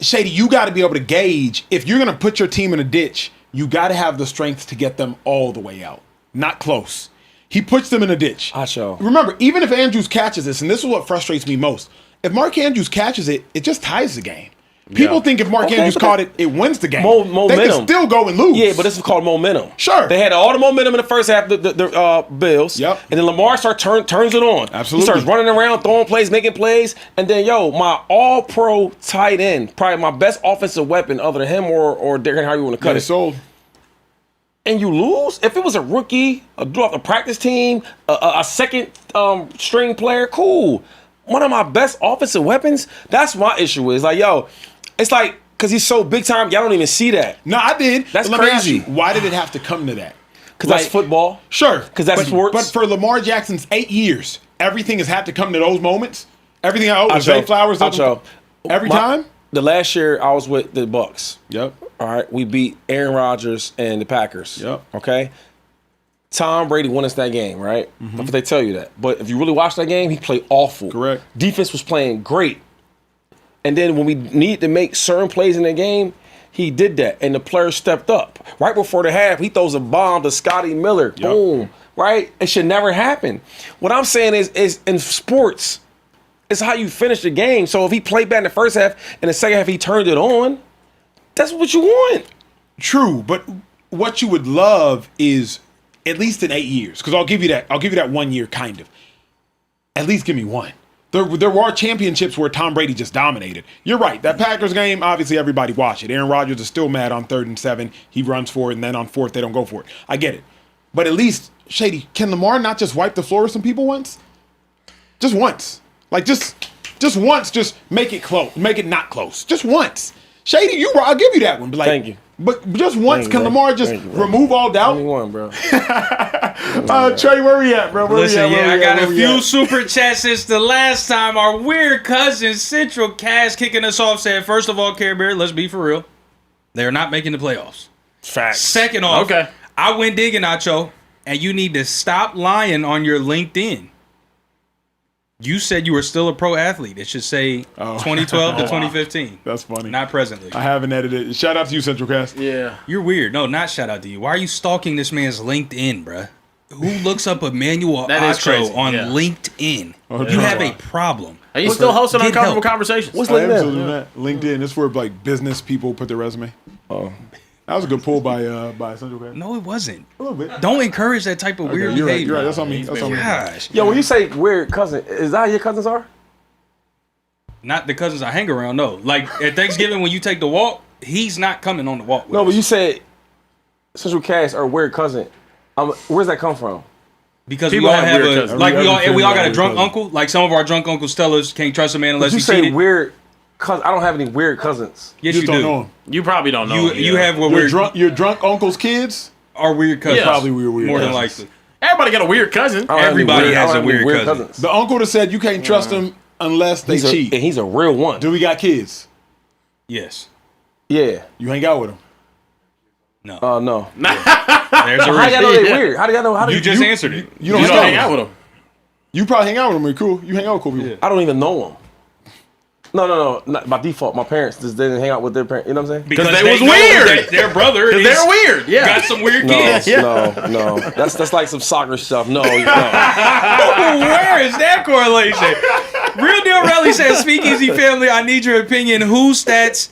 Shady, you got to be able to gauge if you're going to put your team in a ditch. You got to have the strength to get them all the way out, not close. He puts them in a ditch. Acho. Remember, even if Andrews catches this, and this is what frustrates me most, if Mark Andrews catches it, it just ties the game. People think if Mark Andrews caught it, it wins the game. Momentum. They can still go and lose. Yeah, but this is called momentum. Sure. They had all the momentum in the first half, the Bills. Yep. And then Lamar turns it on. Absolutely. He starts running around, throwing plays, making plays. And then, my all-pro tight end, probably my best offensive weapon other than him or Derrick, how you want to cut it. Sold. And you lose? If it was a rookie, a practice team, a second string player, cool. One of my best offensive weapons, that's my issue is like, it's like, because he's so big time, y'all don't even see that. No, I did. That's Let me ask crazy. you, why did it have to come to that? Because that's football. Sure. Because that's sports. But for Lamar Jackson's 8 years, everything has had to come to those moments? Everything, Acho. Zay Flowers, every time? The last year I was with the Bucks. Yep. All right, we beat Aaron Rodgers and the Packers. Yep. Okay. Tom Brady won us that game, right? That's what they tell you that. But if you really watch that game, he played awful. Correct. Defense was playing great. And then when we need to make certain plays in the game, he did that. And the players stepped up. Right before the half, he throws a bomb to Scotty Miller. Yep. Boom. Right? It should never happen. What I'm saying is in sports, it's how you finish the game. So if he played bad in the first half and the second half he turned it on, that's what you want. True, but what you would love is at least in 8 years, because I'll give you that 1 year kind of. At least give me one. There were championships where Tom Brady just dominated. You're right. That Packers game, obviously everybody watched it. Aaron Rodgers is still mad on 3rd and 7. He runs for it, and then on 4th they don't go for it. I get it. But at least, Shady, can Lamar not just wipe the floor with some people once? Just once. Like just once, just make it close. Make it not close. Just once. Shady, I'll give you that one. But like, thank you. But just once, can Lamar just remove all doubt? Only one, bro. Trey, where we at, bro? Listen, I got a few super chats since the last time. Our weird cousin Central Cast kicking us off said, first of all, Carebear, let's be for real. They're not making the playoffs. Facts. Second off, I went digging, Acho, and you need to stop lying on your LinkedIn. You said you were still a pro athlete. It should say 2012 to 2015. That's funny. Not presently. I haven't edited. Shout out to you, Central Cast. Yeah. You're weird. No, not shout out to you. Why are you stalking this man's LinkedIn, bruh? Who looks up Emmanuel Acho on LinkedIn? You have a problem. Are you still hosting uncomfortable conversations? What's LinkedIn? LinkedIn? LinkedIn. It's where like business people put their resume. Oh. That was a good pull by Central Cast. No, it wasn't. A little bit. Don't encourage that type of weird You're behavior. right. That's on me. That's on me. Gosh. Yo, when you say weird cousin, is that how your cousins are? Not the cousins I hang around, no. Like at Thanksgiving when you take the walk, he's not coming on the walk with No, us. but you said Central Cast or weird cousin. Where's that come from? Because People we all have have weird a cousins. like we all got a weird drunk cousin. uncle. Like some of our drunk uncles tell us can't trust a man unless You he's say cheated. weird cousin. I don't have any weird cousins. Yes, You you just don't do. know him. You probably don't know. You have what Your drunk uncle's kids are weird cousins. Yes. probably weird More than cousins. likely. Everybody got a weird cousin. I don't have any Everybody weird- has I a don't have any weird cousin. cousins. The uncle that said you can't trust them unless they He's cheat. and he's a real one. Do we got kids? Yes. Yeah. You hang out with them. No. No. There's a How y'all reason. know they weird? How do y'all know? How do You just answered it. You don't You hang, don't hang out out with with them. them. You probably hang out with them. You're cool. You hang out with cool people. I don't even know them. No. Not by default, my parents just didn't hang out with their parents. You know what I'm saying? Because they was know weird. that their brother is They're weird. Yeah. got some weird No, kids. no. That's like some soccer stuff. No. Where is that correlation? Real Deal Rally says, Speakeasy family, I need your opinion. Whose stats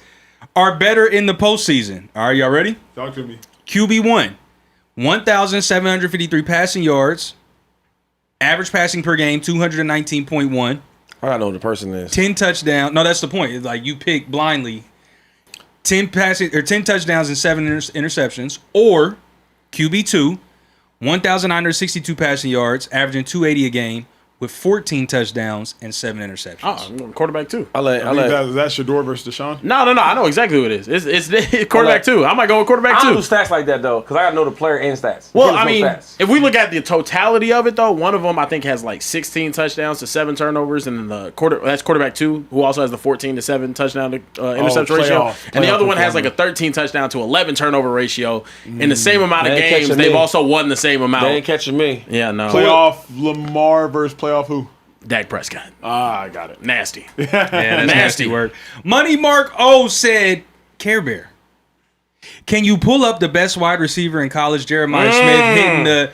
are better in the postseason? All right, y'all ready? Talk to me. QB1, 1,753 passing yards. Average passing per game, 219.1. I gotta know who the person is. 10 touchdowns. No, that's the point. It's like you pick blindly 10 touchdowns and 7 interceptions. Or QB2, 1,962 passing yards, averaging 280 a game with 14 touchdowns and 7 interceptions. Oh, quarterback too. Is that Shador versus Deshaun? No. I know exactly who it is. It's quarterback too. I might go with quarterback I too. don't do stats like that though, because I gotta know the player and stats. Well, Give us I no mean, stats. if we look at the totality of it, though, one of them I think has like 16 touchdowns to 7 turnovers, and then that's quarterback 2, who also has the 14 to 7 touchdown to interception ratio, and the other one has like a 13 touchdown to 11 turnover ratio. In the same amount of They ain't games, catching they've me. also won the same They amount. ain't catching me. Yeah, no. Playoff Lamar versus playoff who? Dak Prescott. I got it. Nasty. Yeah, that's nasty Nasty. work. Money Mark O said, Carebear, can you pull up the best wide receiver in college, Jeremiah Smith, hitting the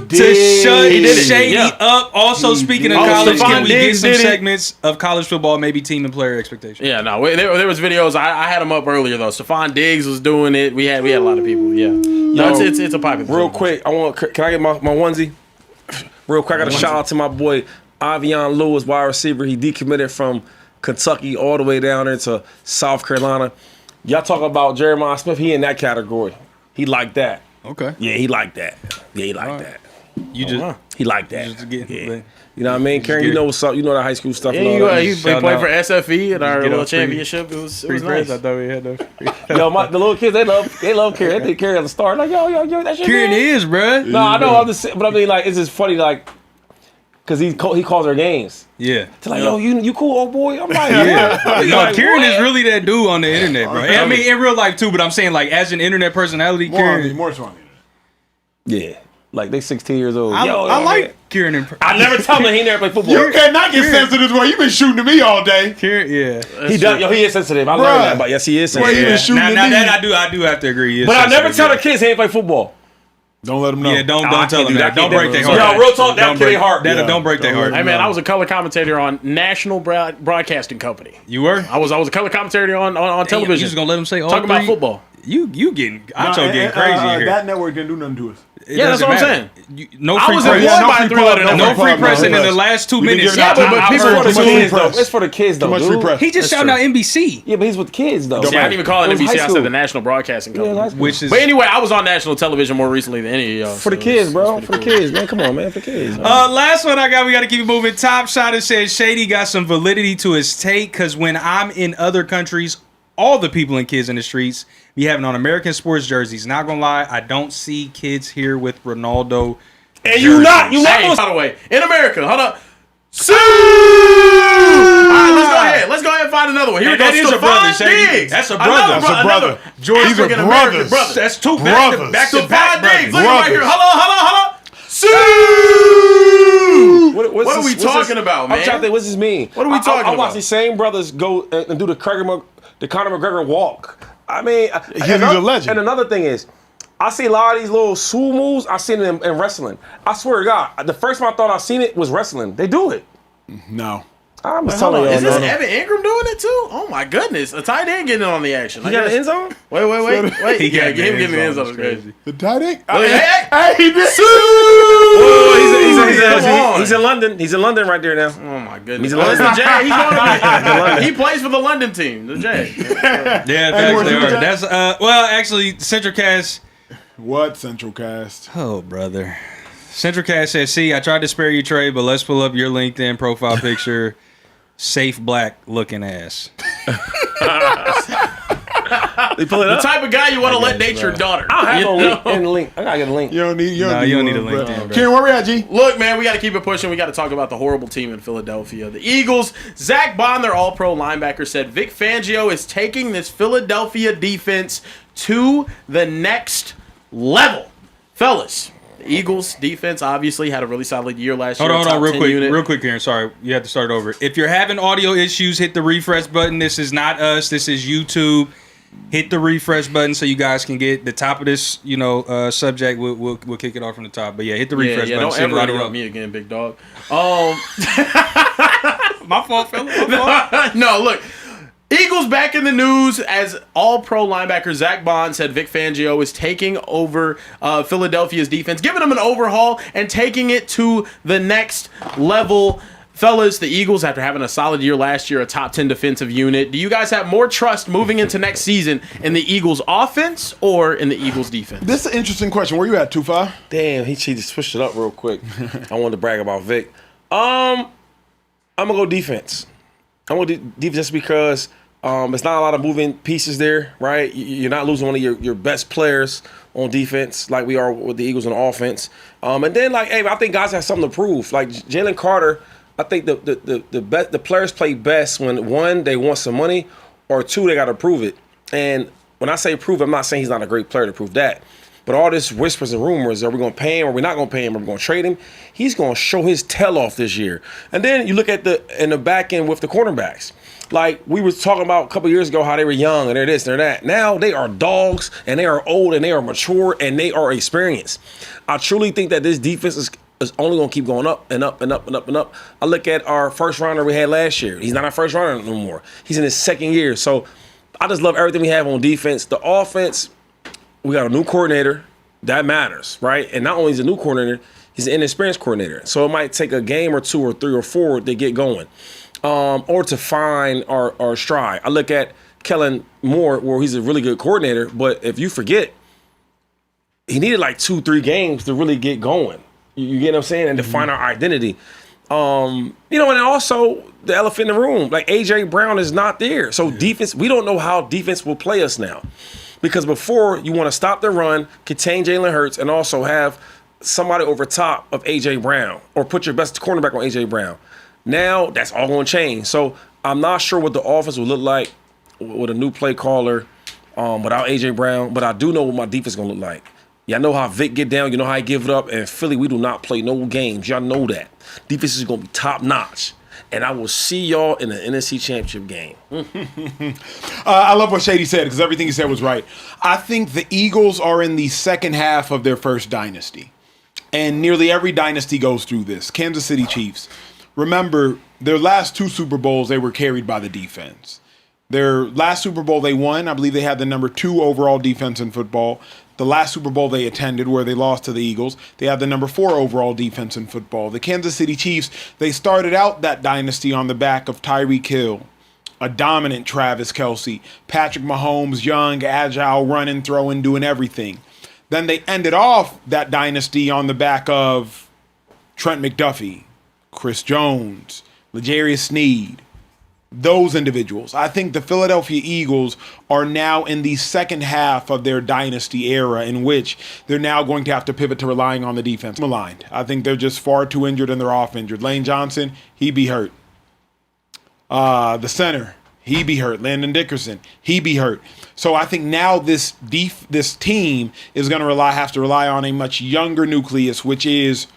to shut Shady up? Also, speaking of college, Stephon can we get Diggs some did it. segments of college football, maybe team and player expectations? Yeah, no. There was videos. I had them up earlier though. Stephon Diggs was doing it. We had a lot of people. Yeah. No, it's a popular. Real quick, can I get my onesie? Real quick, I got a shout out to my boy Avion Lewis, wide receiver. He decommitted from Kentucky all the way down there to South Carolina. Y'all talk about Jeremiah Smith, he in that category. He like that. Okay. Yeah, he like that. Yeah, he like that. You just He like that. just get Yeah. You know what I mean? Karen, you know what's up. You know the high school stuff. Yeah, and all that. he played for SFE at our get little a free- championship. It was nice. I thought we had those. Yo, the little kids, they love Karen. They think Karen at the start. Like, yo, that's your Kieran man. is, bruh. No, I know. I'm just saying, but I mean, like, it's just funny, like, because he calls her games. Yeah. It's like, yo, you cool, old boy? I'm like, Yeah. what? No, Like, Kieran what? is really that dude on the internet, bro. I mean, in real life too, but I'm saying like as an internet personality, Kieran. More so on Yeah. Like, they 16 years old. I Yo, like Kieran. I never tell him that he never played football. You cannot get sensitive to you've been shooting to me all day. Kieran, yeah. He does. Yo, he is sensitive. I learned that. But yes, he is. Well, you been shooting Now to me. that I do have to agree. Yes, But I never tell the the kids he ain't play football. Don't let them know. Yeah, don't I tell can't them do that. that. Don't I break can't their do heart. that. Yo, real talk, that'll Don't kill break- your heart. that'll- Don't break their Don't heart. let Hey man, I was a color commentator on National Broadcasting Company. You were? I was a color commentator on You television. just gonna let them say all Talking about three? football. You getting Acho getting crazy here. That network didn't do nothing to us. It Yeah, that's doesn't what I'm matter. No I free was press. employed no by free a three-letter plug, network. No free press in the press. last 2 We've been minutes. giving out Yeah, too but much people free for the press. kids, though. It's for the kids, though, Too much dude. free press. He just shouting out NBC, Yeah, but he's with the kids, though. See, I didn't even call it was NBC. high I said school. the National Broadcasting Company. Yeah, that's which is But anyway, I was on national television more recently than any of y'all. for the kids, bro. For the kids, man. Come on, man. For the kids. Man. last one I got. We got to keep it moving. Top Shot says Shady got some validity to his take because when I'm in other countries, all the people and kids in the streets be having on American sports jerseys. Not gonna lie, I don't see kids here with Ronaldo. And you not Hey, by the way, in America, hold up. Sue! All right, let's go ahead and find another one. Here we go. That is a brother, Stephon Shady. Diggs. That's a Another brother. That's a brother. George These are African American brothers. brother. That's two Brothers. back to Stephon back Diggs. Look brothers. right here. Brothers. Hold on. Sue! What are we talking about, man? I'm trying to think, what's this mean? What are we talking I watch about? these same brothers go and do the Conor McGregor walk. I mean, He's a legend. And another thing is, I see a lot of these little Sue moves. I seen them in wrestling. I swear to God, the first time I thought I seen it was wrestling. They do it. No. I'm just Hold telling on. you. Is this Evan Ingram doing it too? Oh my goodness. A tight end getting on the action. You got an end zone? Wait. He Yeah, got him the getting the end end zone zone. is crazy. The tight end? Hey, he did. He's in London. He's in London right there now. Oh my goodness. He's in Oh, it's London. the Jay. He's going to he plays for the London team, the Jay. Yeah, where's facts, they the are. That's well, actually, Central Cast. What Central Cast? Oh, brother. Central Cast says, "See, I tried to spare you, Trey, but let's pull up your LinkedIn profile picture. Safe black looking ass." They pull it The up. type of guy you want to let date your daughter. I You have know? no link. I gotta get a link. You don't need. You No, don't you don't need a one, LinkedIn, bro. Kieran, where we at, G? Look, man, we got to keep it pushing. We got to talk about the horrible team in Philadelphia. The Eagles, Zach Bond, their all-pro linebacker, said Vic Fangio is taking this Philadelphia defense to the next level. Fellas, the Eagles defense obviously had a really solid year last year. Hold on, top real 10 quick, unit. Kieran. Sorry, you have to start over. If you're having audio issues, hit the refresh button. This is not us. This is YouTube. Hit the refresh button so you guys can get the top of this, subject. We'll kick it off from the top. But yeah, hit the refresh Yeah, button. don't See ever if interrupt me again, big dog. My fault, fella. My fault. No, look. Eagles back in the news as all-pro linebacker Zach Bond said Vic Fangio is taking over Philadelphia's defense, giving them an overhaul and taking it to the next level. Fellas, the Eagles, after having a solid year last year, a top 10 defensive unit, do you guys have more trust moving into next season in the Eagles offense or in the Eagles defense? This is an interesting question. Where you at, 2-5? Damn, he just switched it up real quick. I wanted to brag about Vic. I'm going to go defense. I'm going to defense just because it's not a lot of moving pieces there, right? You're not losing one of your best players on defense like we are with the Eagles on offense. And then, like, hey, I think guys have something to prove. Like Jalen Carter, I think the players play best when, one, they want some money, or two, they got to prove it. And when I say prove, I'm not saying he's not a great player to prove that. But all this whispers and rumors, are we going to pay him? Are we not going to pay him? Are we going to trade him? He's going to show his tail off this year. And then you look at in the back end with the cornerbacks. Like we were talking about a couple years ago how they were young and they're this, they're that. Now they are dogs and they are old and they are mature and they are experienced. I truly think that this defense is only going to keep going up and up and up and up and up. I look at our first rounder we had last year. He's not our first rounder no more. He's in his second year. So I just love everything we have on defense. The offense, we got a new coordinator. That matters, right? And not only is he a new coordinator, he's an inexperienced coordinator. So it might take a game or two or three or four to get going, or to find our stride. I look at Kellen Moore, where he's a really good coordinator, but if you forget, he needed like 2-3 games to really get going. You get what I'm saying? And to find our identity. And also the elephant in the room, like A.J. Brown is not there. So defense, we don't know how defense will play us now. Because before, you want to stop the run, contain Jalen Hurts, and also have somebody over top of A.J. Brown, or put your best cornerback on A.J. Brown. Now, that's all going to change. So I'm not sure what the offense will look like with a new play caller without A.J. Brown, but I do know what my defense is going to look like. Y'all know how Vic get down. You know how he give it up. And Philly, we do not play no games. Y'all know that. Defense is going to be top-notch. And I will see y'all in the NFC Championship game. I love what Shady said, because everything he said was right. I think the Eagles are in the second half of their first dynasty. And nearly every dynasty goes through this. Kansas City Chiefs. Remember, their last 2 Super Bowls, they were carried by the defense. Their last Super Bowl they won, I believe they had the number 2 overall defense in football. The last Super Bowl they attended, where they lost to the Eagles, they had the number 4 overall defense in football. The Kansas City Chiefs, they started out that dynasty on the back of Tyreek Hill, a dominant Travis Kelce, Patrick Mahomes, young, agile, running, throwing, doing everything. Then they ended off that dynasty on the back of Trent McDuffie, Chris Jones, L'Jarius Sneed, those individuals. I think the Philadelphia Eagles are now in the second half of their dynasty era, in which they're now going to have to pivot to relying on the defense. Maligned. I think they're just far too injured and they're off injured. Lane Johnson, he be hurt. The center, he be hurt. Landon Dickerson, he be hurt. So I think now this team is going to have to rely on a much younger nucleus, which is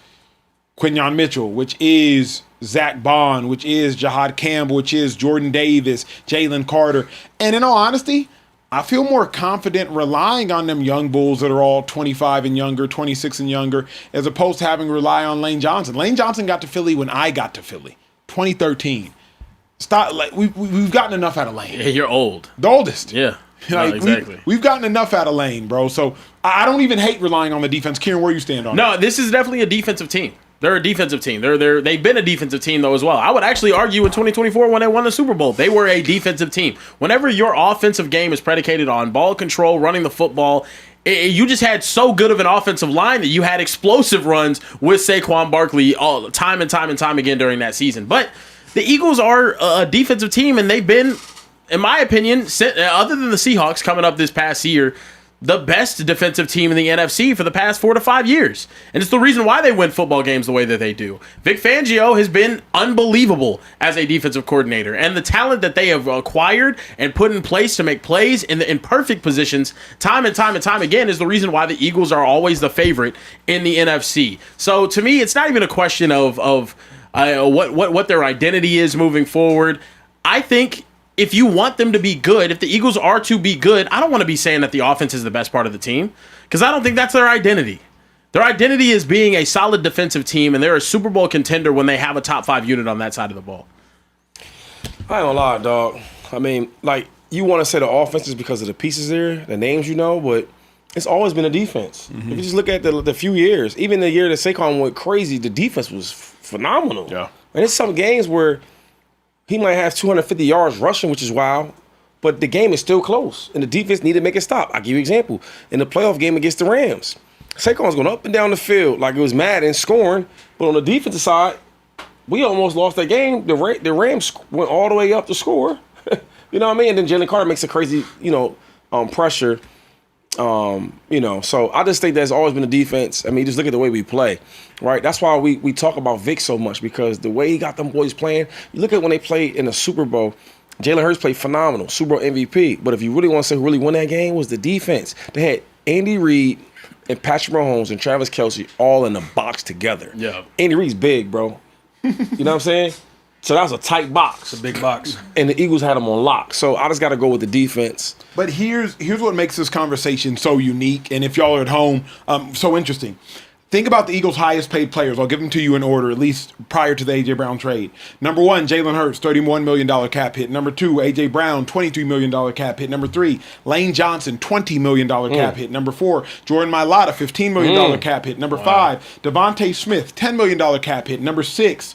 Quinyon Mitchell, which is Zach Bond, which is Jahad Campbell, which is Jordan Davis, Jalen Carter. And in all honesty, I feel more confident relying on them young bulls that are all 25 and younger, 26 and younger, as opposed to having to rely on Lane Johnson. Lane Johnson got to Philly when I got to Philly, 2013. Stop. Like we've gotten enough out of Lane. Yeah, you're old. The oldest. Yeah. Like, exactly. We've gotten enough out of Lane, bro. So I don't even hate relying on the defense. Kieran, where you stand on it? No, this is definitely a defensive team. They're a defensive team. They've been a defensive team, though, as well. I would actually argue in 2024 when they won the Super Bowl, they were a defensive team. Whenever your offensive game is predicated on ball control, running the football, you just had so good of an offensive line that you had explosive runs with Saquon Barkley time and time again during that season. But the Eagles are a defensive team, and they've been, in my opinion, other than the Seahawks coming up this past year, the best defensive team in the NFC for the past 4 to 5 years. And it's the reason why they win football games the way that they do. Vic Fangio has been unbelievable as a defensive coordinator. And the talent that they have acquired and put in place to make plays in perfect positions time and time again is the reason why the Eagles are always the favorite in the NFC. So to me, it's not even a question of what their identity is moving forward. I think if you want them to be good, if the Eagles are to be good, I don't want to be saying that the offense is the best part of the team, because I don't think that's their identity. Their identity is being a solid defensive team, and they're a Super Bowl contender when they have a top 5 unit on that side of the ball. I ain't gonna lie, dog. I mean, like, you want to say the offense is because of the pieces there, the names you know, but it's always been a defense. Mm-hmm. If you just look at the few years, even the year that Saquon went crazy, the defense was phenomenal. Yeah. And it's some games where he might have 250 yards rushing, which is wild, but the game is still close, and the defense need to make it stop. I'll give you an example. In the playoff game against the Rams, Saquon's going up and down the field like it was Madden scoring, but on the defensive side, we almost lost that game. The Rams went all the way up to score. You know what I mean? And then Jalen Carter makes a crazy, pressure. So I just think there's always been a defense. I mean, just look at the way we play, right? That's why we talk about Vic so much, because the way he got them boys playing. You look at when they played in the Super Bowl, Jalen Hurts played phenomenal, Super Bowl MVP. But if you really want to say who really won that game, was the defense. They had Andy Reid and Patrick Mahomes and Travis Kelce all in the box together. Yeah. Andy Reid's big, bro. You know what I'm saying? So that was a tight box. It's a big box. And the Eagles had them on lock. So I just got to go with the defense. But here's what makes this conversation so unique, and if y'all are at home, so interesting. Think about the Eagles' highest paid players. I'll give them to you in order, at least prior to the A.J. Brown trade. Number 1, Jalen Hurts, $31 million cap hit. Number 2, A.J. Brown, $23 million cap hit. Number 3, Lane Johnson, $20 million cap hit. Number 4, Jordan Mailata, $15 million cap hit. Number 5, Devontae Smith, $10 million cap hit. Number 6,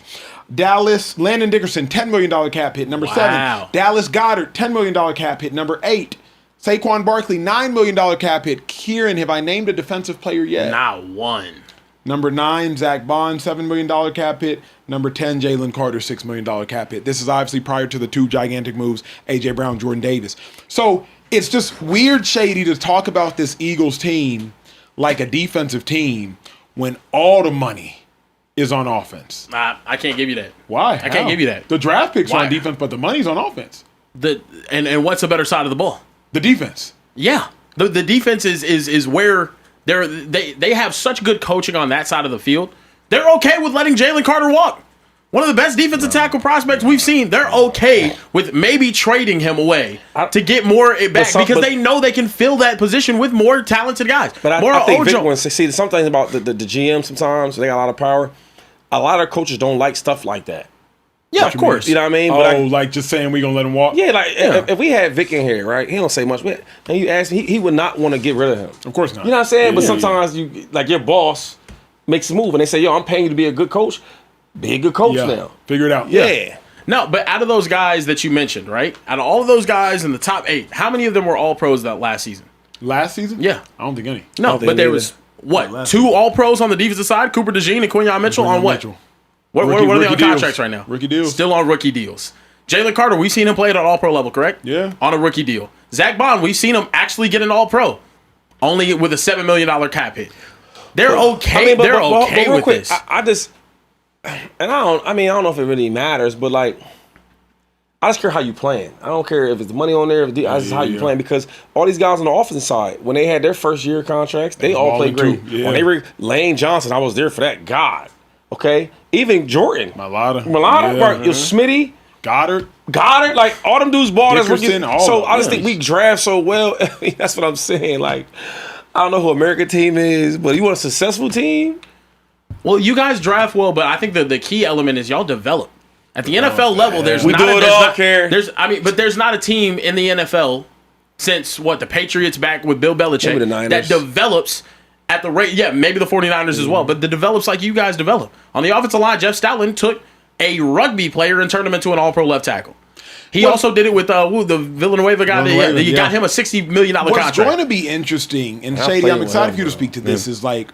Landon Dickerson, $10 million cap hit. Number 7, Dallas Goedert, $10 million cap hit. Number 8, Saquon Barkley, $9 million cap hit. Kieran, have I named a defensive player yet? Not one. Number 9, Zach Bond, $7 million cap hit. Number 10, Jalen Carter, $6 million cap hit. This is obviously prior to the 2 gigantic moves, A.J. Brown, Jordan Davis. So it's just weird, Shady, to talk about this Eagles team like a defensive team when all the money is on offense. I can't give you that. Why? I can't give you that. The draft picks are Why? on defense, but the money's on offense. And what's the better side of the ball? The defense. Yeah. The defense is where they have such good coaching on that side of the field. They're okay with letting Jalen Carter walk. One of the best defensive tackle prospects we've seen. They're okay with maybe trading him away to get more back because they know they can fill that position with more talented guys. But I think Vic wants to see something about the GM sometimes. They got a lot of power. A lot of coaches don't like stuff like that. Yeah, of course. You know what I mean? But like just saying we're going to let him walk? Yeah, if we had Vic in here, right, he don't say much. And you ask him, he would not want to get rid of him. Of course not. You know what I'm saying? But sometimes you like your boss makes a move and they say, yo, I'm paying you to be a good coach. Be a good coach now. Figure it out. Yeah. No, but out of those guys that you mentioned, right? Out of all of those guys in the top 8, how many of them were all pros that last season? Last season? Yeah. I don't think any. No, but there was, what, 2 all pros on the defensive side? Cooper DeJean and Quinyon Mitchell on what? What are they on contracts right now? Rookie deals. Still on rookie deals. Jalen Carter, we've seen him play at an all-pro level, correct? Yeah. On a rookie deal. Zach Bond, we've seen him actually get an all-pro. Only with a $7 million cap hit. They're okay. They're okay with this. I don't know if it really matters, but like, I just care how you playing. I don't care if it's money on there. That's just how you playing, because all these guys on the offensive side, when they had their first year contracts, they all played great. Yeah. When they were Lane Johnson, I was there for that. God, okay. Even Jordan, Mailata, Smitty, Goddard, like all them dudes ball as rookies. Dickerson, So I just think we draft so well. That's what I'm saying. Like, I don't know who American team is, but you want a successful team? Well, you guys draft well, but I think the key element is y'all develop. At the NFL level, there's we not do a, it there's all, not, care. but there's not a team in the NFL since the Patriots back with Bill Belichick Maybe the Niners. that develops at the rate. Yeah, maybe the 49ers as well, but that develops like you guys develop. On the offensive line, Jeff Stoutland took a rugby player and turned him into an all-pro left tackle. He also did it with the Villanueva guy. You got him a $60 million contract. What's going to be interesting, and Shady, I'm excited for you to speak to this, is like,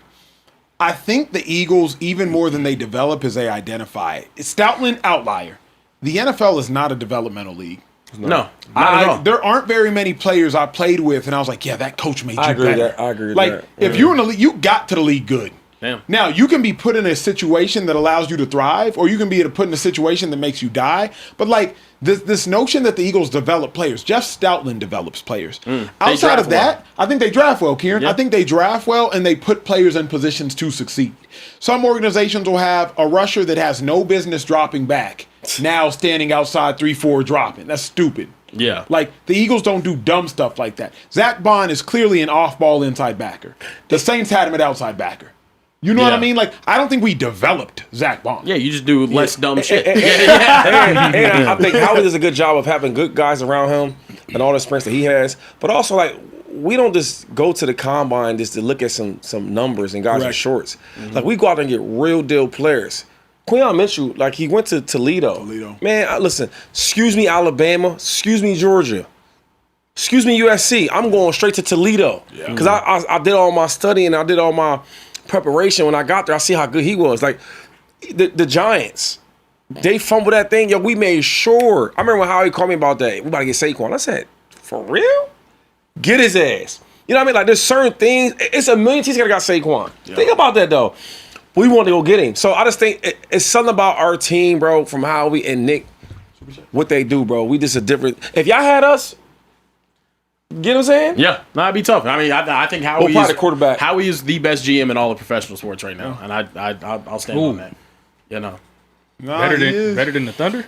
I think the Eagles, even more than they develop, is they identify. Stoutland, outlier. The NFL is not a developmental league. No, not at all. There aren't very many players I played with, and I was like, yeah, that coach made you better. I agree with like, that. if you're in the league, you got to the league good. Damn. Now, you can be put in a situation that allows you to thrive, or you can be put in a situation that makes you die. But, like, this notion that the Eagles develop players, Jeff Stoutland develops players. Outside of that, I think they draft well, Kieran. Yeah. I think they draft well, and they put players in positions to succeed. Some organizations will have a rusher that has no business dropping back, now standing outside 3-4 dropping. That's stupid. Yeah. Like, the Eagles don't do dumb stuff like that. Zach Bond is clearly an off-ball inside backer. The Saints had him at outside backer. You know what I mean? Like, I don't think we developed Zach Bond. Yeah, you just do less dumb shit. And I think Howard does a good job of having good guys around him and all the experience that he has. But also, like, we don't just go to the combine just to look at some numbers and guys with shorts. Like, we go out there and get real deal players. Quinyon Mitchell, like he went to Toledo. Man, listen, excuse me, Alabama. Excuse me, Georgia. Excuse me, USC. I'm going straight to Toledo. Because I did all my studying, I did all my preparation. When I got there, I see how good he was. Like, the Giants, they fumbled that thing. Yo, we made sure. I remember when Howie called me about that. We about to get Saquon. I said, for real? Get his ass. You know what I mean? Like, there's certain things. It's a million teams that got Saquon. Think about that, though. We want to go get him. So I just think it's something about our team, bro, from Howie and Nick, what they do, bro. We just a different. If y'all had us, you get what I'm saying? Yeah, no, it'd be tough. I mean, I think Howie is the quarterback. Howie is the best GM in all of professional sports right now, and I'll stand on that. You know, better than the Thunder.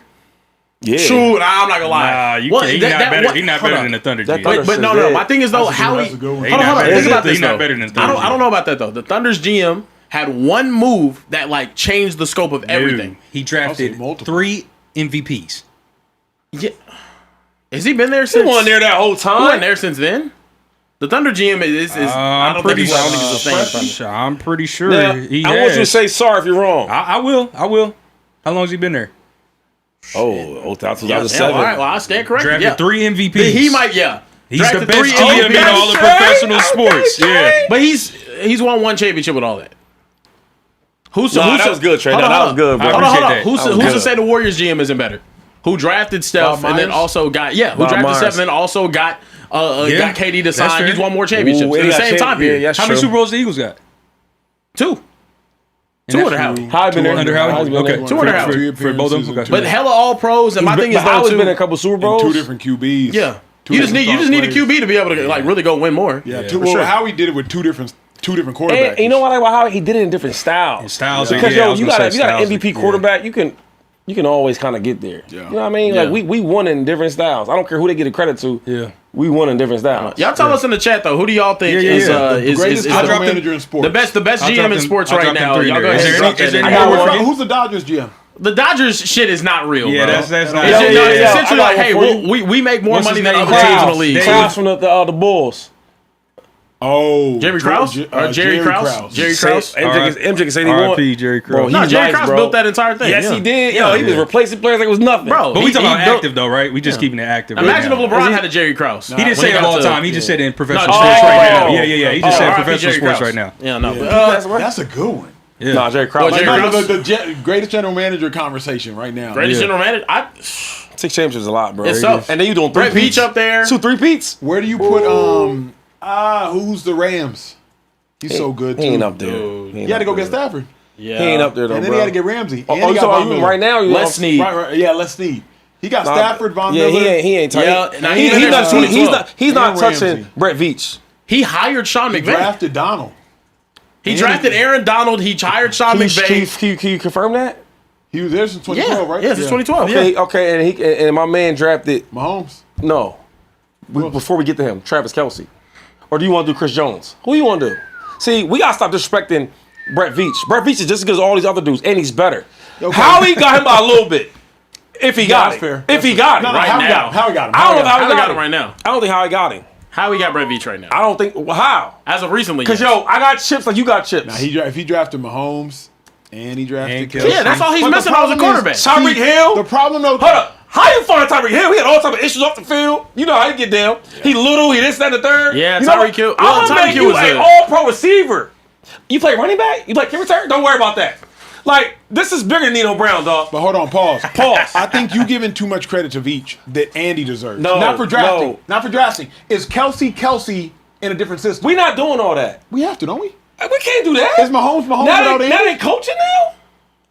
Yeah. Shoot, I'm not gonna lie. He's not better than the Thunder. But no. My thing is though, Howie. Hold on. Think about this. He's not better than the Thunder. I don't know about that though. The Thunder's GM had one move that like changed the scope of everything. He drafted 3 MVPs. Yeah. Has he been there since? He wasn't there that whole time. He wasn't there since then. The Thunder GM is I don't think he's the same. I'm pretty sure he I want you to say sorry if you're wrong. I will. How long has he been there? 2007. All right, well, I stand corrected. Drafted 3 MVPs. He might, He's the best GM in all of professional sports. Yeah. But he's won 1 championship with all that. That was good, Trey. That was good, bro. Hold on. Who's to say the Warriors GM isn't better? Who drafted Steph and then also got Steph and then also got KD to sign? He's won more championships in the same time period. How many Super Bowls the Eagles got? 2. 2 under Howie. Howie's been there. Under Howie? Okay. 2 under Howie. For both of them? But hella all pros, and my thing is Howie's been in a couple Super Bowls. 2 different QBs. Yeah. You just need a QB to be able to like really go win more. Yeah. Howie did it with two different quarterbacks. And you know what I like about Howie? He did it in different styles. Because you got an MVP quarterback, you can always kind of get there. Yeah. You know what I mean? Yeah. Like we won in different styles. I don't care who they get the credit to. Yeah. We won in different styles. Y'all tell us in the chat though. Who do y'all think is the greatest general manager in sports? The best GM in sports right now? Y'all go ahead. Is there any more? Who's the Dodgers GM? The Dodgers shit is not real. Yeah, bro. that's not. It's essentially like, hey, we make more money than other teams in the league. Krause from the Bulls. Oh, Jerry Krause? Jerry Krause? Jerry Krause? MJ can say he won. RP Jerry Krause. No, Jerry Krause built that entire thing. Yes, he did. Yo, he was replacing players like it was nothing. Bro, but we talking about active though, right? We just keeping it active. Imagine if LeBron had a Jerry Krause. He didn't say it of all time. He just said in professional sports right now. Yeah. He just said professional sports right now. Yeah, no. That's a good one. Yeah. Nah, Jerry Krause. The greatest general manager conversation right now. Greatest general manager? 6 championships a lot, bro. It's tough. And then you doing 3 Brett Veach up there. 2 3-peats. Where do you put who's the Rams? He's so good too. He ain't up there. He had to go get Stafford. Yeah. He ain't up there though, and then he had to get Ramsey. Oh, you talking about right now? Les Snead. Right. Yeah, Les Snead. He got Stafford, Von Miller. He ain't tight. Yeah, he's not touching Brett Veach. He hired Sean McVay. He drafted Donald. He drafted Aaron Donald. He hired Sean McVay. Can you confirm that? He was there since 2012, right? Yeah, since 2012. Okay, and my man drafted Mahomes. No. Before we get to him, Travis Kelce. Or do you want to do Chris Jones? Who you want to do? See, we got to stop disrespecting Brett Veach. Brett Veach is just as good as all these other dudes, and he's better. Okay. Howie got him by a little bit. If he got it. Fair. If he got him. Right now. How he got him? I don't know how he got him right now. I don't think how he got him. How he got Brett Veach right now? I don't think. Well, how? As of recently. Because, I got chips like you got chips. Now, if he drafted Mahomes and he drafted Kelce. Yeah, that's all he's missing. I was a quarterback. Tyreek Hill. The problem, though. Hold up. How you find Tyreek Hill? He had all type of issues off the field. You know how he get down. He little, he this, that, and the third. Yeah, Tyreek Hill. I'm going to make you an all-pro receiver. You play running back? You play kick return? Don't worry about that. Like, this is bigger than Nino Brown, dog. But hold on, pause. I think you giving too much credit to Veach that Andy deserves. No, not for drafting. No. Not for drafting. Is Kelce in a different system? We not doing all that. We have to, don't we? We can't do that. Is Mahomes without Andy? Now they coaching now?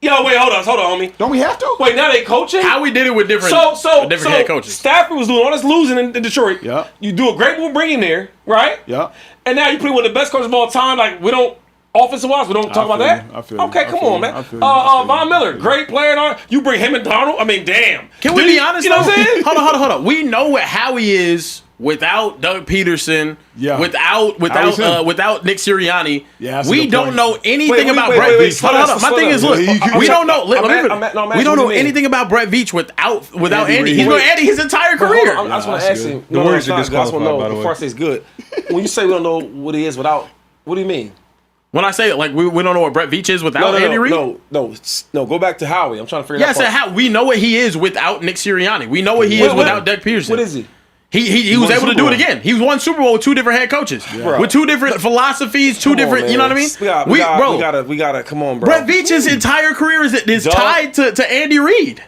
Yo, wait, hold on, homie. Don't we have to? Wait, now they coaching? How we did it with different head coaches. Stafford was doing all this losing in Detroit. Yeah. You do a great move, bring him there, right? Yeah. And now you put one of the best coaches of all time. Like, we don't, offensive wise, we don't talk about that. I feel okay, come on, man. Von Miller, great player. And all. You bring him and Donald. I mean, damn. Can we be honest? You know what I'm saying? Hold on. We know what Howie is without Doug Peterson. Yeah. Without Nick Sirianni. Yeah. We don't know anything about Brett Veach. Hold on. My thing is, look, we don't know. We don't know anything about Brett Veach without Andy. He's been Andy his entire career. I just want to ask him. The Warriors are disqualified, by the way. Before I say it's good. When you say we don't know what he is without, what do you mean? When I say like we don't know what Brett Veach is without Andy Reid. No. Go back to Howie. I'm trying to figure out. Yeah, I said how we know what he is without Nick Sirianni. We know what he is without Doug Peterson. What is he? He was able to do it again. He won Super Bowl with 2 different head coaches, with 2 different philosophies, 2 different. You know what I mean? We gotta come on, bro. Brett Veach's entire career is tied to Andy Reid.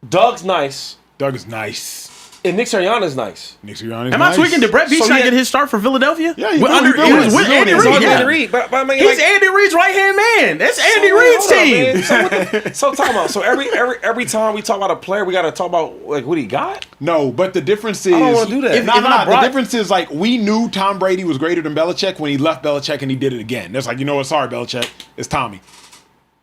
Doug's nice. Doug is nice. And Nick Sirianni's nice. Nick Sirianni's Am nice. I tweaking? Did Brett Veach not get his start for Philadelphia? Yeah, he was with Andy Reid. Andy Reid, but I mean, he's Andy Reid's right hand man. That's Andy Reid's team. So talk about every time we talk about a player, we got to talk about like what he got. No, but the difference is I don't want to do that. The difference is like we knew Tom Brady was greater than Belichick when he left Belichick and he did it again. That's like, you know what? Sorry, Belichick. It's Tommy.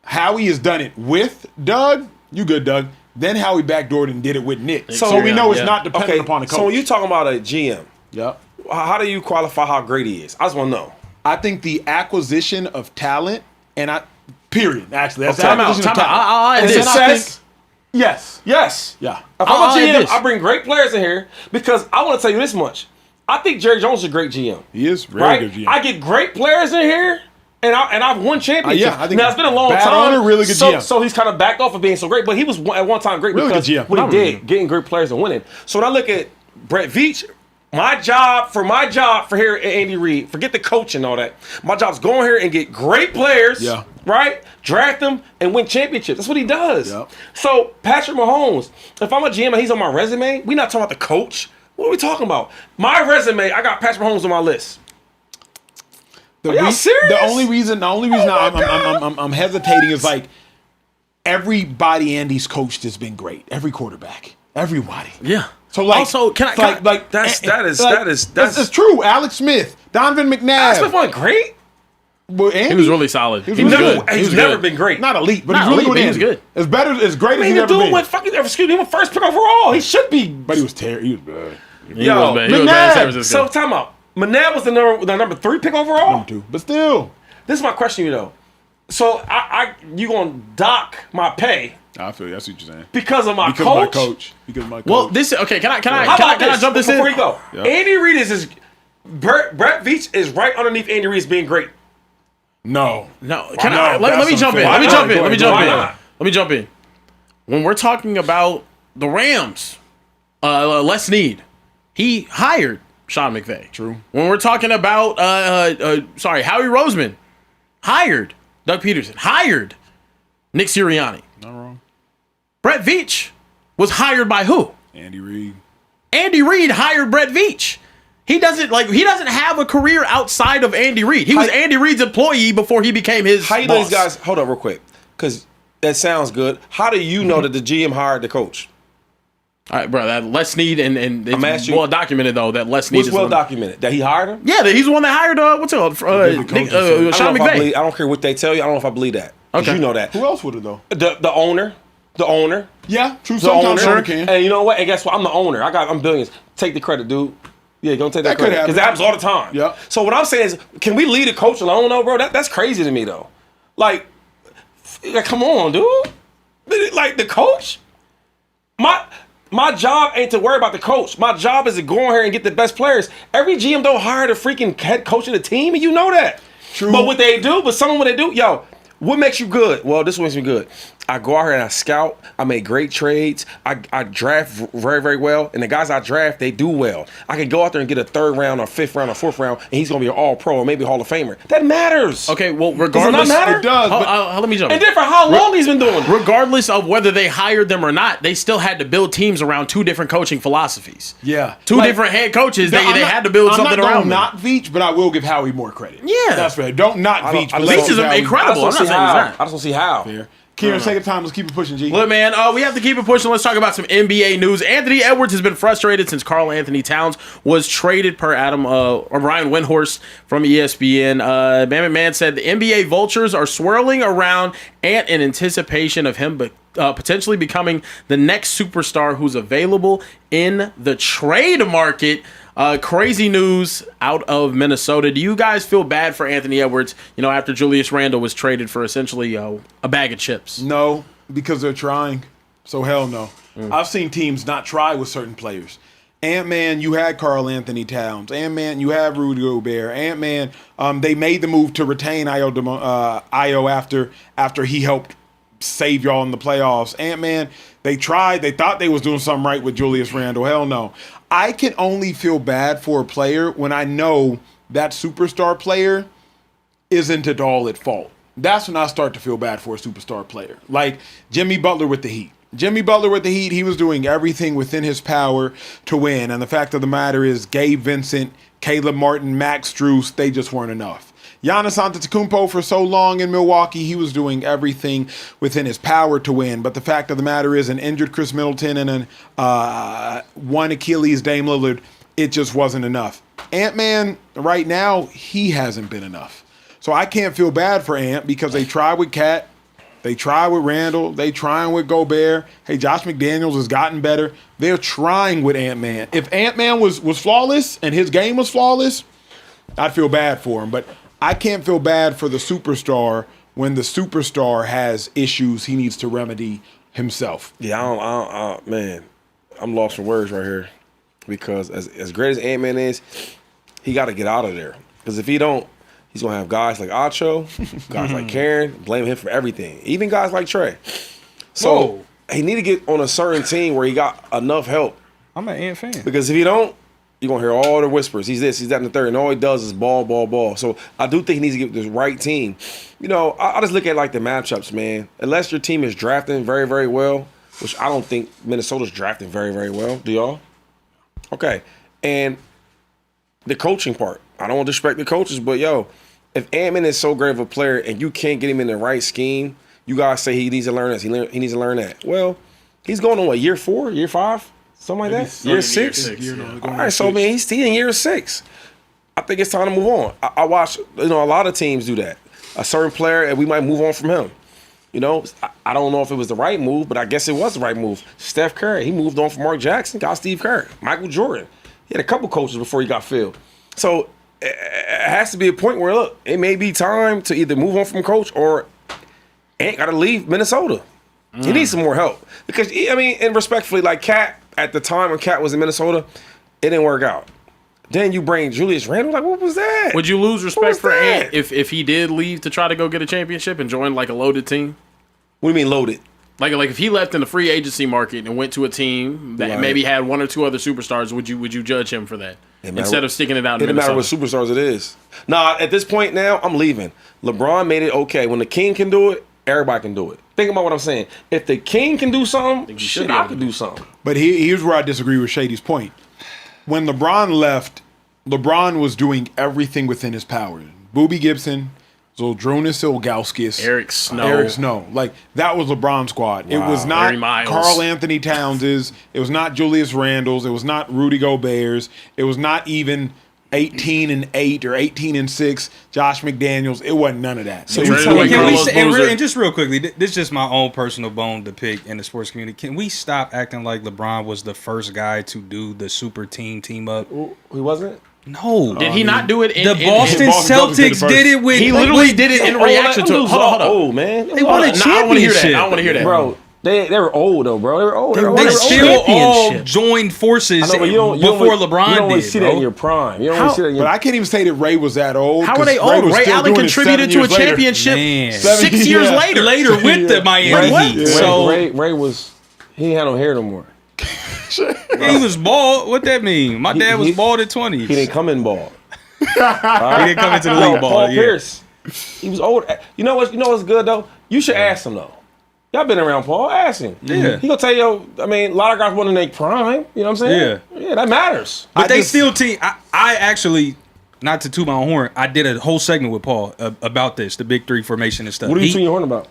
Howie has done it with Doug. You good, Doug? Then Howie backdoored and did it with Nick. So we know it's not dependent upon the coach. So when you talking about a GM, yep. How do you qualify how great he is? I just want to know. I think the acquisition of talent period. Actually, that's time out. Yes. Yeah. If I'm a GM, I bring great players in here because I want to tell you this much. I think Jerry Jones is a great GM. He is very good GM. I get great players in here. And I've won championships. I think now it's been a long time. Owner, really good GM. So he's kind of backed off of being so great, but he was at one time great really because good GM. what he did, getting great players and winning. So when I look at Brett Veach, my job for here at Andy Reid, forget the coach and all that. My job is go in here and get great players, right? Draft them and win championships. That's what he does. Yep. So Patrick Mahomes, if I'm a GM and he's on my resume, we're not talking about the coach. What are we talking about? My resume, I got Patrick Mahomes on my list. Are y'all serious? The only reason I'm hesitating is like everybody Andy's coached has been great. Every quarterback, everybody. Yeah. So like, also, that's true. Alex Smith, Donovan McNabb. Alex Smith wasn't great. Well, Andy, he was really solid. He was good. He's never been great. Not elite, but he's really good. He was good. As great as he's ever been. He was first pick overall. He should be. But he was terrible. He was bad. He was bad. He was bad. So time out. McNabb was the number 3 pick overall. Number 2, but still. This is my question, to you though. So you gonna dock my pay? I feel you. That's what you're saying. Because of my coach. Because of my coach. Well, this okay. Can I jump this in before you go? Yep. Andy Reid Brett Veach is right underneath Andy Reid being great. No. Let me jump in. When we're talking about the Rams, Les Snead, he hired Sean McVay. True. When we're talking about Howie Roseman, hired Doug Peterson, hired Nick Sirianni. Not wrong. Brett Veach was hired by who? Andy Reid. Andy Reid hired Brett Veach. He doesn't have a career outside of Andy Reid. He was Andy Reid's employee before he became his How you know these guys? Hold up real quick, because that sounds good. How do you know that the GM hired the coach? All right, bro. That Les Snead and it's well documented though that Les Snead is well documented that he hired him. Yeah, he's the one that hired Sean McVay. I don't care what they tell you. I don't know if I believe that. Okay, you know that. Who else would have though? The owner. Yeah, true. Sometimes the owner can. And you know what? And guess what? I'm the owner. I'm billions. Take the credit, dude. Yeah, don't take that credit because that happens all the time. Yeah. So what I'm saying is, can we leave the coach alone, though, bro? That's crazy to me, though. Like come on, dude. Like the coach. My job ain't to worry about the coach. My job is to go in here and get the best players. Every GM don't hire the freaking head coach of the team, and you know that. True. But what they do, what makes you good? Well, this makes me good. I go out here and I scout. I make great trades. I draft very, very well. And the guys I draft, they do well. I can go out there and get a 3rd round or 5th round or 4th round, and he's going to be an all-pro or maybe Hall of Famer. That matters. Okay, well, regardless. Does it not matter? It does. Let me jump in. And then for how long he's been doing it. Regardless of whether they hired them or not, they still had to build teams around 2 different coaching philosophies. Yeah. Two different head coaches. They had to build something around them. Not Veach, but I will give Howie more credit. Yeah. That's fair. Don't knock Veach. Veach is incredible. I'm not saying he's not. I just don't see how. Fair. Kieran, second time, let's keep it pushing, G. Look, man, we have to keep it pushing. Let's talk about some NBA news. Anthony Edwards has been frustrated since Karl Anthony Towns was traded per Ryan Windhorst from ESPN. Man said the NBA vultures are swirling around Ant in anticipation of him potentially becoming the next superstar who's available in the trade market. Crazy news out of Minnesota. Do you guys feel bad for Anthony Edwards, after Julius Randle was traded for essentially a bag of chips? No, because they're trying. So hell no. I've seen teams not try with certain players. Ant-Man, you had Karl Anthony Towns. Ant-Man, you had Rudy Gobert. Ant-Man, they made the move to retain Ayo after he helped save y'all in the playoffs. Ant-Man, they tried. They thought they was doing something right with Julius Randle. Hell no. I can only feel bad for a player when I know that superstar player isn't at all at fault. That's when I start to feel bad for a superstar player. Like Jimmy Butler with the Heat. Jimmy Butler with the Heat, he was doing everything within his power to win. And the fact of the matter is Gabe Vincent, Caleb Martin, Max Strus, they just weren't enough. Giannis Antetokounmpo for so long in Milwaukee, he was doing everything within his power to win. But the fact of the matter is an injured Chris Middleton and one Achilles Dame Lillard, it just wasn't enough. Ant-Man, right now, he hasn't been enough. So I can't feel bad for Ant because they tried with Cat. They tried with Randall. They trying with Gobert. Hey, Josh McDaniels has gotten better. They're trying with Ant-Man. If Ant-Man was flawless and his game was flawless, I'd feel bad for him. But I can't feel bad for the superstar when the superstar has issues he needs to remedy himself. Yeah, man, I'm lost for words right here because as great as Ant-Man is, he got to get out of there. Because if he don't, he's going to have guys like Acho, guys like Karen, blame him for everything. Even guys like Trey. So he need to get on a certain team where he got enough help. I'm an Ant fan. Because if he don't, you're going to hear all the whispers. He's this, he's that, and the third. And all he does is ball, ball, ball. So I do think he needs to get the right team. You know, I just look at like the matchups, man. Unless your team is drafting very, very well, which I don't think Minnesota's drafting very, very well. Do y'all? Okay. And the coaching part. I don't want to disrespect the coaches, but yo, if Ant-Man is so great of a player and you can't get him in the right scheme, you guys say he needs to learn this, he needs to learn that. Well, he's going on what, year 4, year 5? Something like that? Year 6? All right, so man, he's in year 6. I think it's time to move on. I watch, a lot of teams do that. A certain player, and we might move on from him. You know, I don't know if it was the right move, but I guess it was the right move. Steph Curry, he moved on from Mark Jackson, got Steve Kerr. Michael Jordan, he had a couple coaches before he got filled. So it has to be a point where, look, it may be time to either move on from coach or Ant got to leave Minnesota. He needs some more help. Because, I mean, and respectfully, like Cat, at the time when Cat was in Minnesota, it didn't work out. Then you bring Julius Randle, like, what was that? Would you lose respect for Ant if he did leave to try to go get a championship and join like a loaded team? What do you mean loaded? Like if he left in the free agency market and went to a team that maybe had one or two other superstars, would you judge him for that instead of sticking it out in Minnesota? It doesn't matter what superstars it is. Nah, at this point now, I'm leaving. LeBron made it okay. When the king can do it, everybody can do it. Think about what I'm saying. If the king can do something, I can do something. But here's where I disagree with Shady's point. When LeBron left, LeBron was doing everything within his power. Boobie Gibson, Zydrunas Ilgauskas, Eric Snow. Like, that was LeBron's squad. Wow. It was not Karl Anthony Towns's. It was not Julius Randle's. It was not Rudy Gobert's. It was not even 18-8 or 18-6 Josh McDaniels. It wasn't none of that. So and just real quickly, this is just my own personal bone to pick in the sports community. Can we stop acting like LeBron was the first guy to do the super team up? He wasn't? No. Did he not do it in the Boston Celtics did it with... He literally did it in reaction to... Hold on. Man. They won a championship. I don't want to hear that. Bro, they were old, though, bro. They were old. They still all joined forces before LeBron did, You don't really see that in your prime. You don't really see that in your... But I can't even say that Ray was that old. How are they old? Ray Allen contributed to a championship 6 years later with the Miami Heat. So Ray was... He had no hair no more. He was bald. What that mean? My dad was bald at 20. He didn't come in bald. He didn't come into the league bald. Paul Pierce. He was old. You know what's good though? You should ask him though. Y'all been around Paul. Ask him. Yeah. He gonna tell you. I mean, a lot of guys want to make prime. You know what I'm saying? Yeah, that matters. But they still team. I actually, not to toot my own horn, I did a whole segment with Paul about this, the Big Three formation and stuff. What are you tooting your horn about?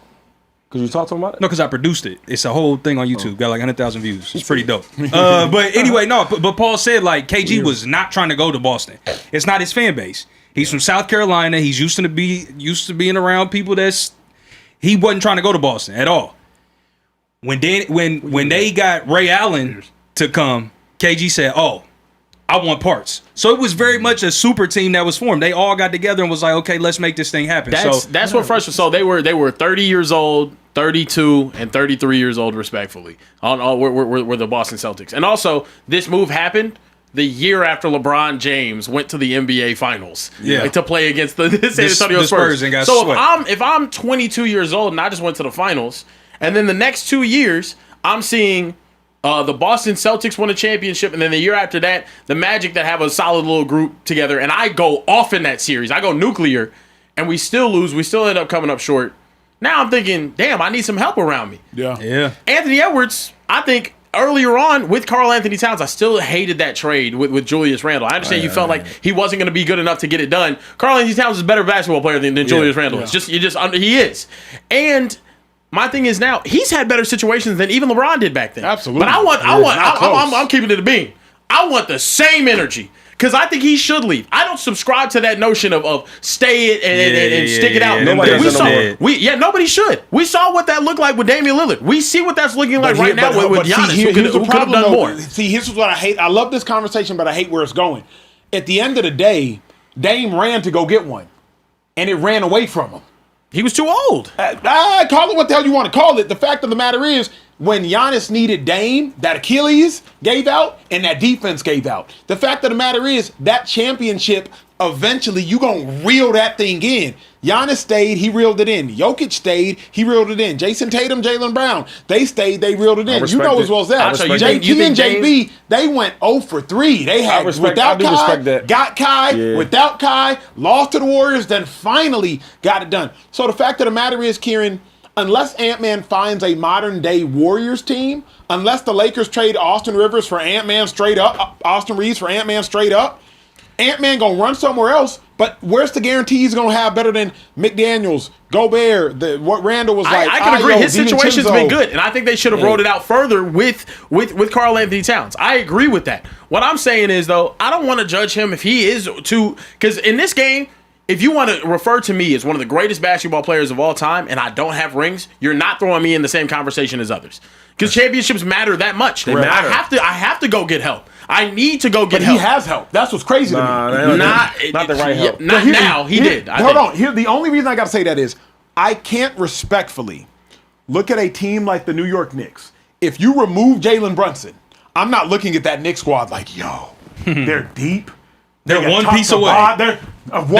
Because you talked to him about it? No, because I produced it. It's a whole thing on YouTube. Got like 100,000 views. It's pretty dope. But anyway, no. But Paul said like KG was not trying to go to Boston. It's not his fan base. He's from South Carolina. He's used to being around people he wasn't trying to go to Boston at all. When they got Ray Allen to come, KG said, "Oh, I want parts. So it was very much a super team that was formed. They all got together and was like, okay, let's make this thing happen. That's what frustrated. So they were 30 years old, 32, and 33 years old, respectfully. Were the Boston Celtics. And also, this move happened the year after LeBron James went to the NBA Finals to play against the San Antonio Spurs. And got So swept. if I'm 22 years old and I just went to the finals, and then the next 2 years I'm seeing the Boston Celtics win a championship, and then the year after that, the Magic that have a solid little group together, and I go off in that series. I go nuclear, and we still lose. We still end up coming up short. Now I'm thinking, damn, I need some help around me. Yeah. Anthony Edwards, I think earlier on with Karl Anthony Towns, I still hated that trade with Julius Randle. I understand you felt like he wasn't going to be good enough to get it done. Karl Anthony Towns is a better basketball player than Julius Randle is. He is. And my thing is now he's had better situations than even LeBron did back then. Absolutely. But I'm keeping it a bean. I want the same energy. Because I think he should leave. I don't subscribe to that notion of stay it and stick it out. Nobody should. We saw what that looked like with Damian Lillard. We see what that's looking like right now with Giannis, who could have done more. See, here's what I hate. I love this conversation, but I hate where it's going. At the end of the day, Dame ran to go get one, and it ran away from him. He was too old. Call it what the hell you want to call it. The fact of the matter is, when Giannis needed Dame, that Achilles gave out and that defense gave out. The fact of the matter is, that championship, eventually you going to reel that thing in. Giannis stayed, he reeled it in. Jokic stayed, he reeled it in. Jason Tatum, Jaylen Brown, they stayed, they reeled it in. You know as well as that. JT and JB, they went 0 for 3. They had without Kai, got Kai, without Kai, lost to the Warriors, then finally got it done. So the fact of the matter is, Kieran, unless Ant-Man finds a modern-day Warriors team, unless the Lakers trade Austin Rivers for Ant-Man straight up, Austin Reeves for Ant-Man straight up, Ant-Man going to run somewhere else, but where's the guarantee he's going to have better than McDaniels, Gobert, what Randall was like? I can agree. His situation's been good, and I think they should have rolled it out further with Karl Anthony Towns. I agree with that. What I'm saying is, though, I don't want to judge him if he is too, because in this game, if you want to refer to me as one of the greatest basketball players of all time and I don't have rings, you're not throwing me in the same converation as others. Because championships matter that much. They matter. I have to go get help. I need to go get help. He has help. That's what's crazy to me. Not the right help. Not now. He did. Hold on. Here, the only reason I got to say that is I can't respectfully look at a team like the New York Knicks. If you remove Jalen Brunson, I'm not looking at that Knicks squad like, yo, they're deep. They're one piece away. They're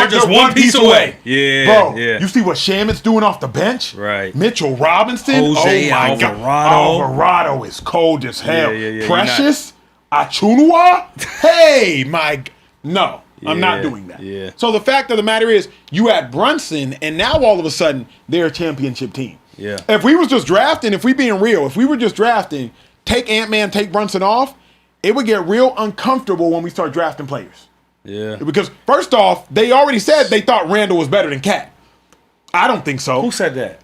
just one piece away. Yeah, bro. yeah. You see what Shaman's doing off the bench? Right. Mitchell Robinson. Jose God. Alvarado is cold as hell. Yeah, Precious. Achunwa. Hey, no. I'm not doing that. Yeah. So the fact of the matter is, you had Brunson, and now all of a sudden they're a championship team. Yeah. If we was just drafting, if we being real, if we were just drafting, take Ant-Man, take Brunson off, it would get real uncomfortable when we start drafting players. Yeah. Because first off, they already said they thought Randall was better than Cat. I don't think so. Who said that?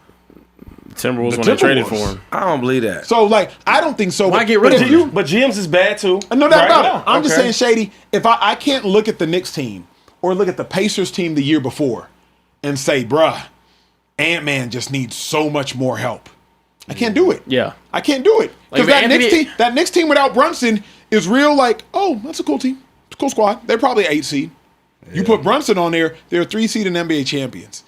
Timberwolves when they traded for him. I don't believe that. So, I don't think so. Why get rid of him? But GMs is bad too. No doubt about it. I'm just saying, Shady, if I can't look at the Knicks team or look at the Pacers team the year before and say, bruh, Ant-Man just needs so much more help. I can't do it. Yeah. I can't do it. Because that Knicks team without Brunson is real oh, that's a cool team. It's a cool squad. They're probably 8 seed. Yeah. You put Brunson on there, they're 3 seed and NBA champions.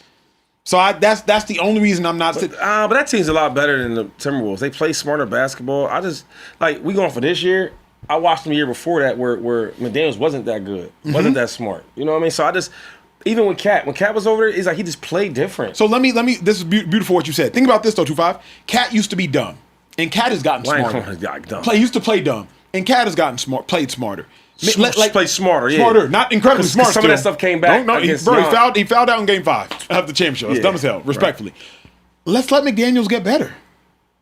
So that's the only reason I'm not sitting. But that team's a lot better than the Timberwolves. They play smarter basketball. I just we going for this year. I watched them the year before that where McDaniels wasn't that good, wasn't that smart. You know what I mean? So I just even when Cat was over there, it's like he just played different. So let me. This is beautiful what you said. Think about this though, 2-5. Cat used to be dumb, and Cat has gotten smarter. He used to play dumb, and Cat has gotten played smarter. Play smarter, smarter, not incredibly smart. Some of that stuff came back. He fouled out in Game 5 of the championship. It's dumb as hell. Respectfully, let's let McDaniels get better.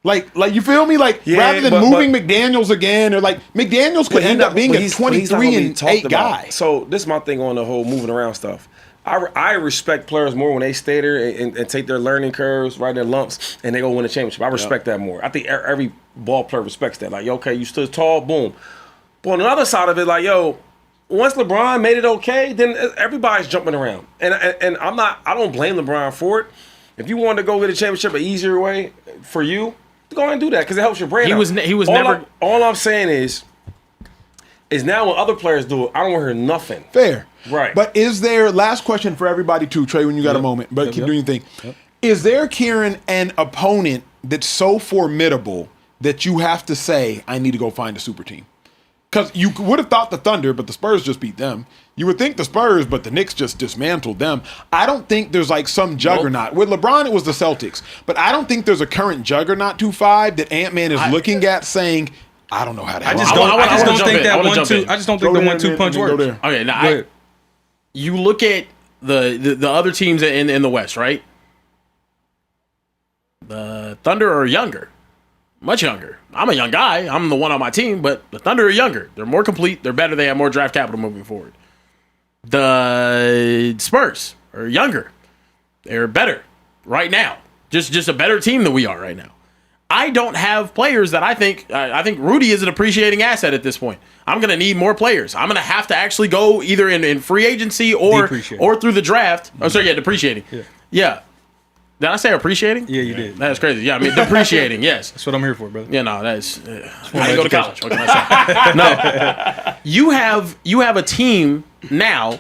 Like you feel me? Rather than moving McDaniels again, or McDaniels could end up being a 23-8 guy. So this is my thing on the whole moving around stuff. I respect players more when they stay there and take their learning curves, right, their lumps, and they go win a championship. I respect that more. I think every ball player respects that. Okay, you stood tall, boom. But on the other side of it, once LeBron made it okay, then everybody's jumping around. And I don't blame LeBron for it. If you wanted to go get a championship an easier way for you, go ahead and do that because it helps your brand. He was never. All I'm saying is, is now when other players do it, I don't want to hear nothing. Fair. Right. But is there, last question for everybody too, Trey, when you got a moment, but keep doing your thing. Is there, Kieran, an opponent that's so formidable that you have to say, I need to go find a super team? Because you would have thought the Thunder, but the Spurs just beat them. You would think the Spurs, but the Knicks just dismantled them. I don't think there's like some juggernaut. With LeBron, it was the Celtics. But I don't think there's a current juggernaut 2-5 that Ant-Man is looking at saying, I don't know how to I just handle don't, it. I just don't think that 1-2. I just don't think the 1-2 punch works. Okay, now you look at the other teams in the West, right? The Thunder are younger. Much younger. I'm a young guy. I'm the one on my team, but the Thunder are younger. They're more complete. They're better. They have more draft capital moving forward. The Spurs are younger. They're better right now. Just a better team than we are right now. I don't have players that I think Rudy is an appreciating asset at this point. I'm going to need more players. I'm going to have to actually go either in free agency or through the draft. Oh, sorry, depreciating. Yeah. Did I say appreciating? Yeah, you did. That's crazy. Yeah, I mean, depreciating, yes. That's what I'm here for, brother. Yeah, no, that's... I didn't go to college. What can I say? No. You have a team now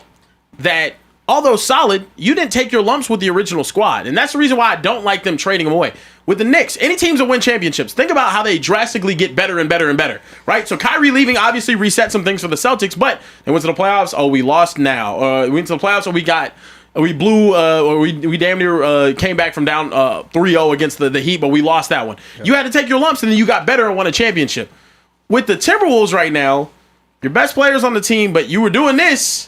that, although solid, you didn't take your lumps with the original squad. And that's the reason why I don't like them trading them away. With the Knicks, any teams that win championships, think about how they drastically get better and better and better, right? So Kyrie leaving obviously reset some things for the Celtics, but they went to the playoffs. Oh, we lost now. We went to the playoffs, so we blew, or we damn near came back from down 3-0 against the Heat, but we lost that one. Yeah. You had to take your lumps, and then you got better and won a championship. With the Timberwolves right now, your best players on the team, but you were doing this,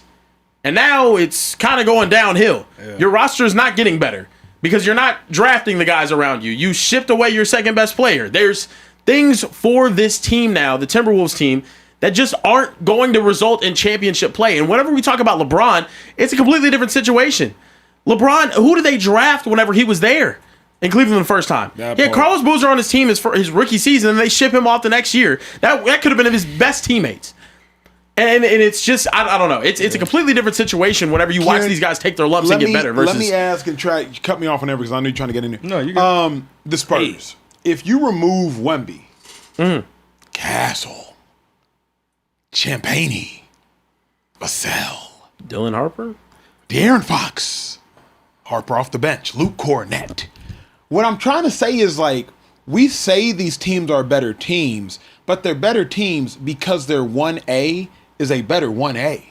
and now it's kind of going downhill. Yeah. Your roster is not getting better because you're not drafting the guys around you. You shipped away your second best player. There's things for this team now, the Timberwolves team, that just aren't going to result in championship play. And whenever we talk about LeBron, it's a completely different situation. LeBron, who did they draft whenever he was there in Cleveland the first time? He had Carlos Boozer on his team for his rookie season, and they ship him off the next year. That could have been his best teammates. And it's just, I don't know. It's a completely different situation whenever you watch these guys take their lumps and get better. Versus, let me ask and try, cut me off on there because I know you're trying to get in there. No, you got the Spurs. Hey. If you remove Wemby, Castle, Champagne, Vassell, Dylan Harper, De'Aaron Fox, Harper off the bench, Luke Cornett. What I'm trying to say is, like, we say these teams are better teams, but they're better teams because their 1A is a better 1A.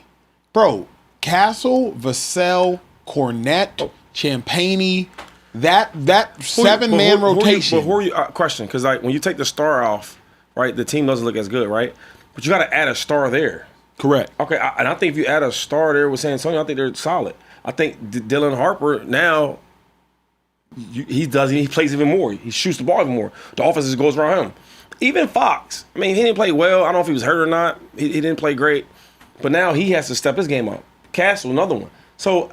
Bro, Castle, Vassell, Cornett, Champagne, that 7-man rotation. But who are you? Question, because like when you take the star off, right, the team doesn't look as good, right? But you got to add a star there. Correct. Okay, and I think if you add a star there with San Antonio, I think they're solid. I think Dylan Harper now, he plays even more. He shoots the ball even more. The offense just goes around him. Even Fox, I mean, he didn't play well. I don't know if he was hurt or not. He didn't play great. But now he has to step his game up. Castle, another one. So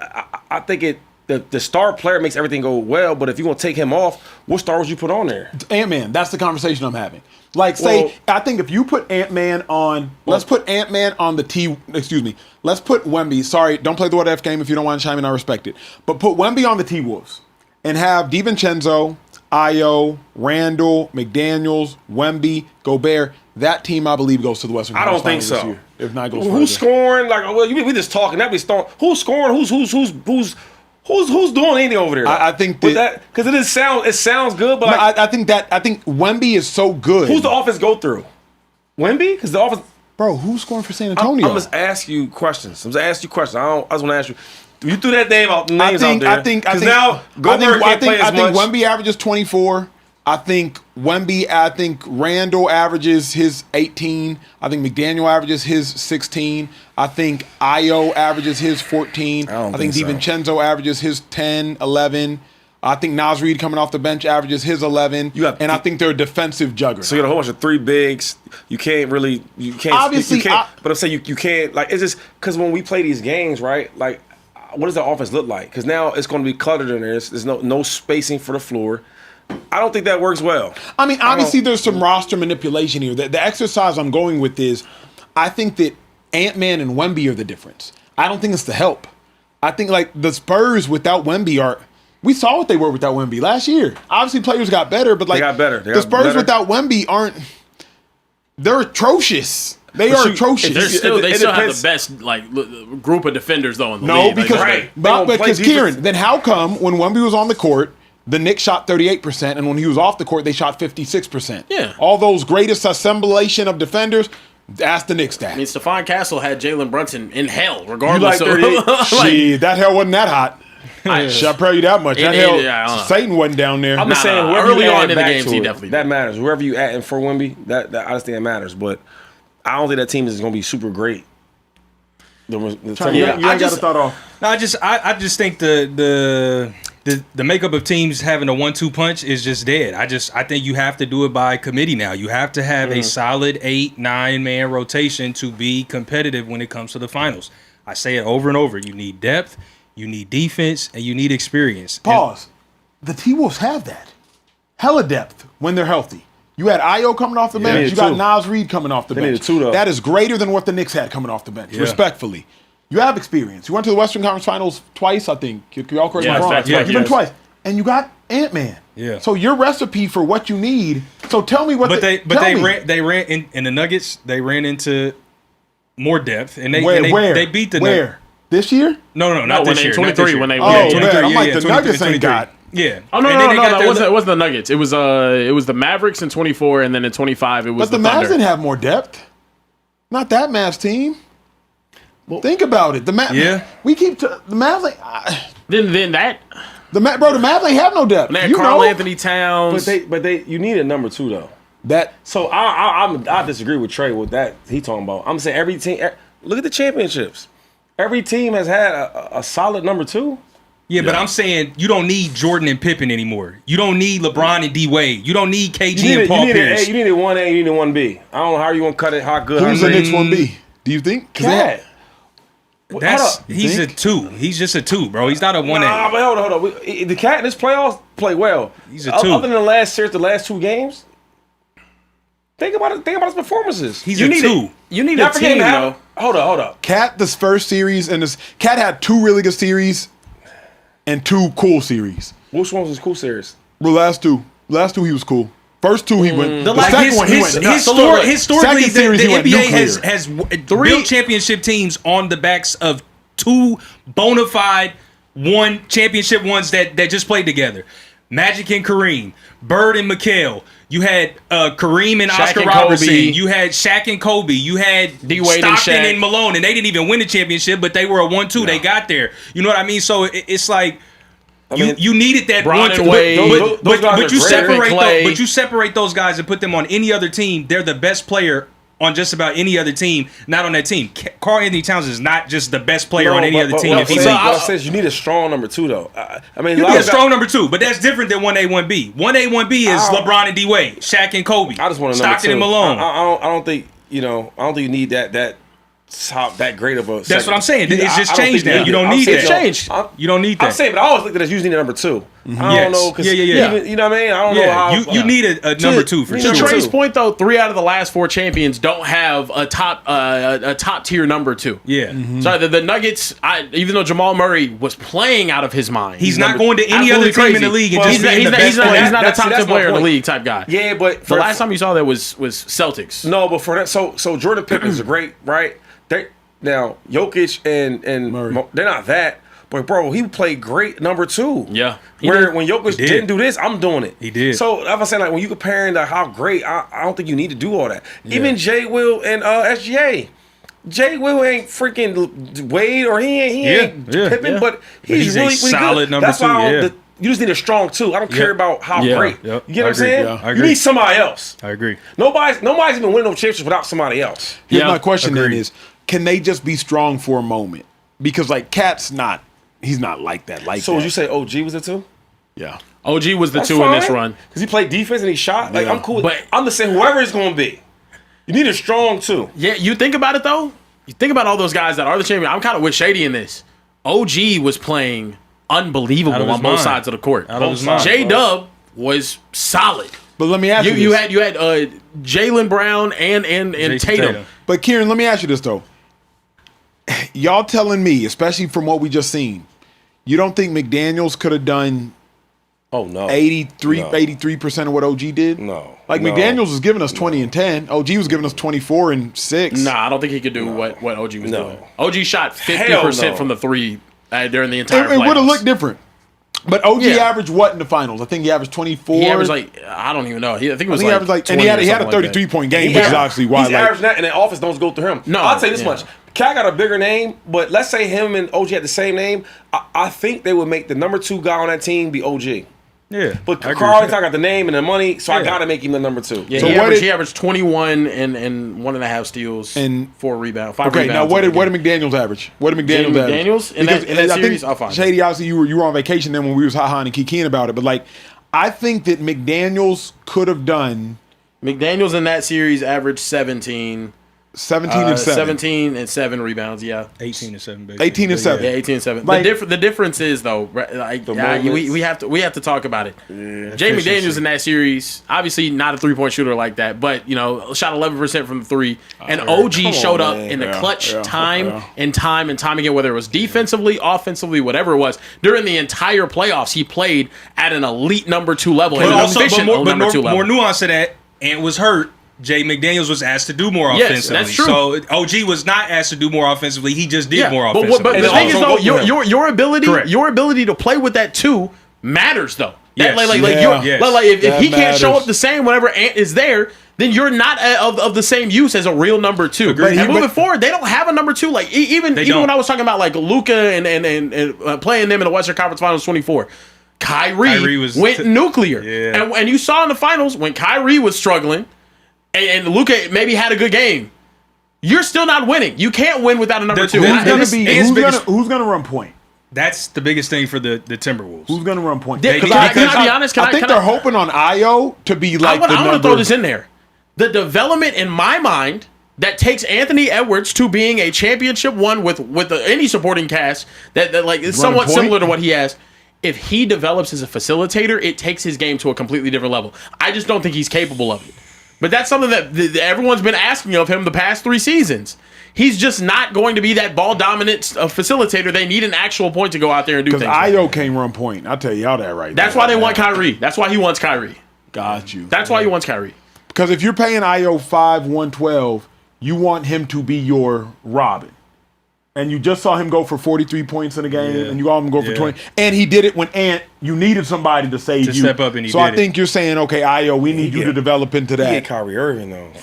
I think the star player makes everything go well, but if you're going to take him off, what star would you put on there? Ant-Man. That's the conversation I'm having. Like, I think if you put Ant-Man on, let's put Ant-Man on let's put Wemby. Sorry, don't play the what if game if you don't want to chime in, I respect it. But put Wemby on the T-Wolves and have DiVincenzo, Acho, Randall, McDaniels, Wemby, Gobert. That team, I believe, goes to the Western Conference. I don't think so. This year, if not, goes who's scoring? Like, well, we just talking. That be scoring. Who's scoring? Who's doing anything over there? I think that because it sounds good, but no, I think Wemby is so good. Who's the offense go through? Wemby? Because the offense. Bro, who's scoring for San Antonio? I'm just ask you questions. I just want to ask you. You threw that name out. Names out there. I think Wemby averages 24. I think Randall averages his 18. I think McDaniel averages his 16. I think Acho averages his 14. I think DiVincenzo averages his 10, 11. I think Naz Reid coming off the bench averages his 11. And I think they're a defensive juggernaut. So you got a whole bunch of three bigs. You can't. Obviously, but I'm saying you can't. Like, it's just because when we play these games, right? Like, what does the offense look like? Because now it's going to be cluttered in there. There's no spacing for the floor. I don't think that works well. I mean, obviously, there's some roster manipulation here. The exercise I'm going with is, I think that Ant-Man and Wemby are the difference. I don't think it's the help. I think, like, the Spurs without Wemby we saw what they were without Wemby last year. Obviously, players got better, but, like, they got better. The Spurs without Wemby they're atrocious. They are atrocious. They still have depends. the best group of defenders though in the No, league. because Kieran, then how come when Wemby was on the court, the Knicks shot 38%, and when he was off the court, they shot 56%? Yeah. All those greatest assemblation of defenders, ask the Knicks that. I mean, Stephon Castle had Jalen Brunson in hell, regardless. You like 38? Shit, that hell wasn't that hot. Should I tell you that much? That hell, Satan wasn't down there. I'm just saying, whoever early you on add in the back games, to he it, definitely that matters. Whoever you add in for Wemby, that I just think that matters. But I don't think that team is going to be super great. You ain't got to start off. No, I just think the makeup of teams having a 1-2 punch is just dead. I think you have to do it by committee now. You have to have a solid 8-9 man rotation to be competitive when it comes to the finals. I say it over and over. You need depth, you need defense, and you need experience. Pause. The T-Wolves have that. Hella depth when they're healthy. You had Ayo coming off the bench. You got Nas Reed coming off the bench. needed two, though. That is greater than what the Knicks had coming off the bench, respectfully. You have experience. You went to the Western Conference Finals twice, I think. Y'all correct me if I'm wrong. You've been twice. And you got Ant-Man. Yeah. So your recipe for what you need. So tell me what they ran in the Nuggets, they ran into more depth. And they beat the Where? This year? No, not this year. 23 when they Oh, man. I'm like, the Nuggets ain't got. Yeah. Oh no, it wasn't the Nuggets. It was the Mavericks in 24, and then in 25 it was But the Mavs didn't have more depth. Not that Mavs team. Well, think about it. The Mavs. We keep the Mavs. Then that. The Mavs ain't have no depth. They had Karl Anthony Towns. But you need a number 2 though. So I disagree with Trey with that he talking about. I'm saying every team. Look at the championships. Every team has had a solid number 2. Yeah, but I'm saying you don't need Jordan and Pippen anymore. You don't need LeBron and D Wade. You don't need KG and Paul Pierce. You need a 1A, you need a 1B. I don't know how you want to cut it, how good. Who's the Knicks 1B? Do you think? Cat. He's a 2. He's just a 2, bro. He's not a 1A. Nah, but hold on. The Cat in this playoffs play well. He's a 2. Other than the last series, the last 2 games. Think about it. Think about his performances. He's a 2. You need a team, though. Hold up. Cat, this first series, and this Cat had 2 really good series and 2 cool series. Which one was his cool series? The last two he was cool. First 2 he went. The second one he went nuts. Historically, Second series, the he went NBA has 3 championship teams on the backs of 2 bona fide championship ones that just played together. Magic and Kareem, Bird and McHale. You had Kareem and Oscar Robertson. Kobe. You had Shaq and Kobe. You had D-Wade Stockton and Shaq. and Malone, and they didn't even win the championship, but they were a 1-2. No. They got there. You know what I mean? So it's like you needed that Bron 1-2. and Wade, But you separate those guys and put them on any other team. They're the best player on just about any other team, not on that team. Karl Anthony Towns is not just the best player on any other team. I says you need a strong number 2 though. I mean, you need a strong number 2, but that's different than 1A, 1B. 1A, 1B is LeBron and D Wade, Shaq and Kobe. I just want to Stockton and Malone. I don't think you need that great of a. That's what I'm saying. It's just changed now. You don't need that. It's changed. You don't need that. I'm saying, but I always looked at it as usually the number 2. I don't know. Yeah. You know what I mean? I don't know how. You need a number 2 for sure. To Trey's point, though, 3 out of the last 4 champions don't have a top tier number 2. Yeah. So the Nuggets, even though Jamal Murray was playing out of his mind, he's not going to any other team in the league and just being the best player. He's not a top 10 player in the league type guy. Yeah, but the last time you saw that was Celtics. No, but for that, so Jordan Pickens are great, right? Now Jokic and Murray, they're not that. But bro, he played great number 2. Yeah. When Jokic didn't do this, I'm doing it. He did. So I was saying, like, when you comparing how great, I don't think you need to do all that. Yeah. Even Jay Will and SGA. Jay Will ain't freaking Wade or he ain't Pippen, but he's really solid good. number That's 2. Why you just need a strong 2. I don't care about how great. Yep. You get what I'm saying? Yeah. You need somebody else. I agree. Nobody's even winning no championships without somebody else. Here's my question then is, can they just be strong for a moment? Because like Cat's not. He's not like that. So would you say OG was the 2? Yeah. OG was the 2 in this run. Because he played defense and he shot. Like, I'm cool. But I'm just saying, whoever it's going to be, you need a strong 2. Yeah, you think about it, though. You think about all those guys that are the champion. I'm kind of with Shady in this. OG was playing unbelievable on both sides of the court. J-Dub was solid. But let me ask you this. You had Jaylen Brown and Tatum. But Kieran, let me ask you this, though. Y'all telling me, especially from what we just seen, you don't think McDaniels could have done Oh no. 83% of what OG did. No. Like McDaniels was giving us 20 and 10. OG was giving us 24 and 6. Nah, I don't think he could do what OG was doing. OG shot 50% from the three during the entire It would have playoffs. looked different. But OG averaged what in the finals? I think he averaged 24. He averaged I don't even know. I think it was he averaged and he had a 33-point game, which is obviously why. He's averaging that, and the offense don't go through him. No, I'll say this much: Cat got a bigger name, but let's say him and OG had the same name. I think they would make the number 2 guy on that team be OG. Yeah, but Carl got the name and the money, so I gotta make him the number 2. Yeah, so he averaged 21 and 1.5 steals and 4 rebounds. 5 okay, rebounds. Now what did McDaniels average? What did McDaniels average? McDaniels in that series? I'll find Shady, obviously you were on vacation then when we was ha-ha and kikiing about it, but like I think that McDaniels could have done. McDaniels in that series averaged 17 and 7. 17 and 7 rebounds, 18 and 7, basically. 18 and 7. Yeah, 18 and 7. Like, the difference is though, like we have to talk about it. Jay McDaniels in that series, obviously not a 3-point shooter like that, but shot 11% from the 3. And OG showed up in the clutch time and time again, whether it was defensively, offensively, whatever it was. During the entire playoffs, he played at an elite number 2 level. But and also, number 2 level. More nuance to that, Ant was hurt. Jay McDaniels was asked to do more offensively. That's true. So OG was not asked to do more offensively. He just did more offensively. But the thing is, though, your ability to play with that 2 matters, though. Yes. If he can't show up the same whenever Ant is there, then you're not of the same use as a real number 2. And moving forward, they don't have a number 2. Like even when I was talking about like Luka and playing them in the Western Conference Finals 24. Kyrie went nuclear. Yeah. And you saw in the finals when Kyrie was struggling and Luka maybe had a good game, you're still not winning. You can't win without a number 2. Who's going to run point? That's the biggest thing for the Timberwolves. Who's going to run point? Can I be honest? I think they're hoping on Io to be like the number. I want to throw this in there. The development in my mind that takes Anthony Edwards to being a championship one with any supporting cast that like is somewhat similar to what he has. If he develops as a facilitator, it takes his game to a completely different level. I just don't think he's capable of it. But that's something that everyone's been asking of him the past 3 seasons. He's just not going to be that ball dominant facilitator. They need an actual point to go out there and do things. Because Io can't run point. I'll tell y'all that right now. That's why they want Kyrie. That's why he wants Kyrie. Got you. That's why he wants Kyrie. Because if you're paying Io 5, 112, you want him to be your Robin. And you just saw him go for 43 points in a game, and you saw him go for 20. And he did it when you needed somebody to save you. Step up, and he did I think you're saying, okay, Io, we need you to develop into that. He get Kyrie Irving, though.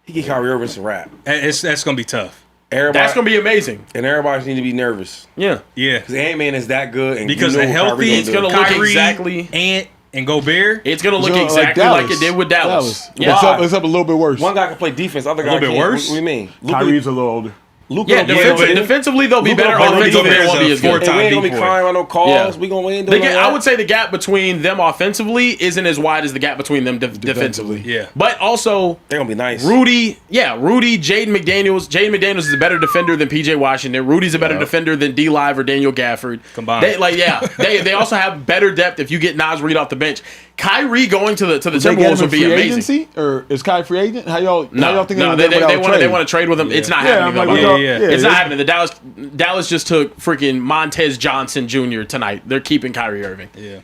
He get Kyrie Irving some rap. That's going to be tough. That's going to be amazing. And everybody need to be nervous. Yeah. Because Ant-Man is that good. And because a healthy, it's going to look exactly. Ant and Gobert. It's going to look exactly like it did with Dallas. Yeah. It's up a little bit worse. One guy can play defense, other guy a little bit worse. What do you mean? Kyrie's a little older. Defensively they'll be better. Offensively they won't be as good. We ain't gonna be crying on no calls. We gonna win. I would say the gap between them offensively isn't as wide as the gap between them defensively. Yeah, but also they're gonna be nice. Rudy, Jaden McDaniels. Jaden McDaniels is a better defender than PJ Washington. Rudy's a better defender than D Live or Daniel Gafford. Combined, they also have better depth if you get Naz Reid off the bench. Kyrie going to the Timberwolves would be amazing. Agency? Or is Kyrie free agent? How y'all thinking? No, they want to trade with him. It's not happening. It's not happening. Dallas just took freaking Montez Johnson Jr. tonight. They're keeping Kyrie Irving. Yeah.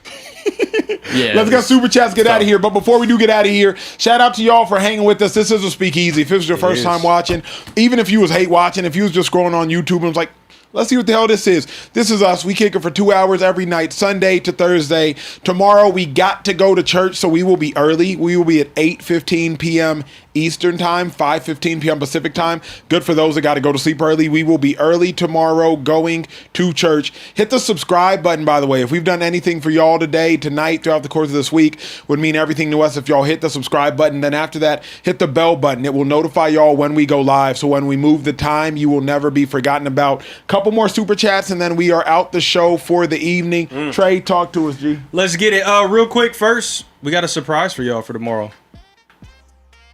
Let's get super chats, get out of here. But before we do get out of here, shout out to y'all for hanging with us. This is a Speakeasy. If it was your first time watching, even if you was hate watching, if you was just scrolling on YouTube and was like, let's see what the hell this is. This is us. We kick it for 2 hours every night, Sunday to Thursday. Tomorrow we got to go to church, so we will be early. We will be at 8:15 p.m. Eastern time, 5:15 p.m. Pacific time. Good for those that got to go to sleep early. We will be early tomorrow going to church. Hit the subscribe button, by the way. If we've done anything for y'all today, tonight, throughout the course of this week, would mean everything to us if y'all hit the subscribe button. Then after that, hit the bell button. It will notify y'all when we go live. So when we move the time, you will never be forgotten about. Couple more super chats, and then we are out the show for the evening. Trey, talk to us, G. Let's get it. Real quick first, we got a surprise for y'all for tomorrow.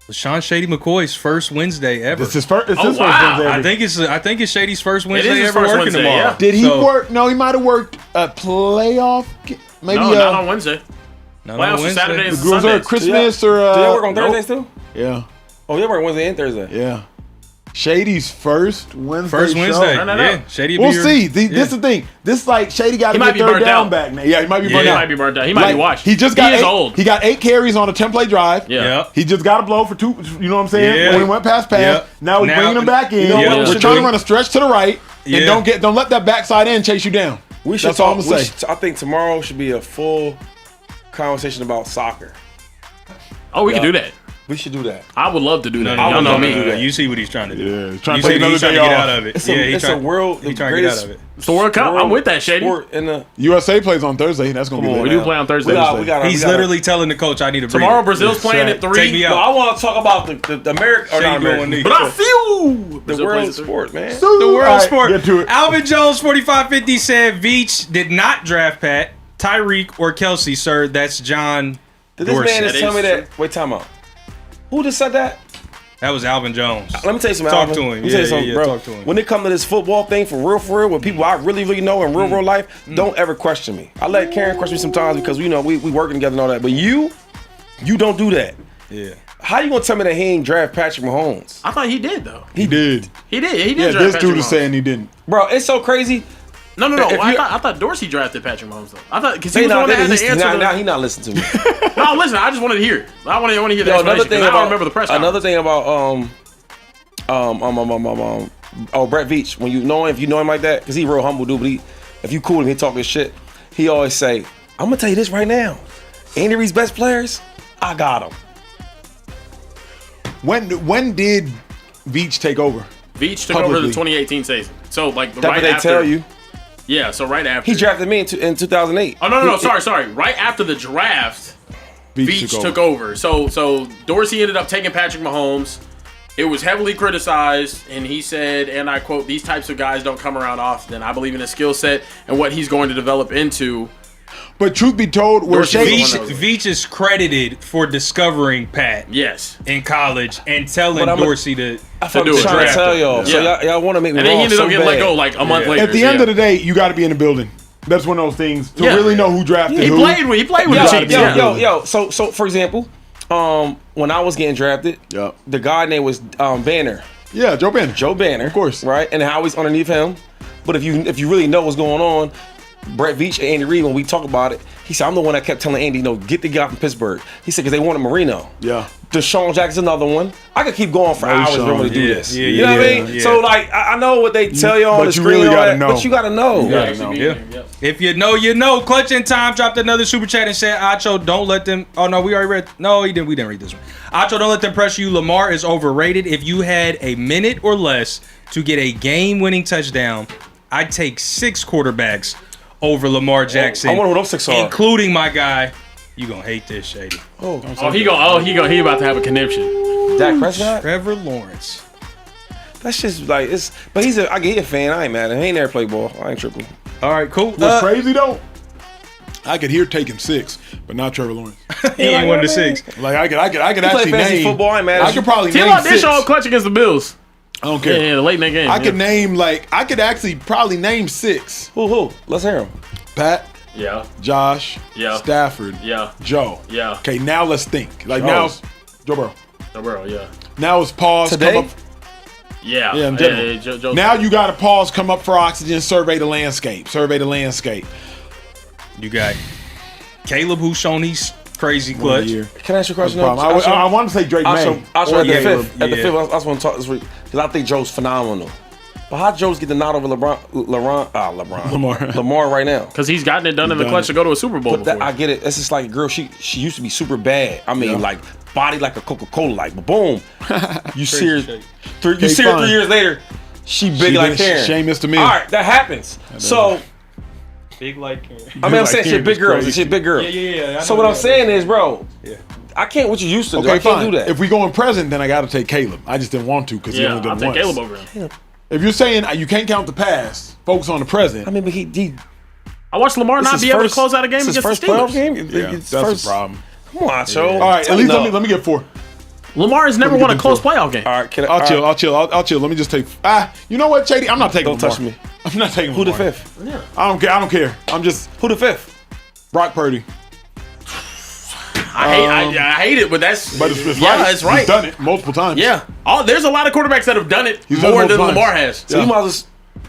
LaShawn Shady McCoy's first Wednesday ever. It's his first Wednesday ever. I think it's Shady's first Wednesday ever working tomorrow. Yeah. Did he work? No, he might have worked a playoff. Maybe not on Wednesday. Playoffs Saturday and Sunday. Was there Christmas or? Did they work on Thursdays too? Yeah. Oh, they work Wednesday and Thursday. Yeah. Shady's first Wednesday. First Wednesday. Show. No. Yeah, Shady. We'll see. This is the thing. This like Shady got to might get be third burnt down out. back now. Yeah, he might be Yeah, burnt he out. might be burnt out. He might be washed. He just got He is eight, old. He got 8 carries on a 10-play drive. Yeah. He just got a blow for 2. You know what I'm saying? Yeah. When he went past pass. Yeah. Now we're bringing him back in. You know what we We're should trying do? to run a stretch to the right Yeah. and don't let that backside end chase you down. We should That's all I'm talk- gonna we say. should- I think tomorrow should be a full conversation about soccer. Oh, we can do that. We should do that. I would love to do that. No, Y'all know no, me. no. You see what he's trying to do. Yeah, he's trying You to take see another he's trying day to get off. out of it. It's Yeah, a, he's it's trying, a world. he's The trying to get out greatest of it. It's the World Cup. I'm with that, Shady. sport in the. USA plays on Thursday. That's gonna Come be on, lit. We do play on Thursday. We got. He's literally telling the coach, "I need a breather." Tomorrow, Brazil's playing at 3. Take me No, out. I want to talk about the American. Or not Shady going American. knee. But I feel The Brazil world plays of at 3. sport, man. The All world right, sport. get to it. Alvin Jones, 4550 said Veach did not draft Pat, Tyreek, or Kelsey, sir. That's John Did this Dorsey. man just That tell is me that? Wait, time out. Who just said that? That was Alvin Jones. Let me tell you something. Talk Alvin. to him. Let me tell you Yeah, something, yeah, bro. talk to him. When it comes to this football thing, for real, with people I really know in real life, don't ever question me. I let Karen question me sometimes because we working together and all that. But you don't do that. Yeah. How you gonna tell me that he ain't draft Patrick Mahomes? I thought he did, though. He did. He did. He did Yeah, draft this Patrick dude is Mahomes. saying he didn't. Bro, it's so crazy. No. If you- I thought Dorsey drafted Patrick Mahomes, though. I thought, because he They was the not, one that had he's, to answer. now he not listening to me. No, listen, I just wanted to hear it. I want to hear the Yo, another explanation, thing 'cause I about don't remember the press another conference. thing about Brett Veach. When if you know him like that, because he real humble dude, but if you cool and he talking shit, he always say, "I'm gonna tell you this right now, Andy Reid's best players, I got them." When did Veach take over? Veach took over the Publicly. 2018 season. So, like, That's right what they after. tell you. Yeah, so right after. He drafted me in 2008. Oh, no, sorry. Right after the draft, Veach took over. So Dorsey ended up taking Patrick Mahomes. It was heavily criticized, and he said, and I quote, "These types of guys don't come around often. I believe in his skill set and what he's going to develop into." But truth be told, where Dorsey Shady, was the one that was- Veach is credited for discovering Pat Yes. in college and telling But I'm a- Dorsey to That's what do I'm it. trying to Draft tell him. y'all. So Yeah. y'all want to make me And then wrong he ended so up getting bad. let go like a month later. at the end of the day, you got to be in the building. That's one of those things to Yeah. really know who drafted He who. played with the Chiefs. Yeah. Yo. So for example, when I was getting drafted, Yep. the guy name was Banner, Yeah, Joe Banner. Joe Banner, Of course. right? And I was underneath him. But if you really know what's going on, Brett Veach and Andy Reid, when we talk about it, he said, I'm the one that kept telling Andy, get the guy from Pittsburgh. He said, because they wanted Marino. Yeah. Deshaun Jackson's another one. I could keep going for hours Sean. when we do Yeah, this. yeah, you know what I yeah, mean? yeah. So, like, I know what they tell you on But the you screen, really all gotta that, know. but you got to know. Yeah. If you know, you know. Clutch in Time dropped another super chat and said, Acho, don't let them. Oh, no, we already read. No, we didn't read this one. Acho, don't let them pressure you. Lamar is overrated. If you had a minute or less to get a game winning touchdown, I'd take 6 quarterbacks over Lamar Jackson. I wonder who those 6 are. Including my guy. You gonna hate this, Shady. He about to have a conniption. Dak Prescott? Trevor Lawrence. That's just like, but he a fan. I ain't mad at him. He ain't never played ball. I ain't tripping. All right, cool. What's crazy though? I could hear taking 6, but not Trevor Lawrence. He ain't 1 to 6. Like I could play actually fantasy name football. I ain't mad at I you. could probably Team name out this 6. show clutch against the Bills. I don't care. Yeah, late in that game. I could name I could actually probably name 6. Who? Let's hear him. Pat, Yeah. Josh, Yeah. Stafford, Yeah. Joe. Yeah. Okay, now let's think. Now it's Joe Burrow. Joe Burrow, yeah. Now it's pause. Today? Come up, Yeah. Yeah, in general. Joe. now you got to pause. Come up for oxygen. Survey the landscape. You got Caleb, who's shown he's crazy clutch. Can I ask you a question? I want to say Drake May. Acho at Or the Caleb. fifth. At the fifth, I just want to talk this week because I think Joe's phenomenal. But how Joe's get the nod over Lamar right now? Because he's gotten it done in the clutch to go to a Super Bowl But that, before. I get it. It's just like, girl, she used to be super bad. I mean, like body like a Coca-Cola, like, but boom, you see her. You see her fine. 3 years later, she big like Karen. Shame Mr. Mill. All right, that happens. So Big like Karen. I mean, I'm saying she's a Karen big is girl. crazy. She's a big girl. Yeah. So what I'm saying is, bro, I can't what you used to do. Okay, I can't fine. do that. If we go in present, then I got to take Caleb. I just didn't want to because he yeah, only did I'll it take once. Caleb over him. If you're saying you can't count the past, focus on the present. I mean, but he I watched Lamar this not is be able to first- close out a game this is against the first playoff Steelers. game. Yeah, It's that's first- the problem. Come on, Joe. All right, at least let me get 4. Lamar has never me won get a close them playoff game. All right, can I, I'll all chill. right. I'll chill. Let me just take. You know what, Shady? I'm not taking. Don't touch Lamar. me. I'm not taking. Who the Lamar. fifth? I don't care. I'm just Who the fifth? Brock Purdy. I hate it, but that's But it's right. It's right. He's done it multiple times. Yeah. There's a lot of quarterbacks that have done it He's done more it than multiple Lamar times. has. So you might as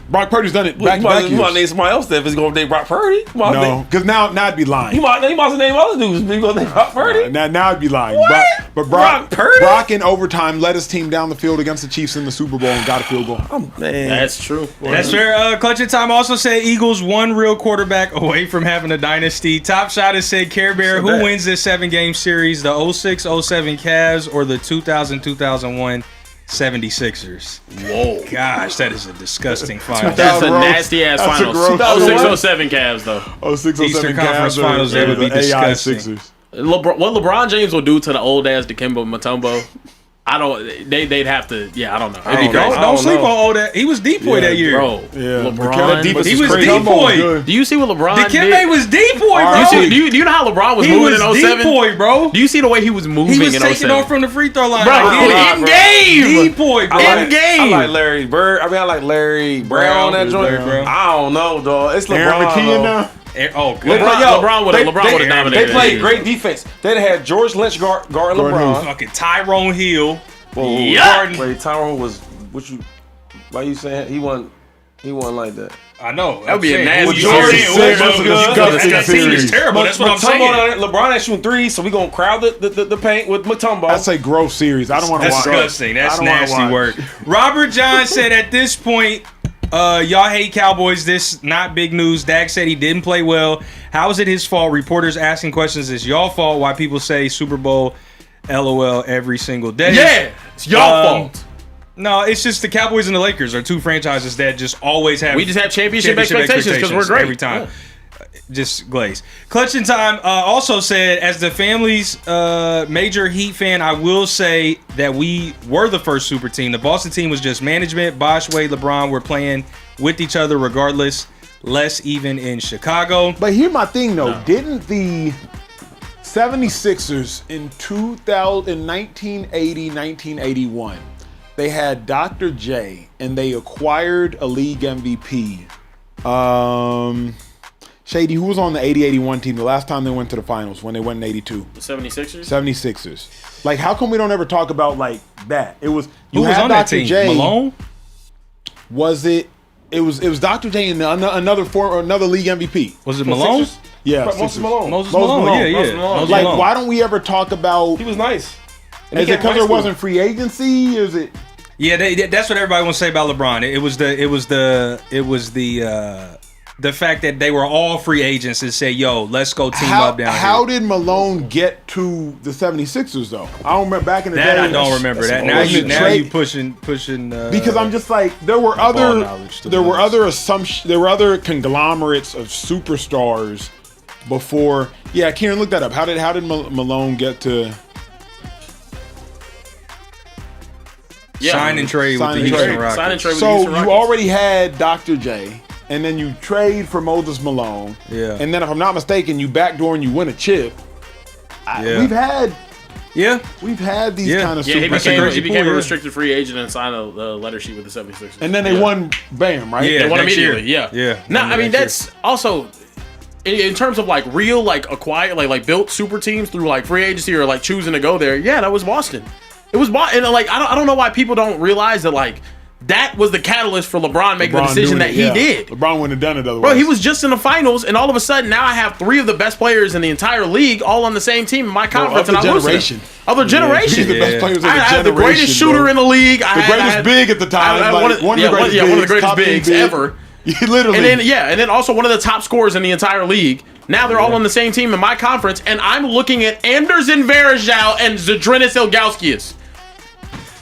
Brock Purdy's done it well, back you might years. name somebody else if it's going to name Brock Purdy. No, because now it'd be lying. You might as well name other dudes. You going to name Brock Purdy? Now it'd be lying. What? But Brock Purdy? Brock in overtime led his team down the field against the Chiefs in the Super Bowl and got a field goal. Man. That's true. That's fair. Clutch in Time also said Eagles one real quarterback away from having a dynasty. Top Shot has said Carebear, who wins this 7-game series, the 06-07 Cavs or the 2000-2001 76ers. Whoa. Gosh, that is a disgusting final. That's a gross. nasty ass That's a finals. gross. 06-07 Cavs though. 06-07 Eastern Conference Cavs Finals, or that would be the AI disgusting. Sixers. What LeBron James will do to the old ass Dikembe Mutombo, I don't. They'd have to. Yeah, I don't know. It'd be crazy. Don't sleep on all that. He was depoy that year. Bro. Yeah, LeBron. he was depoy. Do you see what LeBron Dikembe did? was depoy, bro. Right. Do you know how LeBron was He moving was in 07? depoy, bro. Do you see the way he was moving He was in taking 07? off from the free throw line. Bro, I get in it. game. Depoy, bro. In game. I like Larry Bird. I like Larry Brown on that joint. Larry Brown. I don't know, dog. It's Aaron LeBron. McKeon though. now. Oh, good. LeBron would've dominated They played that great defense. They had George Lynch guarding Gordon LeBron. Fucking Tyrone Hill. Yeah. Wait, Tyrone was what you? Why you saying he wasn't like that? I know. That would be a nasty Jordan series. Hill was That's a good. disgusting That team is series. terrible. That's what I'm saying. LeBron ain't shooting threes, so we gonna crowd the paint with Mutombo. That's a gross series. I don't want to watch. Disgusting. That's I don't wanna nasty watch. work. Robert John said at this point, y'all hate Cowboys. This not big news. Dak said he didn't play well. How is it his fault? Reporters asking questions. It's y'all fault. Why people say Super Bowl, LOL every single day. Yeah. It's y'all fault. No, it's just the Cowboys and the Lakers are two franchises that just always have. We just have championship expectations because we're great. every time. Just glaze. Clutch in Time also said, as the family's major Heat fan, I will say that we were the first super team. The Boston team was just management. Bosh, Wade, LeBron were playing with each other regardless. Less even in Chicago. But here's my thing, though. Didn't the 76ers in 1980, 1981, they had Dr. J, and they acquired a league MVP. Shady, who was on the 80-81 team the last time they went to the finals when they went in 82? The 76ers? 76ers. Like, how come we don't ever talk about, like, that? It was, Who was on that team? J. Malone? Was it? It was Dr. J and another league MVP. Was it Malone? Sixers? Yeah, Moses Sixers. Malone. Moses Malone. Malone. Yeah, Moses yeah. Malone. Moses Like, Malone. why don't we ever talk about? He was nice. And Is he it came because from there high school. wasn't free agency? Is it? Yeah, that's what everybody wants to say about LeBron. It was the fact that they were all free agents and say, "Yo, let's go team up down How here." did Malone get to the 76ers though? I don't remember back in the That day. I don't remember that. Now Was it you trade- pushing. Because I'm just like there were knowledge to other this. assumptions, there were other conglomerates of superstars before. Yeah, Kieran, look that up. How did Malone get to? sign and trade with Sign the and Houston trade. Rockets. Sign and trade with the So Houston you Rockets. already had Dr. J, and then you trade for Moses Malone. Yeah. And then if I'm not mistaken, you backdoor and you win a chip. Yeah. We've had these Yeah. kind of Yeah, he superstars. became a restricted free agent and signed a letter sheet with the 76ers. And then they won, bam, right? Yeah. They won next year. immediately. Yeah. Yeah. No, Won I mean next that's also in terms of like real like acquired like built super teams through like free agency or like choosing to go there. Yeah, that was Boston. It was Boston. And like I don't know why people don't realize that like that was the catalyst for LeBron making the decision that he did. LeBron wouldn't have done it otherwise. Bro, he was just in the finals, and all of a sudden now I have three of the best players in the entire league all on the same team in my conference, and I lose to them. Other generation. He's the best players of the I generation. have the greatest shooter bro. in the league. The greatest big at the time. I had like, one of the greatest top bigs big. ever. Literally. And then also one of the top scorers in the entire league. Now they're all on the same team in my conference, and I'm looking at Anderson Varejao and Zadrunas Ilgauskas.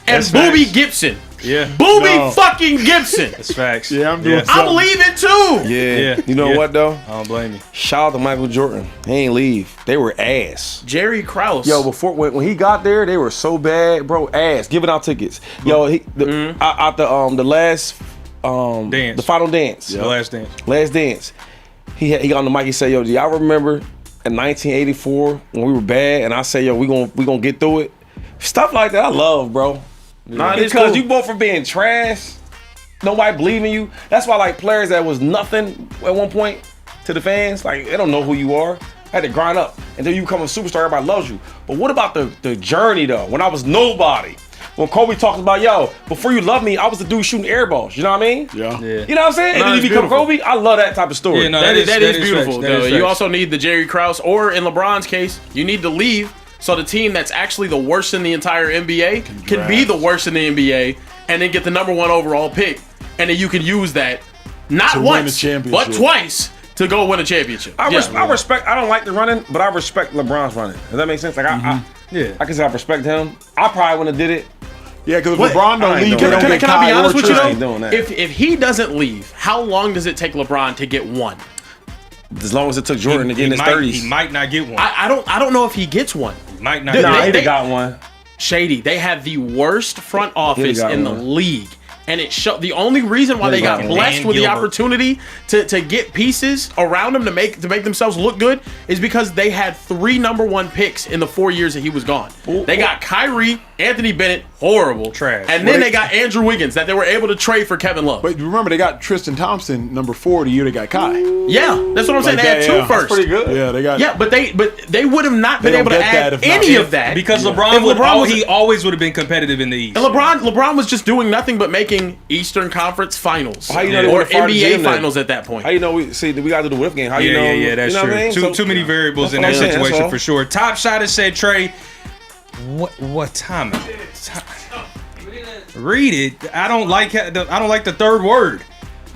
And That's Boobie facts. Gibson. Yeah. Boobie fucking Gibson. That's facts. Yeah, I'm doing I'm something. leaving too. Yeah. Yeah. You know Yeah. what though? I don't blame you. Shout out to Michael Jordan. He ain't leave. They were ass. Jerry Krause. Yo, before when he got there, they were so bad, bro. Ass, giving out tickets. Yo, out the last Dance. the final dance, The last dance. last dance. He got on the mic. He said, "Yo, do y'all remember in 1984 when we were bad?" And I said, "Yo, we gonna get through it." Stuff like that, I love, bro. Nah, it is Because cool. you both from being trash, nobody believing you. That's why like players that was nothing at one point to the fans, like they don't know who you are. had to grind up, and then you become a superstar. Everybody loves you. But what about the journey though? When I was nobody. When Kobe talks about, yo, before you love me, I was the dude shooting air balls. You know what I mean? Yeah. You know what I'm saying? And then you become Kobe. I love that type of story. Yeah, no, That is beautiful. That is You facts. also need the Jerry Krause, or in LeBron's case, you need to leave so the team that's actually the worst in the entire NBA can be the worst in the NBA, and then get the #1 overall pick, and then you can use that not To win once a championship. but twice to go win a championship. I respect. I don't like the running, but I respect LeBron's running. Does that make sense? Like I can say I respect him. I probably wouldn't have did it. Yeah, because if LeBron don't leave, Can I be honest with you I ain't doing though? that. If he doesn't leave, how long does it take LeBron to get one? As long as it took Jordan to get in his 30s. He might not get one. I don't know if he gets one. Might not. Nah, get he one. got one. Shady, they have the worst front office got in the one. league. And it showed the only reason why they got got blessed Dan with the Gilbert. opportunity to get pieces around them to make themselves look good is because they had 3 #1 picks in the 4 years that he was gone. They got Kyrie, Anthony Bennett, horrible. Trash. And then they got Andrew Wiggins that they were able to trade for Kevin Love. But remember, they got Tristan Thompson, #4, the year they got Kai. Yeah, that's what I'm saying. Like They had that, 2 yeah. first. Pretty good. Yeah, they got. Yeah, but they would have not They been able don't to get that add if not- any of that Because If LeBron was- he always would have been competitive in the East. And LeBron was just doing nothing but making Eastern Conference Finals How you know they or would've fired the NBA GM then? Finals at that point. How you know we got to do the whip game? How you know? Yeah, that's you know true. What I mean? Too many variables in that's that what I'm saying, situation that's for sure. Top Shotter said, Trey, what time is it? Read it. I don't like the third word.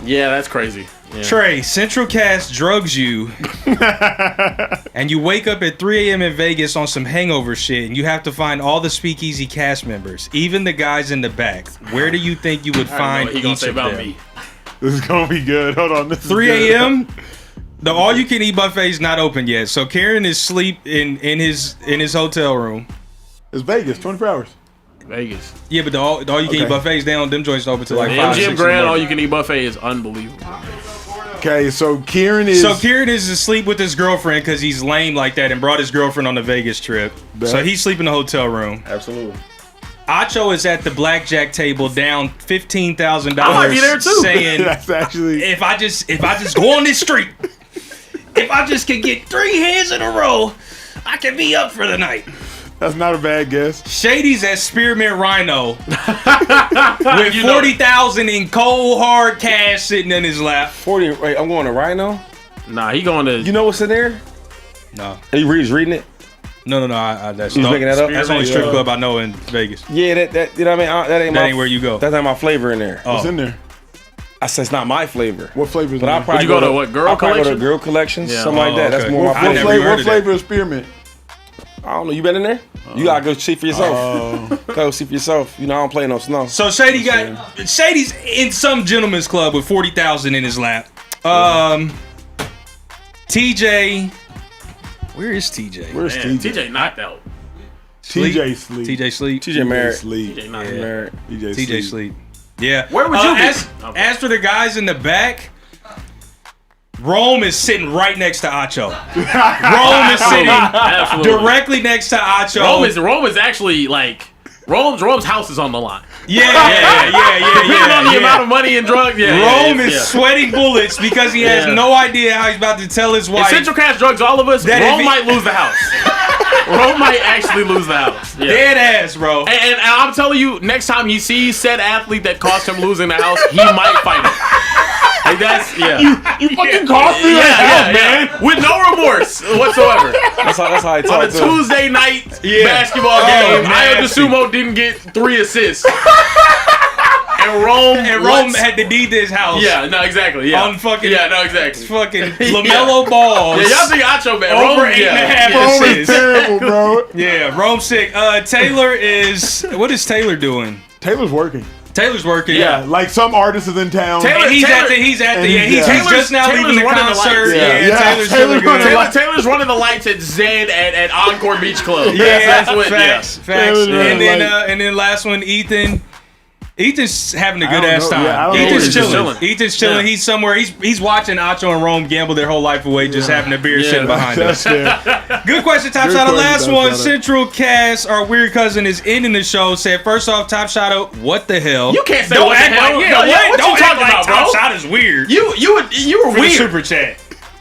Yeah, that's crazy. Yeah. Trey, Central Cast drugs you, and you wake up at 3 a.m. in Vegas on some hangover shit, and you have to find all the Speakeasy cast members, even the guys in the back. Where do you think you would I don't know find what he gonna each say of about them? me. This is gonna be good. Hold on. This is 3 good. a.m. The all-you-can-eat buffet is not open yet, so Karen is asleep in his hotel room. It's Vegas, 24 hours. Vegas. Yeah, but the all-you-can-eat Okay. buffets, them joints open till like The 5 MGM 6 in the Grand morning. all-you-can-eat buffet is unbelievable. Okay, so Kieran is. So Kieran is asleep with his girlfriend because he's lame like that and brought his girlfriend on the Vegas trip. So he's sleeping in the hotel room. Absolutely. Acho is at the blackjack table down $15,000. I might be there too. Saying That's actually. if I just go on this street, if I just can get 3 hands in a row, I can be up for the night. That's not a bad guess. Shady's at Spearmint Rhino with 40,000 in cold hard cash sitting in his lap. 40. Wait, I'm going to Rhino. Nah, he going to. You know what's in there? No, He's reading it. no. That's He's making that up? That's the only strip Yeah. club I know in Vegas. Yeah, that you know what I mean. That ain't That ain't where you go. That's not my flavor in there. What's in there? I said it's not my flavor. What flavor is But in I there? probably you go to what, Girl I'll probably go Collection? to Girl Collections, Yeah. something like that. That's okay. more I my never flavor. even heard What of flavor is spearmint? I don't know. You been in there? You gotta go see for yourself. Go see for yourself. You know I don't play no snow. So Shady's in some gentleman's club with 40,000 in his lap. TJ, where is TJ? Where's Man, TJ? TJ knocked out. TJ sleep. TJ sleep. TJ married. sleep. TJ knocked out. Married. TJ sleep. Yeah. Where would you be? As for the guys in the back, Rome is sitting right next to Acho. Rome is sitting Absolutely. directly next to Acho. Rome is actually like Rome's house is on the line. Yeah. Depending on the amount of money and drugs. Rome is sweating bullets because he has Yeah. no idea how he's about to tell his If wife. Central Cast drugs all of us, That if Rome he- might lose the house. Rome might actually lose the house. Yeah. Dead ass, bro. And I'm telling you, next time he sees said athlete that cost him losing the house, he might fight him. Like that's You fucking cost me that house, man. with no remorse whatsoever. That's how I On talk a to him. Tuesday night Yeah. basketball Oh, game, Io nasty. DeSumo didn't get 3 assists, and Rome had to deed his house. Yeah, no, exactly. Yeah, On fucking- yeah, no, exactly. Fucking LaMelo balls. Yeah, y'all think Acho bad? Over Rome, 8.5 Rome is assists. terrible, bro. Yeah, Rome sick. Taylor is. What is Taylor doing? Taylor's working. Taylor's working. Yeah, like some artist is in town. Taylor- And he's just now Taylor's leaving the running the concert. lights. Yeah. Taylor's Taylor's really running good. the lights. Taylor's running the lights at Zen at Encore Beach Club. Yeah, that's what. facts. Taylor's And running then and then last one, Ethan. Ethan's having a I good don't ass know. time. Yeah, I don't know Ethan's where he's chilling. chilling. Ethan's chilling. Yeah. He's somewhere. He's watching Acho and Rome gamble their whole life away, just having a beer sitting behind That's us. fair. Good question, Top Good Shot. question, Last Top one, Shotter. Central Cast, our weird cousin, is ending the show. Said, first off, Top Shot, what the hell? You can't say Don't what the act hell. like, No, what? what you Don't act talking like about, Top bro? Shot is weird. You were For the weird. super chat.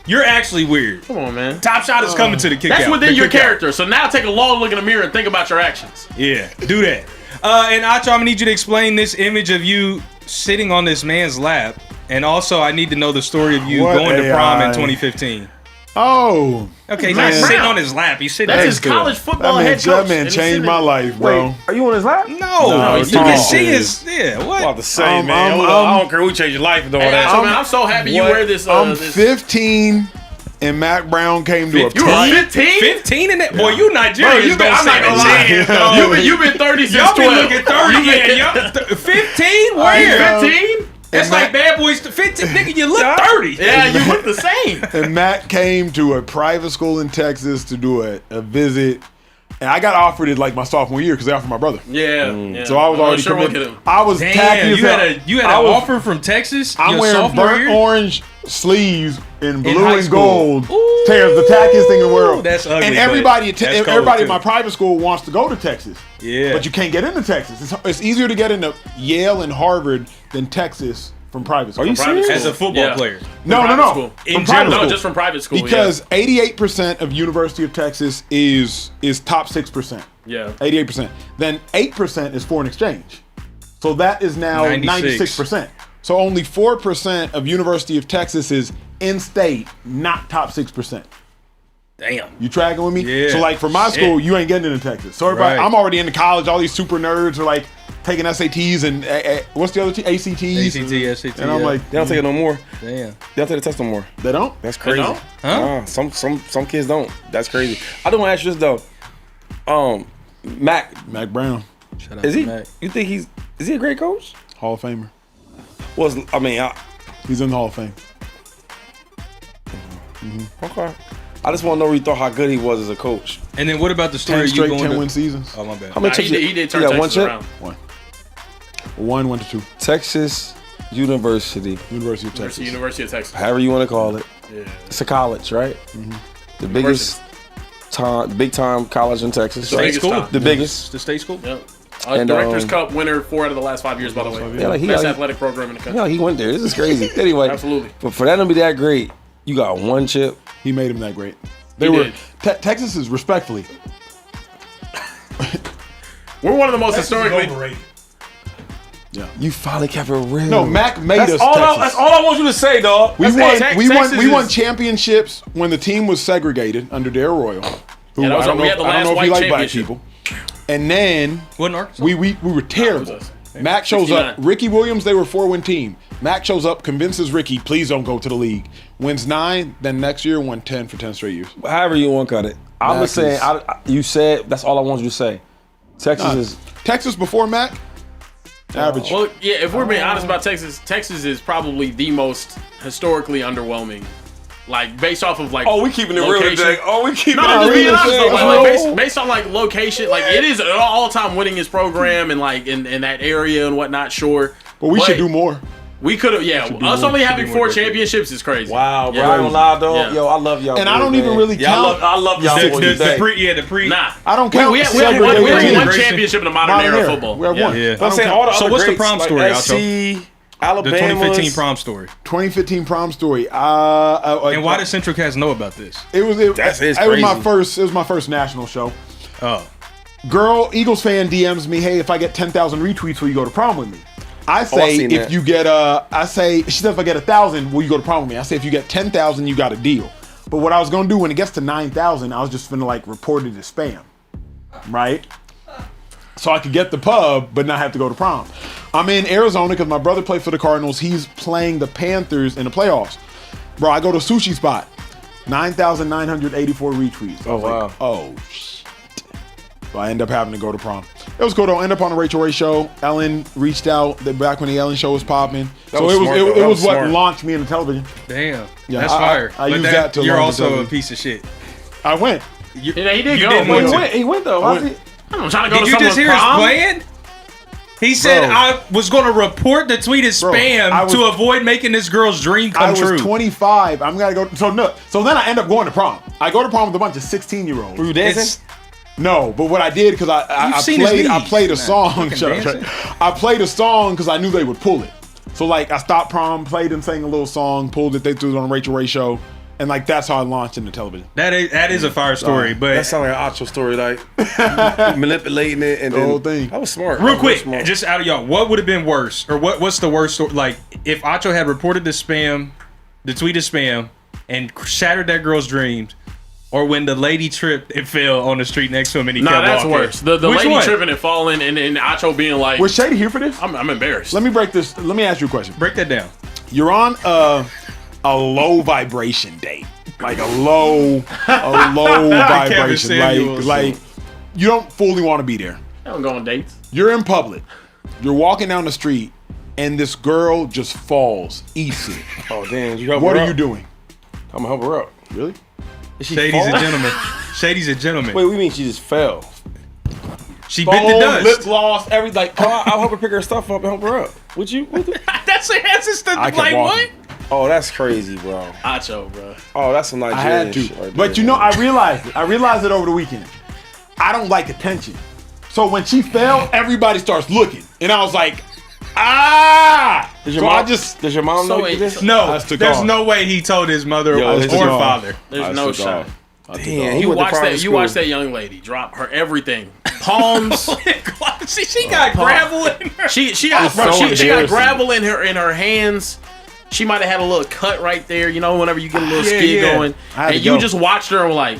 You're actually weird. Come on, man. Top Shot is coming to the kick That's out. within your character. So now take a long look in the mirror and think about your actions. Yeah, do that. And Acho, I'm gonna need you to explain this image of you sitting on this man's lap, and also I need to know the story of you going to prom in 2015. Oh. Okay, he's not sitting on his lap. He's sitting. That's his college football head coach. That man changed my life, bro. Wait, are you on his lap? No, you can see his. Yeah, what? I'm about to say, man. I don't care who changed your life and all Hey, that. Acho, man, I'm so happy you wear this. I'm this 15, and Mac Brown came to a You were 15? 15 in that? Boy, you Nigerians Bro, don't say that. You've been 30 since Y'all 12. be looking 30. Yeah, 15? Where? 15? That's like Bad Boys to 15. Nigga, you look 30. Yeah, you look the same. And Matt came to a private school in Texas to do a visit. And I got offered it like my sophomore year because they offered my brother. Yeah. So I was already committed. I was tacky Damn, as hell. you had an offer from Texas? I'm your wearing sophomore burnt year? orange sleeves in blue high and school. gold. Tears the tackiest thing in the world. That's ugly, and but everybody that's cold, in too. my private school wants to go to Texas. Yeah. But you can't get into Texas. It's easier to get into Yale and Harvard than Texas from private school. Are you serious? As a football player. No. School. In From private general. school. No, just from private school. Because 88% of University of Texas is top 6%. Yeah. 88%. Then 8% is foreign exchange. So that is now 96%. So only 4% of University of Texas is in-state, not top 6%. Damn. You tracking with me? Yeah. So like for my school, you ain't getting into Texas. So everybody, Right. I'm already into college. All these super nerds are like taking SATs and what's the other ACTs? ACT, SAT. And I'm like, They don't take it no more. damn. They don't take the test no more. they don't? That's crazy. don't? Huh? Some kids don't. That's crazy. I don't want to ask you this though. Mac, Mac Brown, Shout out is to he? Mac. You think is he a great coach? Hall of Famer. He's in the Hall of Fame. Okay. I just want to know where you thought how good he was as a coach. And then what about the story 10 of you straight going 10-win to... seasons. Oh, my bad. How many chips He did turn you got Texas one chip? around. One went to 2. Texas University, University of Texas. University of Texas. however you want to call it. Yeah. It's a college, right? The biggest big time college in Texas. The right? biggest time. The biggest. The state school? Yep. And, Directors Cup winner 4 out of the last 5 years, by the way. Yeah, like Best athletic program in the country. Yeah, he went there. This is crazy. Anyway, Absolutely. But for that to be that great, you got one chip. He made him that great. He did. Texas is respectfully. We're one of the most historically. You finally kept it real. No, Mac made us That's Texas. all I want you to say, dog. We That's it. won won championships when the team was segregated under Darryl Royal. Who Yeah, that was I don't we know, had the I don't know last if he white liked black championship. people. And then Wasn't Arkansas? we were terrible. us. Mac shows up. 69. Ricky Williams, they were 4-win team. Mac shows up, convinces Ricky, please don't go to the league. Wins 9, then next year won 10 for 10 straight years. However you want to cut it. I'm just saying. You said that's all I want you to say. Texas is. Texas before Mac, average. Well, yeah, if we're being honest about Texas, Texas is probably the most historically underwhelming. Like, based off of, like, We keeping it real location. today. We keeping No, I'm just being honest though. Let's Like, go. based on like location, like it is an all-time winningest program, and like in that area and whatnot. Sure, But we should do more. We could have, yeah. Us only having 4 championships is crazy. Wow, bro. Yeah. I ain't gonna lie, dog. Yeah. Yo, I love y'all. And I boys, don't even man. really count. I love y'all. boys today. The pre. Nah, I don't count. we have segregated one teams. championship in the modern era football. We have Yeah. one. Yeah. I don't I'm saying count. all the So other what's the greats, prom like story, SC, The Alabama, 2015 prom story. 2015 prom story. And why does Central Cast know about this? it was That's it was crazy. my first. It was my first national show. Oh. Girl, Eagles fan DMs me, hey, if I get 10,000 retweets, will you go to prom with me? I I've say seen if that. you get she said if I get 1,000, will you go to prom with me? I say if you get 10,000, you got a deal. But what I was gonna do when it gets to 9,000, I was just gonna like report it as spam, right? So I could get the pub, but not have to go to prom. I'm in Arizona because my brother played for the Cardinals. He's playing the Panthers in the playoffs. Bro, I go to sushi spot, 9,984 retweets. I was wow. like, oh shit. So I end up having to go to prom. It was cool though. End up on the Rachel Ray show. Ellen reached out back when the Ellen show was popping. So was it was smart, it, though. it That was was what smart. launched me into television. Damn. Yeah, That's I fire. I But use that to You're launch also television. a piece of shit. I went. Yeah, he did You go. didn't want to. He went though. I How's went. he? I'm trying to go Did to you just someone's hear us prom. playing? He said Bro. I was going to report the tweet as Bro, spam I was- to avoid making this girl's dream I come true. was 25. I'm gonna go. So then I end up going to prom. I go to prom with a bunch of 16-year-olds. Were you dancing? It's- No, but what I did because I You've seen his played a knees. song. Fucking Shut up, dancing. shut up. I played a song because I knew they would pull it. So like I stopped prom, played and sang a little song, pulled it. They threw it on the Rachel Ray show. And like that's how I launched into television. That is a fire story, but That sounds like an Acho story, like manipulating it and The whole thing. That was smart. real That was quick, smart. just out of y'all, what would have been worse, or what's the worst story? Like if Acho had reported the tweet of spam, and shattered that girl's dreams, or when the lady tripped and fell on the street next to him and he kept that's walking. worse. The Which lady one? tripping and falling and Acho being like, Was Shady here for this? I'm embarrassed. Let me ask you a question. Break that down. You're on a low vibration date. Like a low vibration. Samuels. Like you don't fully want to be there. I don't go on dates. You're in public. You're walking down the street and this girl just falls easily. Oh damn! You help What her are you up? doing? I'm gonna help her up. Really? Is she Shady's fall? a gentleman. Shady's a gentleman. Wait, we mean she just fell? She bit the Phone, dust. lip gloss, everything. Like, I'll help her pick her stuff up and help her up. Would you? That's just the, I kept like walking. what? Oh, that's crazy, bro. Acho, bro. Oh, that's some I Nigerian had to. shit right But there, I realized it. I realized it over the weekend. I don't like attention. So when she fell, everybody starts looking. And I was like, Does your so mom, I just does your mom So know wait, you did this? No, I took there's off. no way he told his mother Yo, or I took off. father. There's no shot. Damn, he You went to watch private that. You school. watch that young lady drop her everything. Palms. she got gravel in her. She got so she got embarrassing. gravel in her hands. She might have had a little cut right there. You know, whenever you get a little Yeah, skid yeah. going, I had and to you go. just watched her and were like,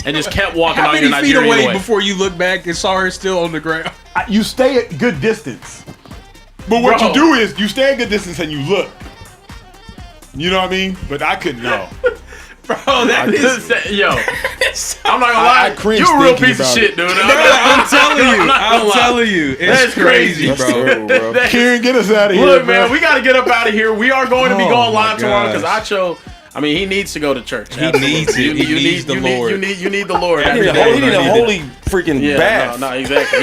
and just kept walking How on your many feet Nigerian away way. before you look back and saw her still on the ground? you stay at good distance. But what Bro. you do is you stay at good distance and you look. You know what I mean? But I couldn't know. Bro, that is. Yo, I'm not gonna lie. I cringe You a real thinking piece of about shit, it. dude. I'm telling you. not gonna I'm lie. telling you. It's That's crazy. crazy, bro. Terrible, bro. That- Kieran, get us out of here. Look, man, we got to get up out of here. We are going to be Oh, going my live tomorrow because gosh. Acho, I mean, he needs to go to church. He needs it. He needs the Lord. You need the Lord. He every need a day. holy, he need a I need holy freaking Yeah, bath. no, exactly.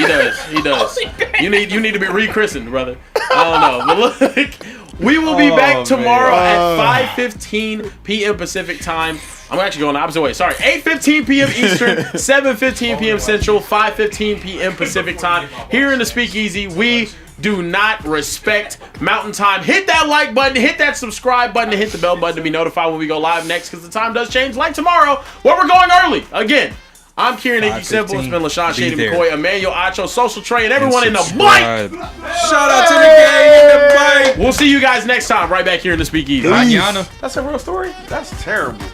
He does. You need to be rechristened, brother. I don't know. But look, we will be back tomorrow at 5:15 p.m. Pacific time. I'm actually going the opposite way. Sorry, 8:15 p.m. Eastern, 7:15 p.m. Central, 5:15 p.m. Pacific time. Here in the Speakeasy, we do not respect Mountain Time. Hit that like button, hit that subscribe button, and hit the bell button to be notified when we go live next, because the time does change like tomorrow, where we're going early. Again, I'm Kieran Hickey Simple. It's been LaShawn, Be Shady there. McCoy, Emmanuel Acho, Social Trey, and everyone in the blank. Shout out to the gang in the blank. We'll see you guys next time right back here in the Speakeasy. Ayana. That's a real story? That's terrible.